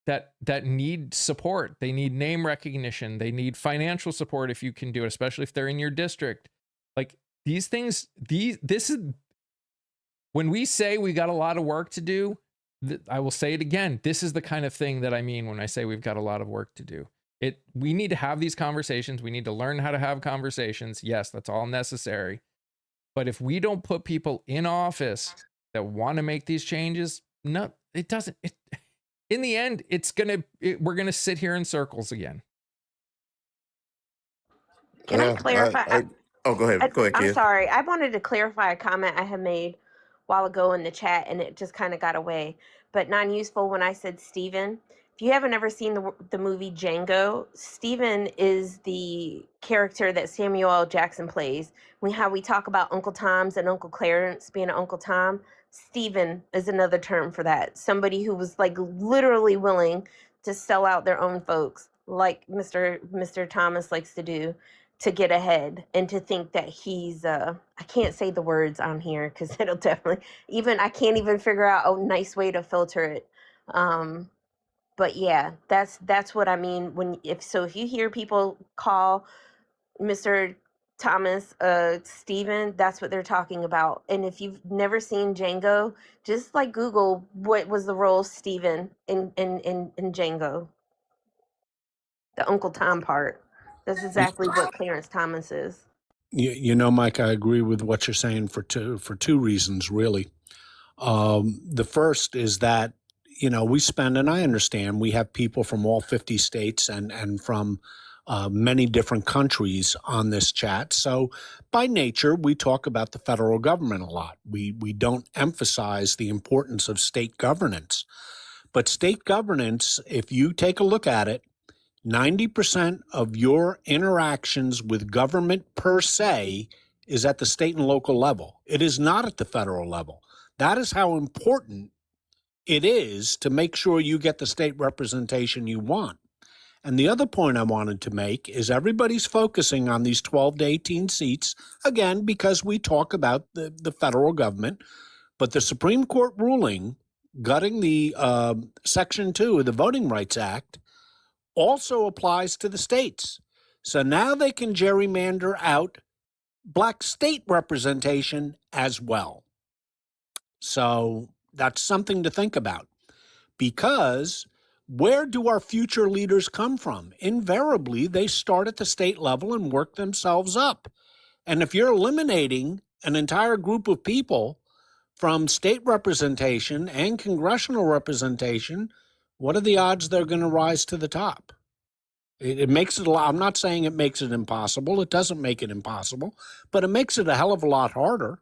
that need support. They need name recognition. They need financial support if you can do it, especially if they're in your district. Like these things, this is when we say we got a lot of work to do. I will say it again. This is the kind of thing that I mean when I say we've got a lot of work to do. We need to have these conversations. We need to learn how to have conversations. Yes, that's all necessary. But if we don't put people in office that want to make these changes, no, it doesn't. in the end, we're gonna sit here in circles again. Can I Yeah, clarify? oh, go ahead, I'm kid. sorry. I wanted to clarify a comment I had made a while ago in the chat, and it just kind of got away. But non-useful when I said Steven. If you haven't ever seen the movie Django, Steven is the character that Samuel L. Jackson plays. How we talk about Uncle Tom's and Uncle Clarence being an Uncle Tom, Steven is another term for that. Somebody who was like literally willing to sell out their own folks, like Mr. Thomas likes to do, to get ahead, and to think that he's I can't say the words on here because it'll definitely, even I can't even figure out a nice way to filter it. But yeah, that's what I mean when if you hear people call Mr. Thomas Steven, that's what they're talking about. And if you've never seen Django, just like Google what was the role of Steven in Django, the Uncle Tom part. That's exactly what Clarence Thomas is. You know, Mike, I agree with what you're saying for two reasons, really. The first is that, you know, we spend, and I understand, we have people from all 50 states and from many different countries on this chat. So by nature, we talk about the federal government a lot. We don't emphasize the importance of state governance. But state governance, if you take a look at it, 90% of your interactions with government per se is at the state and local level. It is not at the federal level. That is how important it is to make sure you get the state representation you want. And the other point I wanted to make is everybody's focusing on these 12 to 18 seats, again, because we talk about the federal government, but the Supreme Court ruling gutting the Section 2 of the Voting Rights Act also applies to the states. So now they can gerrymander out black state representation as well. So that's something to think about, because where do our future leaders come from? Invariably, they start at the state level and work themselves up. And if you're eliminating an entire group of people from state representation and congressional representation, what are the odds they're going to rise to the top? It makes it a lot. I'm not saying it makes it impossible. It doesn't make it impossible, but it makes it a hell of a lot harder.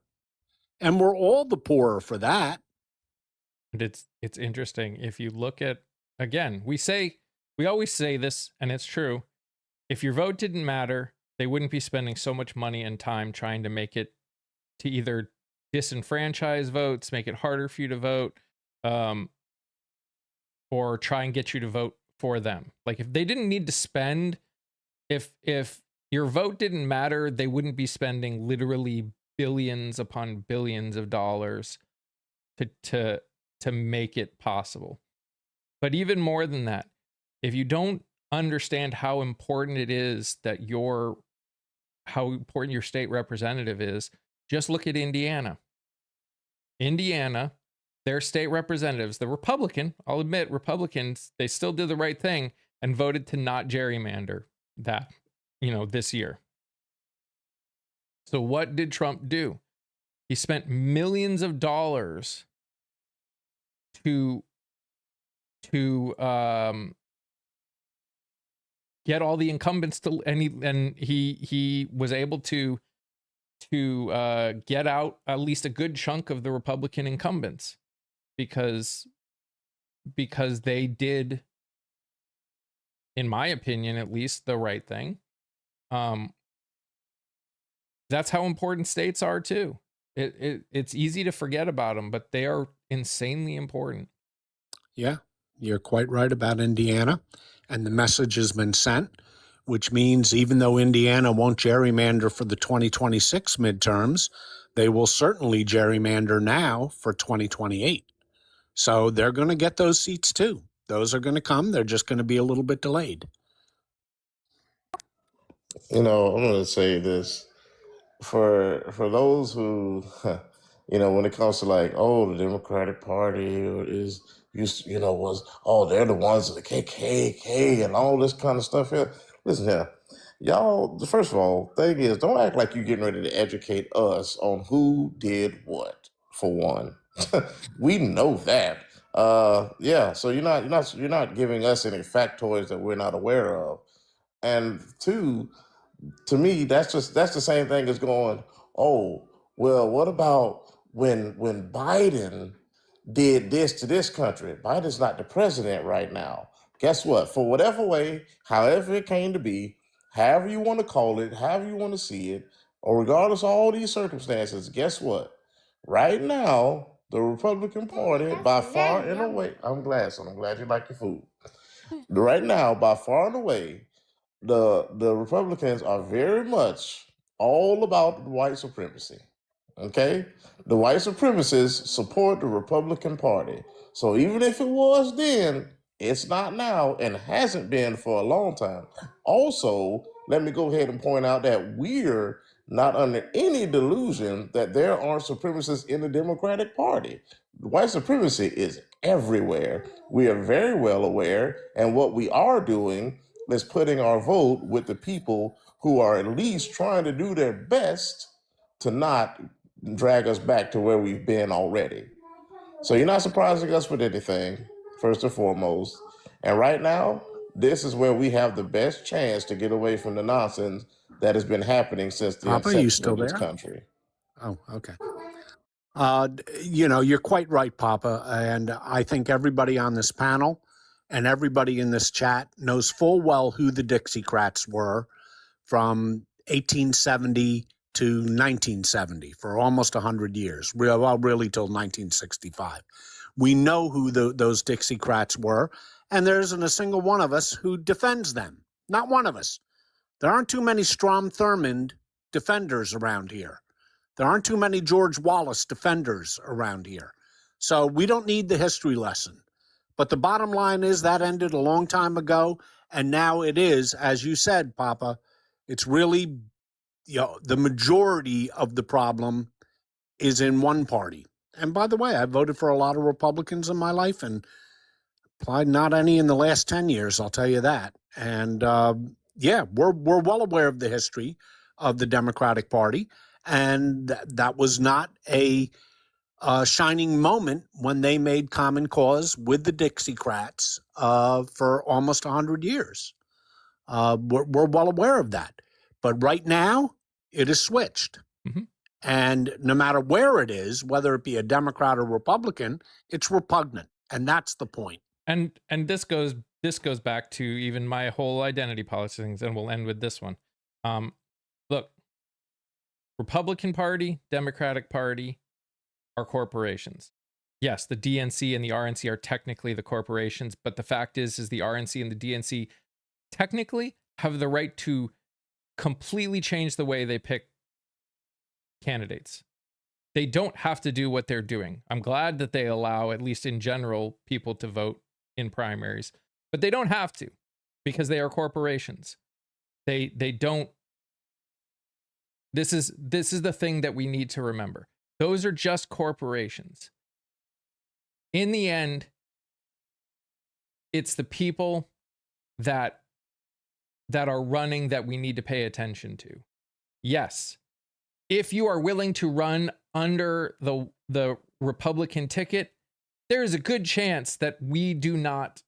And we're all the poorer for that. And it's interesting. If you look at, again, we always say this, and it's true. If your vote didn't matter, they wouldn't be spending so much money and time trying to make it, to either disenfranchise votes, make it harder for you to vote, or try and get you to vote for them. Like, if they didn't need to spend, if your vote didn't matter, they wouldn't be spending literally billions upon billions of dollars to make it possible. But even more than that, if you don't understand how important it is that how important your state representative is, just look at Indiana. Their state representatives, the Republican, I'll admit, Republicans, they still did the right thing and voted to not gerrymander that, this year. So what did Trump do? He spent millions of dollars to get all the incumbents to, and he was able to get out at least a good chunk of the Republican incumbents because they did, in my opinion, at least, the right thing. That's how important states are too. It's easy to forget about them, but they are insanely important. Yeah, you're quite right about Indiana, and the message has been sent, which means even though Indiana won't gerrymander for the 2026 midterms, they will certainly gerrymander now for 2028. So they're going to get those seats too. Those are going to come. They're just going to be a little bit delayed. I'm going to say this for those who, when it comes to the Democratic Party was, they're the ones of the KKK and all this kind of stuff here. Listen here, y'all, first of all, thing is, don't act like you're getting ready to educate us on who did what, for one. We know that. Yeah. So you're not giving us any factoids that we're not aware of. And two, to me, that's the same thing as going, oh, well, what about when Biden did this to this country? Biden's not the president right now. Guess what? For whatever way, however it came to be, however you want to call it, however you want to see it, or regardless of all these circumstances, guess what? Right now, the Republican Party, by far and away, I'm glad, son. I'm glad you like your food. Right now, by far and away, the Republicans are very much all about white supremacy. Okay? The white supremacists support the Republican Party. So even if it was then, it's not now and hasn't been for a long time. Also, let me go ahead and point out that we're not under any delusion that there aren't supremacists in the Democratic Party. White supremacy is everywhere. We are very well aware, and what we are doing is putting our vote with the people who are at least trying to do their best to not drag us back to where we've been already. So you're not surprising us with anything, first and foremost. And right now, this is where we have the best chance to get away from the nonsense that has been happening since the Papa, you inception still of this there? country. Oh, okay. You're quite right, Papa. And I think everybody on this panel and everybody in this chat knows full well who the Dixiecrats were from 1870 to 1970 for almost 100 years. Well, really till 1965. We know who those Dixiecrats were, and there isn't a single one of us who defends them. Not one of us. There aren't too many Strom Thurmond defenders around here. There aren't too many George Wallace defenders around here. So we don't need the history lesson. But the bottom line is that ended a long time ago. And now it is, as you said, Papa, it's really, the majority of the problem is in one party. And by the way, I voted for a lot of Republicans in my life and applied not any in the last 10 years, I'll tell you that. And we're well aware of the history of the Democratic Party. And that was not a shining moment when they made common cause with the Dixiecrats for almost 100 years. We're well aware of that. But right now, it is switched. Mhm. And no matter where it is, whether it be a Democrat or Republican, it's repugnant. And that's the point. And this goes back to even my whole identity politics things, and we'll end with this one. Look, Republican Party, Democratic Party are corporations. Yes, the DNC and the RNC are technically the corporations, but the fact is the RNC and the DNC technically have the right to completely change the way they pick candidates. They don't have to do what they're doing. I'm glad that they allow, at least in general, people to vote in primaries, but they don't have to because they are corporations. They don't. This is the thing that we need to remember. Those are just corporations. In the end, it's the people that are running that we need to pay attention to. Yes, if you are willing to run under the Republican ticket, there is a good chance that we do not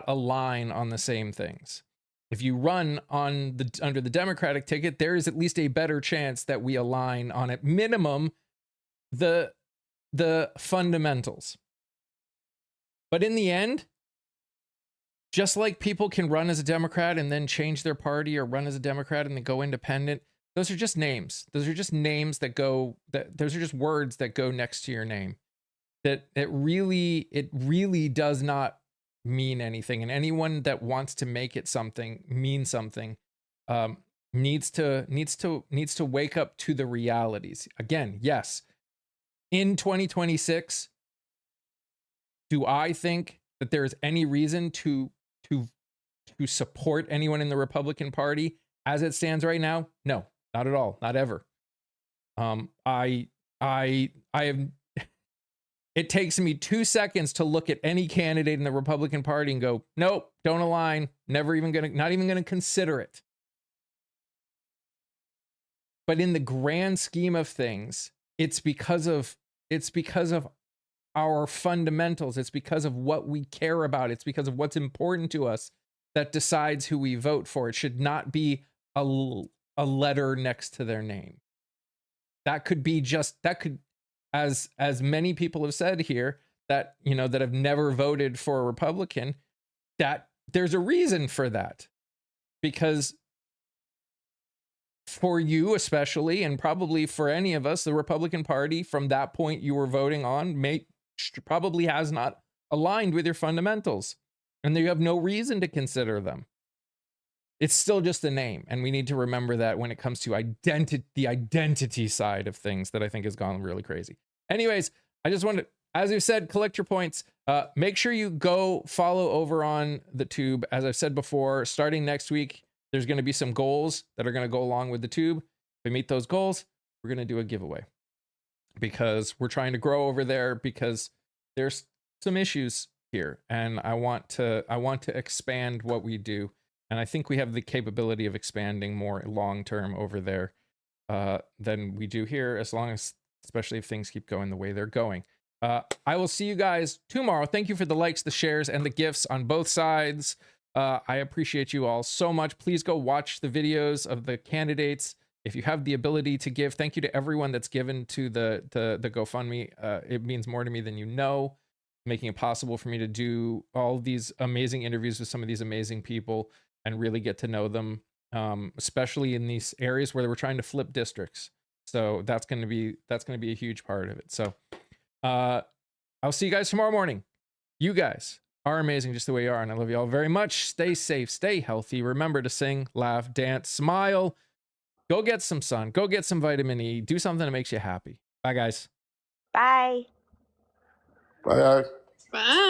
align on the same things. If you run under the Democratic ticket, there is at least a better chance that we align on, at minimum, the fundamentals. But in the end, just like people can run as a Democrat and then change their party, or run as a Democrat and then go independent, those are just names. Those are just names those are just words that go next to your name. That it really does not mean anything. And anyone that wants to make it mean something, needs to wake up to the realities. Again, yes, in 2026, do I think that there is any reason to support anyone in the Republican Party as it stands right now? No, not at all, not ever. I have. It takes me 2 seconds to look at any candidate in the Republican Party and go, nope, don't align. Not even gonna consider it. But in the grand scheme of things, it's because of our fundamentals. It's because of what we care about. It's because of what's important to us that decides who we vote for. It should not be a letter next to their name. That could be just, that could, as many people have said here that, you know, that have never voted for a Republican, that there's a reason for that. Because for you especially, and probably for any of us, the Republican Party from that point you were voting on probably has not aligned with your fundamentals, and you have no reason to consider them. It's still just a name, and we need to remember that when it comes to the identity side of things that I think has gone really crazy. Anyways, I just wanted, as I said, collect your points. Make sure you go follow over on the tube. As I've said before, starting next week, there's going to be some goals that are going to go along with the tube. If we meet those goals, we're going to do a giveaway, because we're trying to grow over there, because there's some issues here, and I want to expand what we do. And I think we have the capability of expanding more long-term over there than we do here, especially if things keep going the way they're going. I will see you guys tomorrow. Thank you for the likes, the shares, and the gifts on both sides. I appreciate you all so much. Please go watch the videos of the candidates if you have the ability to give. Thank you to everyone that's given to the GoFundMe. It means more to me than you know, making it possible for me to do all these amazing interviews with some of these amazing people and really get to know them, especially in these areas where we're trying to flip districts. So that's going to be a huge part of it. So I'll see you guys tomorrow morning. You guys are amazing just the way you are, and I love you all very much. Stay safe, stay healthy. Remember to sing, laugh, dance, smile. Go get some sun. Go get some vitamin E. Do something that makes you happy. Bye, guys. Bye. Bye. Bye.